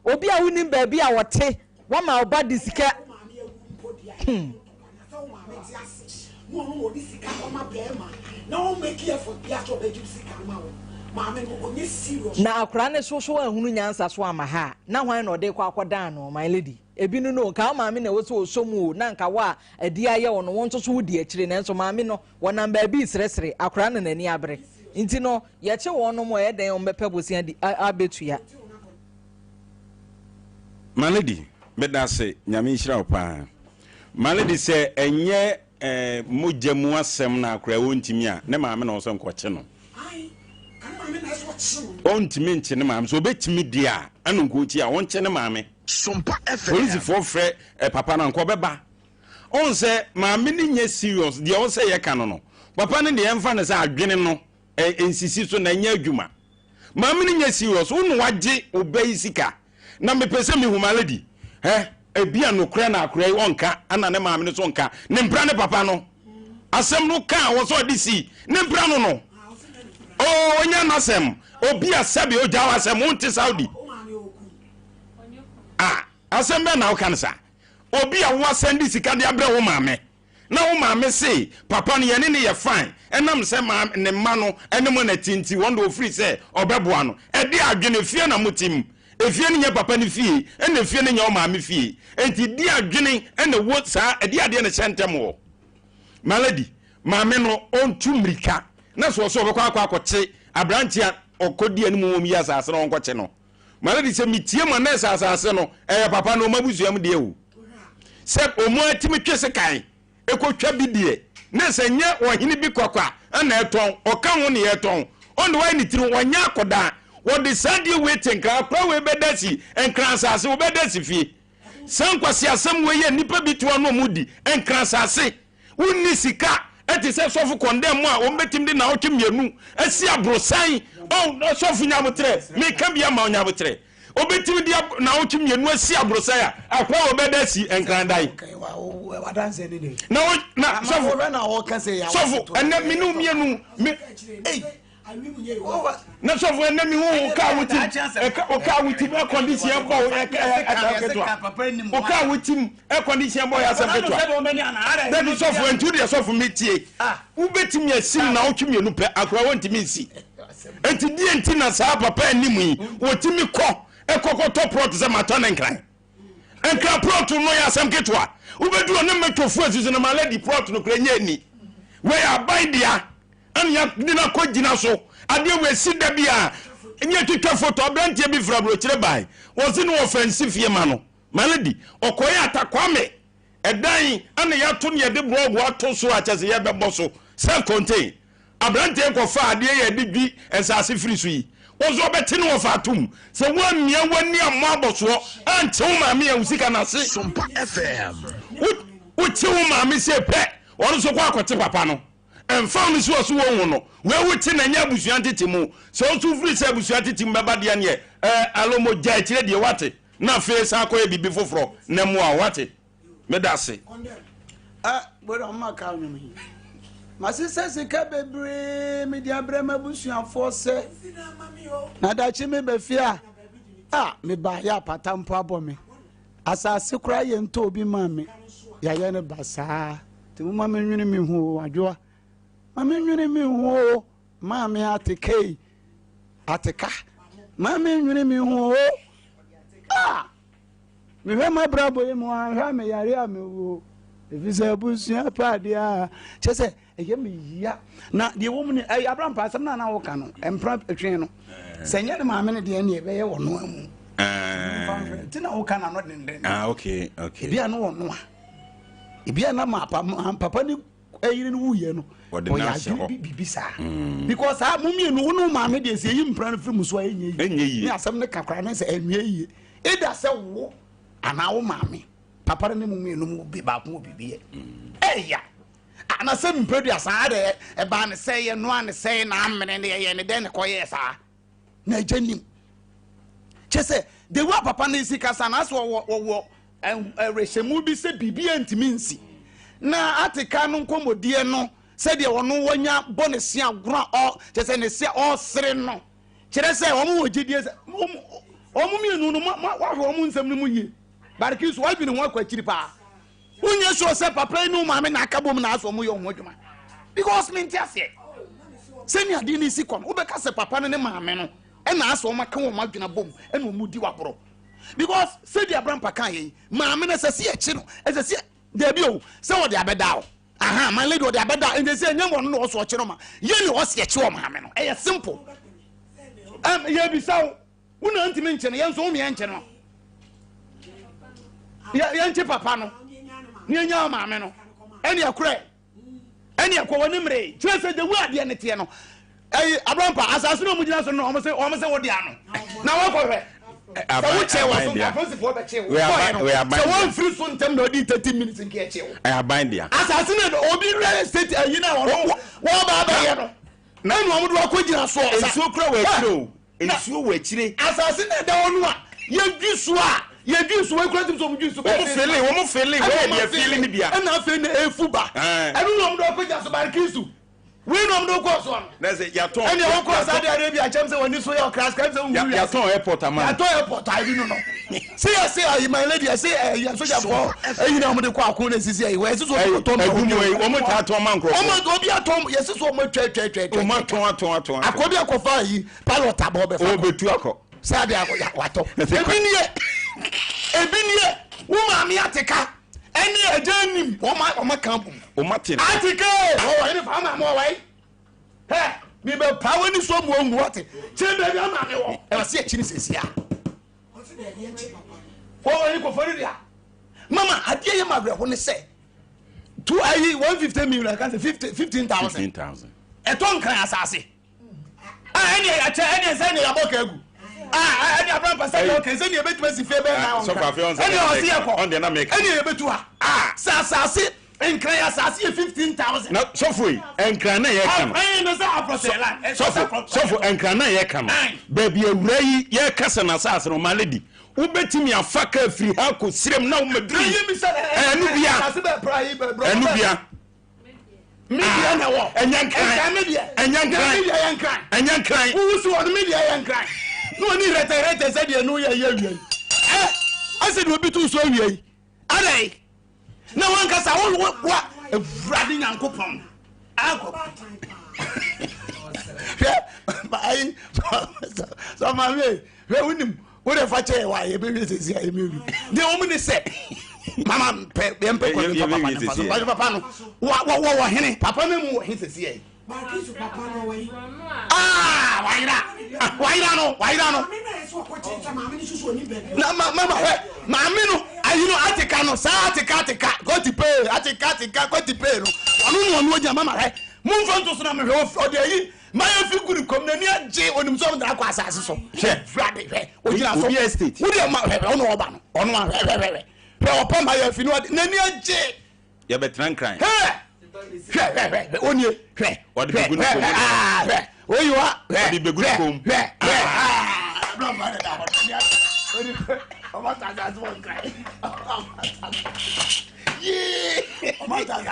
obi a wonim ba bi a wote wa ma oba disika na akra ne so ahunu nyansa so ama ha na hwan na ode kwa akodan no my lady ebi no ka maame na wo so osomu na nka wa adi aye wo no won so wodi akire na nso maame no wonam ba bi sresre akra ne nani abre nti no ye che wo no mo ye den o mepe bosia di abetua Malady beda say nyame hira opa Malady say enye mojamu asem na akra wontimi a ne maame na so nkoche no ontimi nche ne maame so obetimi dia anu nkochi a wonche ne maame Sompa FM police for frɛ papa na nko beba on say maame ni nye serious dia on say ye ka no papa ne de emfa ne say adwene no ensisi so na nya adwuma maame ni nye serious unu waje obey sika na me pese me hu Malady ebia no kra na akra wonka ana ne maame ne so nka ne mpra ne papa no asem no ka wo so disi ne mpra no no oh onya na asem obi asabe oja wa asem unti Saudi asem be na wo kan sa obi a wo send sika de abre wo maame na wo maame say papa no ye ne ye fine enam se maame ne ma no ene mo na tinti wondo free say obeboa no e de adwene fie na mutim efie ne nya papa ne fie ene fie ne nya o maame fie enti di adwene ene wo saa e di ade ne sentem wo Malady maame no ontu mrika na so obekwa akoche abrantia okodi animu wom ya asase no onkoche no Malady se mitie mo na asase no papa no mabusuam de ewu se omu atimi twese kan ekotwa bidie na se nye ohini bi kwakwa na eton oka ho ne eton onde wa ni tiri wonya akoda wo de sadie waiting kra pra we bedasi enkran asase wo bedasi fie sankwasi asem we ye nipa bi to no mudi enkran asase wonni sika eti se sofu condemn a o betim de na otwe mienu asi abrosan o sofu nyabotre me ka bia ma nyabotre o betim de na otwe mienu asi abrosan a akwa o bedasi enkran dai wadanse ni na sofu na o kan se ya sofu ene minu mienu na sofu ene mi hu ka wutim o ka wutim e condition bo o ka wutim e condition bo ya sepetwa then sofu entu de sofu metie u betim ya sim na otwim yenu pe akwa wontimi nsi enti die enti na sa papa animu yi wotimi ko e kokoto prot ze mato na nkran enkra prot no ya sem ketwa u bedu ne metofo azizi na Malady prot no kra nya ni we abaidia anya dina ko gina so ade we sida bia nya twetwa photo abrantie bi fra brochire bai wosi no offensive ye ma no Malady okoya atakwame edan ana ya to ne de blog ato so achese ye bebo so se contain abrantie ko fa ade ye de dwi ensase free so yi wozo beti no wo fa tum se wo mia wani ammo aboso ante wo ma me ya usika na se Sompa FM uti wo ma me se pe won so kwa akote papa no emfa no so wo no we wuti na nya busuan tetimu so so free se busuan tetimu baba de ne alomo ja kire de wate na fe sa ko e bibi foforo na mu a wate me da se bodo ma ka nyumi masisa sika bebre media brema busuan force na da chi me be fia me ba ya patampo abomi asase kura ye nto obi mame ya ye ne basa ti mu mame nwini mi hu adwoa mame nwini mi hu mame ateka mame nwini mi hu me we ma brabo ye mu ahwa me yare amewo efisa busuan padia chese eye me ya na de wo mu ne Abraham pasam na wo ka no empra atwen no senye ne mame ne de ne be ye wo no amu tina wo ka na no den okay bia no wo no bia na ma papa ni eyiri no wuye no o ya bibisa because mumie no wo mame de se yi mpra no film so enye ni asem ne kakra ne se enye yi ida se wo ana wo mame papa ne mumie no mu bi ba ko bibie eya ana se mpadu asa de e ba ne se ye no ane se na amene ne ye ne den ko ye sa na janim chese de wa papa ne sika sa na so wo reshemu bi se bibie ntimi nsi na atika no nkomodie no se de wono wonya bonesi agora o chese ne se o sere no kire se omo wogidie se omo mienu no wa hwe omo nsam no mu yie bariki so wadwene ho akwachiri pa unye so se papa ni maame na akabom na aso mo ye ho adwuma because me ntiase se ni ade ni sikon wo be ka se papa ne maame no e na aso maka wo madwena bom e no mudi waboro because se di Abraham paka ye maame na se se echi no e se de bi o se wo de abeda o aha man lady wo de abeda e se nyam wo no so ochi no ma ye ni wo se echi wo maame no e simple ye bi saw una ntimi nche no ye nso wo me nche no yɛnti papa no ne nya maame no ɛne akorɛ ɛne akɔ wɔ ne mmerɛ kyerɛ sɛ de wu adeɛ ne teɛ no ɛyi abrampa asase no mu gyina so no ɔmo sɛ wodi ano na wɔkɔhwɛ sɛ wokyɛ wɔ so aposifoɔ bɛkyɛ wo sɛ wɔmfiri so ntɛm na ɔdi 30 minutes nkɛ kyɛ wo ɛyɛaban dea asase no obi real estate ayi na wɔba bɛyɛ no na ɛnu ɔmo de wakɔ gyina so nsuo kura wɔ akyire o nsuo wɔ akyire asase na ɛda hɔ no a yɛdwi so a yɛdwi so wɔkura tim so ɔmo dwi so wɔn fele wɔyɛ deɛ fele ni bia ɛna afei na efu ba ɛnu ɔmo de wakɔ gyina so bari kristu wei na ɔmo de wakɔ so ano n'ɛsɛ yatɔn ɛni ɛwɔ kɔ Saudi Arabia akyɛm sɛ wɔn ni so yɛ ɔkras kɛm sɛ wɔn wuli yatɔn airport ama yatɔn airport ayi no se ayi my lady se ɛyɛ soja bɔ ɛyi na ɔmo de kɔ akoro na esisi ɛyi wɔ ɛsisi ɔmo tɔn ɔmo ta atɔn ma nkorɔfo ɔmo obi atɔn yɛsisi ɔmo twɛ ɔmo atɔn akɔbi akɔfa yi pilot abɔ bɛ fa ɔbɛtu akɔ sáàdì àwàtọ ebi ni yẹ wọn maami atika ẹni ẹjẹ nim ọmọ kan bù ọmọ tẹ atika ọwọ yìí ni fa maami ọwọ yìí ẹ mi bẹ pa wọn ni sọmu ohun wọti tiẹ bẹẹbi amaami wọ ẹ wọ si ẹkyini sèse a wọ́n yìí kò fọ́nrí di a mama adiẹ yẹ maa bẹrẹ hó ni sẹ 150 million kan sẹ 15,000 ẹtọ nkan asase ẹni ẹyàkyẹ ẹni ẹsẹ ẹni ẹyàbọ kẹgù ẹni abúlé sẹ́ni ọkẹ́ sẹ́ni ebe tuma si fẹ́ bẹ́ẹ̀ náà ọ̀nkà ẹni ọ̀sí ẹ̀kọ́ ẹni ebe tu a sàásì nkran yà sàásì yẹ 15,000. na sọfọ yi nkran náà yẹ kàn. ẹyin ní sẹ àpọ̀sẹ̀ la. sọfọ nkran náà yẹ kàn. bẹẹbi ewura yi yẹ kasa na sàásì ọmọ alẹ di wobɛtumi afa ka afiri ha kɔ sirem na womadiri ɛnubia media na wɔ ɛnya nkran wowoso wɔ no media yɛ nkran na ɔne rɛtɛrɛtɛ sɛdeɛ no yɛ awiei asɛ de obi to so awiei adai na wankasa wowa awurade nyankopɔn akɔ hwɛ sɔmame hwɛ wonim wode fa kyɛ wa yɛbɛwie sɛsi a yɛmɛwi deɛ wɔm ne sɛ mama yɛmpɛ kɔne papa no wɔ hene papa no mu wɔ he sɛsi ɛ wayera no mama hɛ maame no ayi no ateka no saa ateka kɔtipee ateka kɔtipee no ɔno no ɔno agya mama hɛ momfa nto so na mehwɛ ɔde ayi mayɛ fi guri kɔm n'ani agye onim sɛ ɔmdara kɔ asase so hwɛ frade hwɛ ogyina so wodeɛ ma hwɛ ɔno ɔba no ɔno a hwɛ ɔpɛ mayɛ fi no n'ani agye yɛbɛtena nkran hwɛ onie hwɛ oyiwa ɔde bɛgu no kom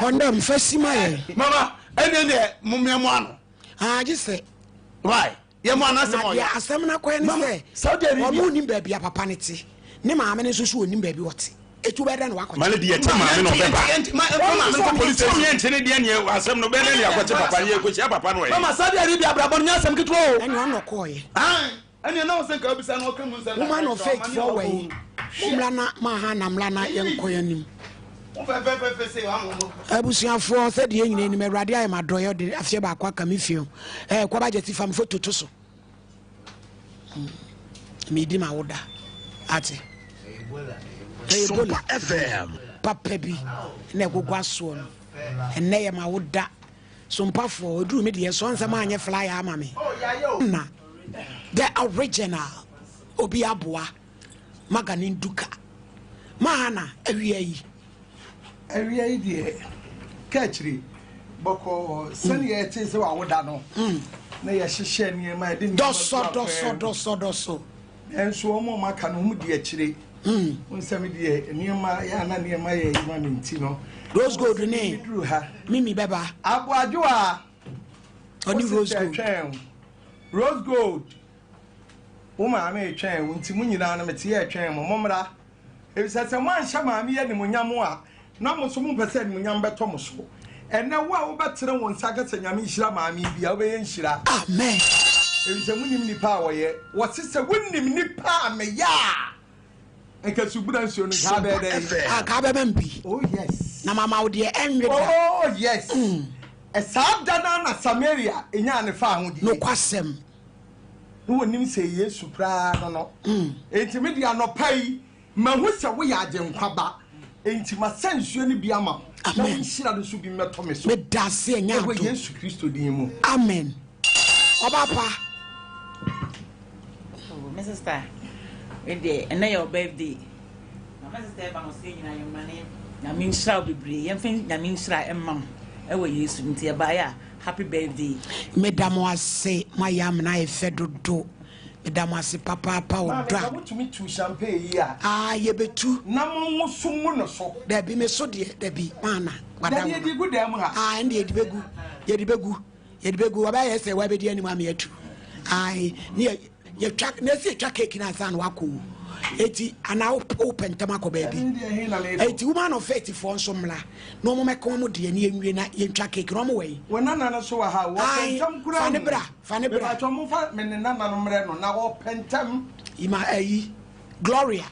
kɔndɛm fɛ sima yɛ mama ɛne deɛ momeɛmo ano agye sɛ why yɛmo anasɛm ɔyɛ asɛm no akɔɛ ne sɛ ɔno onim baabi a papa no te ne maame no nso so ɔnim baabi wɔte ɛtu bɛdɛ no wakɔte mane de yɛte maame no ɔbɛbayɛnkyene deɛ neɛ asɛm no bɛdɛ ne akɔte papa no yɛkɔhyia papa no mama Saudi Arabia abrabɔ no nyɛ asɛm ketewa o ɛne ɔnɔ kɔɔyɛ ɛne na wo sɛ nka wobisa no ɔka mu nsɛm woma no fake fɔ wɔ yi mmla na maha na mmla na yɛnkɔ yɛnim abusuafoɔ sɛdeɛ nyina nim awurade ayɛ madɔyɛ de afeɛ baako aka me fie kɔba gye ti fam foto to so medi ma woda ate Sompa FM papa bi na ɛgogo asoɔ no ɛnɛ yɛ ma woda sompafoɔ ɔduru me deɛ sɔ nsɛm anyɛ flyer ama me na the original obi aboa maganin duka mahana awia yi deɛ kakyiri bɔkɔ sɛneɛ ɛte sɛ wawoda no na yɛhyehyɛ nneɛma ɛde dɔsɔ ɛnso ɔma ɔmaka no mu de akyire nsɛm deɛ nneɛma yɛana nneɛma yɛ yima me nti no rose gold ne duru ha mimi bɛba aboadwo a ɔne rose gold wo maame ɛtwɛn wo nti mu nyinaa no mete yɛ ɛtwɛn mo mommra ɛfisɛ sɛ moanhyɛ maame yɛ nimonyam a na mo so mo pɛ sɛ nimonyam bɛtɔ mo so ɛnɛ wo a wobɛtere wo nsa ka sɛ nyame nhyira maame bia wobɛyɛ nhyira amen ɛfisɛ wonim nipa a wɔyɛ wɔse sɛ wonim nipa a meyɛ a ɛnka subura nsuo no kaa bɛɛ kaa bɛbɛ mpi oh yes na mama wo deɛ ɛnwe da oh yes ɛsaa da na Samaria ɛnya ne fa ho deɛ nokwasɛm no wonim sɛ Yesu praa no enti me de anɔpa yi Mahusa we are Jenkwaba, enti masensuo ni bi ama. Amen. Shira do so bi meto me so. Me da se nya do. Yesu Kristo din mu. Amen. Obapa. Oh, Mrs. Star. And now your birthday. My sister, I'm saying, I am money. I mean, shall be brave. I think I mean, shall and mum. I will use to buy happy birthday. Madame was say, my yam and I fed do. Madame was say, Papa, power. I want to meet two champagne here. Ah, ye be two. No, someone so. There be me so dear, there be mana. But I did good damn. Ah, and ye begu, ye begu, ye begu. I say, why be the animal here too? I near your track, let's say, track cake in a son, waku. 80 and now open Tamako baby. 80 woman of 84 somla. No more come dear near you track cake wrong away. When none so how Fanibra, Fanibra, Tomufa, Menana, now pentam, Ima Gloria.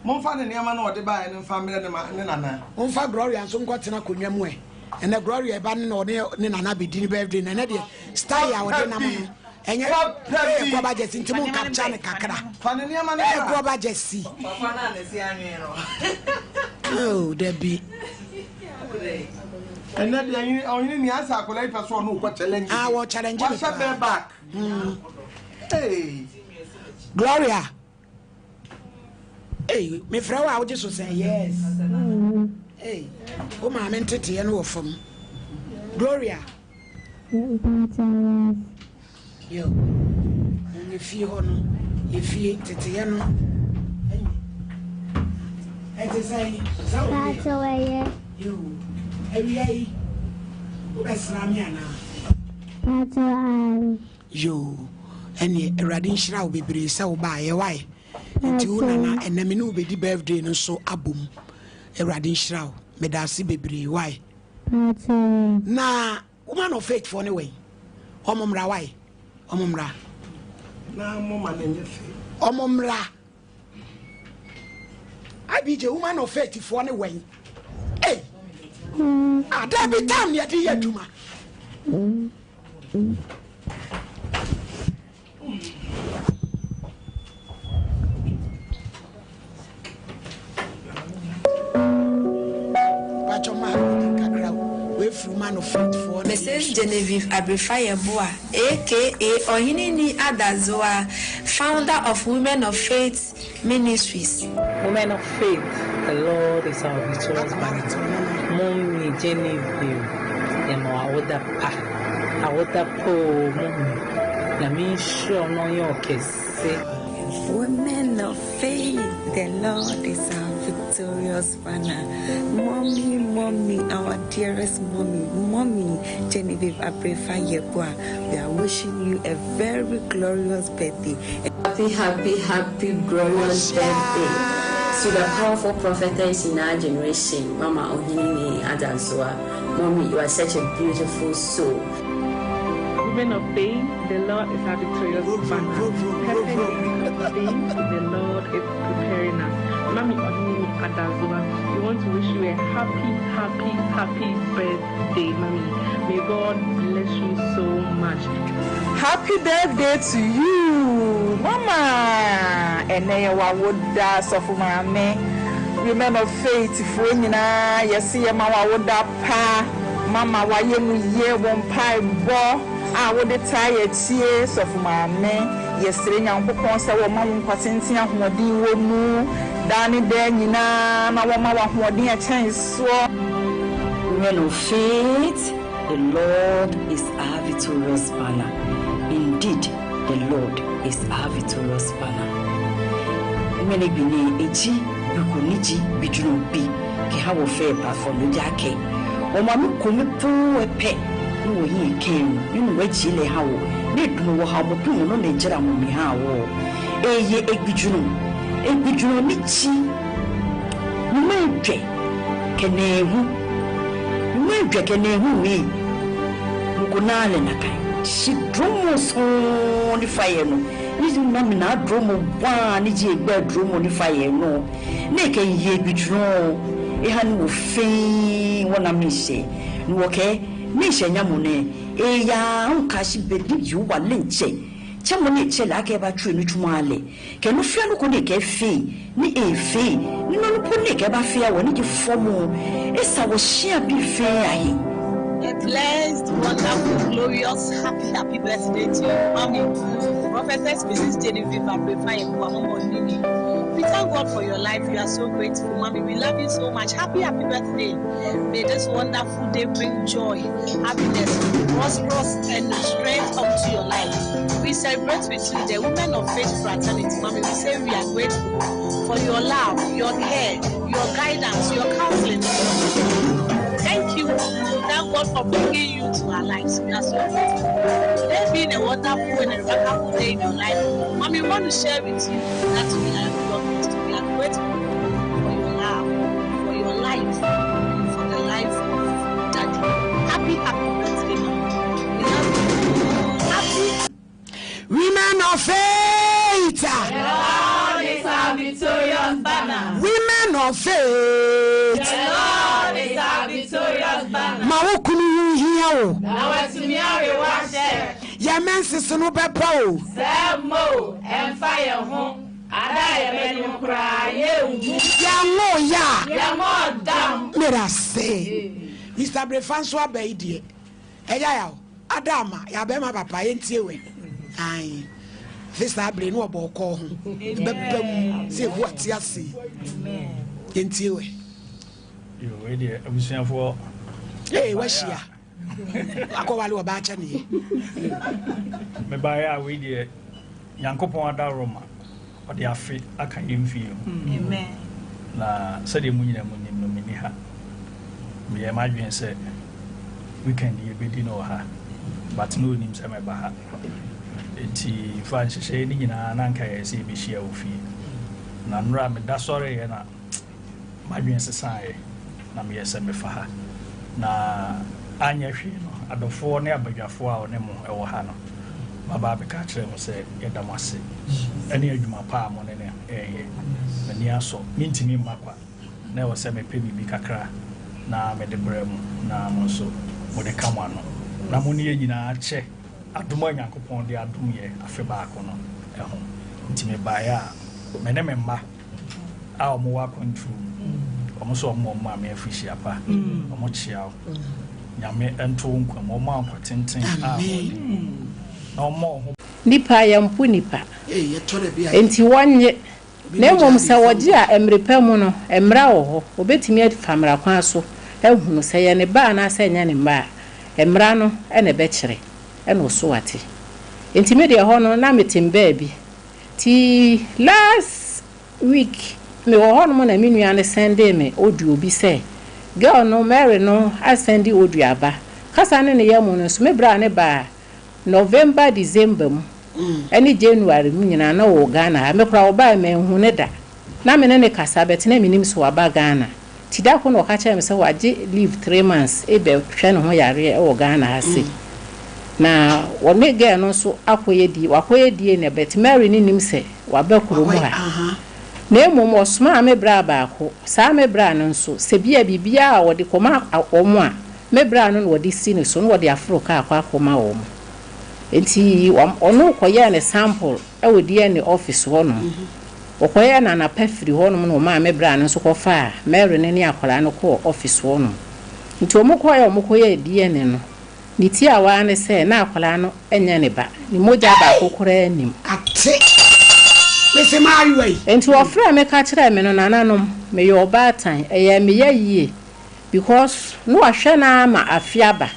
Monfan and Yaman or the buy and family and Nana. Monfa Gloria and some got in a Kunyamwe. And the Gloria Bannon or Nana be dinner birthday and Eddie. Stay out of Enya kwa budget into mo capture ne kakra. Fanania man kwa budget si. Papa na ne si anwe no. Oh, Debbie. And that you only ni answer akola ifa so no kwa challenge. Ah, we challenge me. What's back? Hey. Gloria. Hey, me friend wa just say yes. Hey. O ma me ntete ye no wo fam. Gloria. Yo, if you honor, if you Titiano, and to say, so you, every day, that's Ramiana. You, and ye radin shall be brave so by a way. And to Nana and Naminu be the birthday no so abum. A radin shroud, Medasi be brave. Why? Na, woman of faith for anyway. Omumra, why? Omumra. Na mama nenyefe. Omumra. I be the woman of faith for anyway. Hey. Ah, there be time near the yetuma. Mrs. Genevieve Abrefayeboa, aka Ohinini Adazoa, founder of Women of Faith Ministries. Women of Faith, the Lord is our victorious banner. Mommy Genevieve, Awoda Po, Nami sure no your case. Women of Faith, the Lord is our victorious banner. Mommy, our dearest mommy, Genevieve Abrefayeboa, we are wishing you a very glorious birthday. Happy, glorious birthday to the powerful prophetess in our generation, Mama Ohinini Adazoa. Mommy, you are such a beautiful soul. Women of faith, the Lord is our victorious banner. The Lord is preparing us. Mami Ohinini Adazoa, we want to wish you a happy birthday, Mami. May God bless you so much. Happy birthday to you, Mama. And then would of Mame. Women of faith, for you now, you see, Mama would pa. Mama, why you year one pie bo? I would tie tears of my man. Yesterday, young Poponsa, woman, Patentia, who would move. Danny Benina, my woman, who would a chance. Women of faith, the Lord is our victorious banner. Indeed, the Lord is our victorious banner. Many bini eji, bikuniji, bijunubi, kihawo fair platform, Jackie. Omanu kumi pu epe. No, he came. You know, where Chile how did know how much you know, nature and me how. Ye ebijuno, Michi. You may drink, can you may drink and me? Mukunale Nakai. She drums on the fire. No, is not drum of one, is a bedroom on the fire. No, naked ye bijuno. Ehan will fain one a missy. No, okay. Misha Yamune, ya unkashi bedi you wa linche. chamoni chela ake ba tru no twumale ke no fia no ko ne ke fe ni e fe ni no no pone ke ba fia wo ni ke fomo esa wo share bi fe ayi. A blessed, wonderful, glorious, happy birthday to you, Mommy. Prophetess Mrs. Genevieve Abrefa Nini. We thank God for your life. We are so grateful, Mommy. We love you so much. Happy birthday. May this wonderful day bring joy, happiness, prosperous, and strength up to your life. We celebrate with you, the women of faith fraternity, Mommy. We say we are grateful for your love, your care, your guidance, your counseling. Thank you. Thank God for bringing you to our lives. We are so grateful. Today being a wonderful and a wonderful day in your life, Mommy, we want to share with you that we are grateful for your love, for your life, and for the life of Daddy. Happy birthday, Mommy. We love you. Happy. Women of faith. The Lord is our victorious banner. Women of faith. The Lord is our victorious banner. Mawukunu hiyo. Now to me are washed. Yemen sisunu bepo. Semo and fire home. Ada yemeni mukra ye. Yamo ya. Yamo dam. Mera say. Mr. Brefanso abeidie. Eya ya. Adama ya bema papa yentiewe. Ai. Sister Abre no oboko ho. Bebam se ho atiase. Amen. Yentiewe. Yo we dey abusuafo. Eh wahia. Akowale obaacha ne. Me baya we dey Yankopon adaroma. Ode afi aka yemfio. Amen. Na se de munyina munim no mini ha. Me e madwen se weekend ye bedi no ha. But no nim se me ba ha. Enti fa nhyehyɛ ni nyinaa na nka yɛ sɛ bɛhyia wo fie na nnora meda sɔre yɛ na madwen sesaeɛ na meyɛ sɛ mefa ha na anyɛ hwee no adɔfoɔ ne abadwafoɔ a ɔne mo ɛwɔ ha no baba bɛka kyerɛ mo sɛ yɛda mo ase ɛne adwuma pa a mo ne ne ɛyɛ m'ani asɔ mentimi mma kwa na ɛwɔ sɛ mepɛ biribi kakra na mede brɛ mu na mo nso mode ka mo ano na mo ne yɛ nyinaa kyɛ adom a Nyankopɔn de adom yɛ afe baako no ɛho nti me baeɛ a me ne me mma a ɔmo wɔ akɔntru ɔmo so ɔmo ɔmo a me afihyia pa ɔmo kyea wo nyame ɛnto nkwam ɔmo ankɔtenten a na ɔmo ho nipa yɛmpo nipa enti wɔnye na mmom sɛ wɔgye a mmerepɛ mu no mmara wɔ hɔ obetumi afamra kwan so ehunu sɛ yɛ ne ba na sɛ nya ne mba mmara no ɛna bɛkyerɛ ɛna so ate enti me de hɔ no na metem baabi ti last week me wɔ hɔ no na me nua ne sende me audio bi sɛ girl no Mary no asende audio aba kasa ne yɛ mu no so me bra ne ba November December mu ɛne January mu nyina na wɔ Ghana me kora wɔ ba me hu ne da na me ne kasa betena me nim so aba Ghana ti da ko no ka kyerɛ me sɛ wagye leave 3 months e be hwɛ ne ho yare wɔ Ghana ase na wone girl no so wakoye die ne bet Mary ni nim se wabakuro mu ha na emom osoma me bra baako saa me bra no nso se bia bibia a wode koma omo a me bra no wode si ne so no wode afro ka akoma omo enti ono koye ne sample e wodi ne office ho no okoye na pafiri ho no ma me bra no nso kofa Mary ne akola no ko office ho no nti omokoye die ne no niti awa ne se na akwala no enya ne ba ni moja ba kokora anim ate me se mariwe enti ofra me ka kire me no nananom me yo batan eya me yie because no ahwe na ma afiaba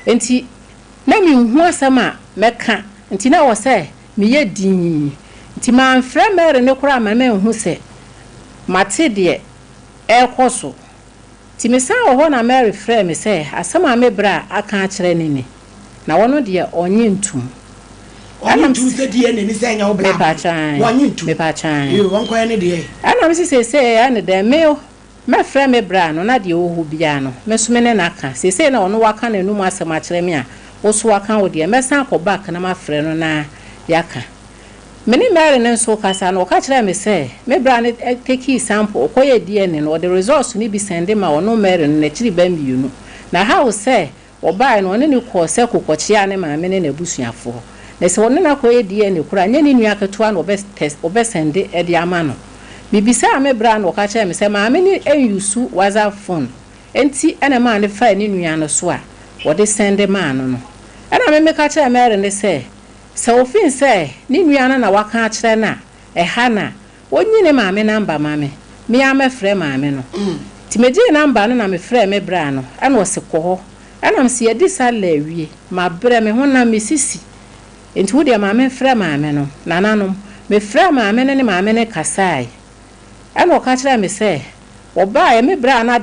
enti na mi hu asema me ka enti na wo se me ye din enti ma mfra mere ne kora ma me hu se mate de ekoso ti me sa wo na Mary frɛ me sɛ asama me bra aka akire ne na wono de onye ntum ana mtu de ne sɛ nya wo bra wonye ntum me pa chan yo won koye ne de ana me sɛ ya ne de me frɛ me bra no na de wo hu bia no me so me ne na aka sɛ na ono waka na num asɛm akire me a wo so waka wo de me san kɔ back na ma frɛ no na yaka many Mary nso kasa no ka kire me say me bra ne take sample okoye DNA no the results ni bi sende ma ono Mary no na kiri ba mbiunu na how say obai no ne ko se kokochia ne ma me ne na busuafo na se won na koye die ne kura nya ni nua ketua no obesende e de ama no bibisa me bra no ka che me se maame ni enyusu WhatsApp phone enti ene ma ne fa ni nua no so a wo de sende ma no no ena me ka che mere ne se ofin se ni nua na waka kire na e ha na onyi ne maame namba maame me amefre maame no ti meje namba no na me frɛ me bra no ana wo se kɔ ho ana msi yedi sala wie ma bre me ho na mesisi enti wo de maame frɛ maame no nananom me frɛ maame ne maame ne kasai ana o ka kire me se wo ba e me bra na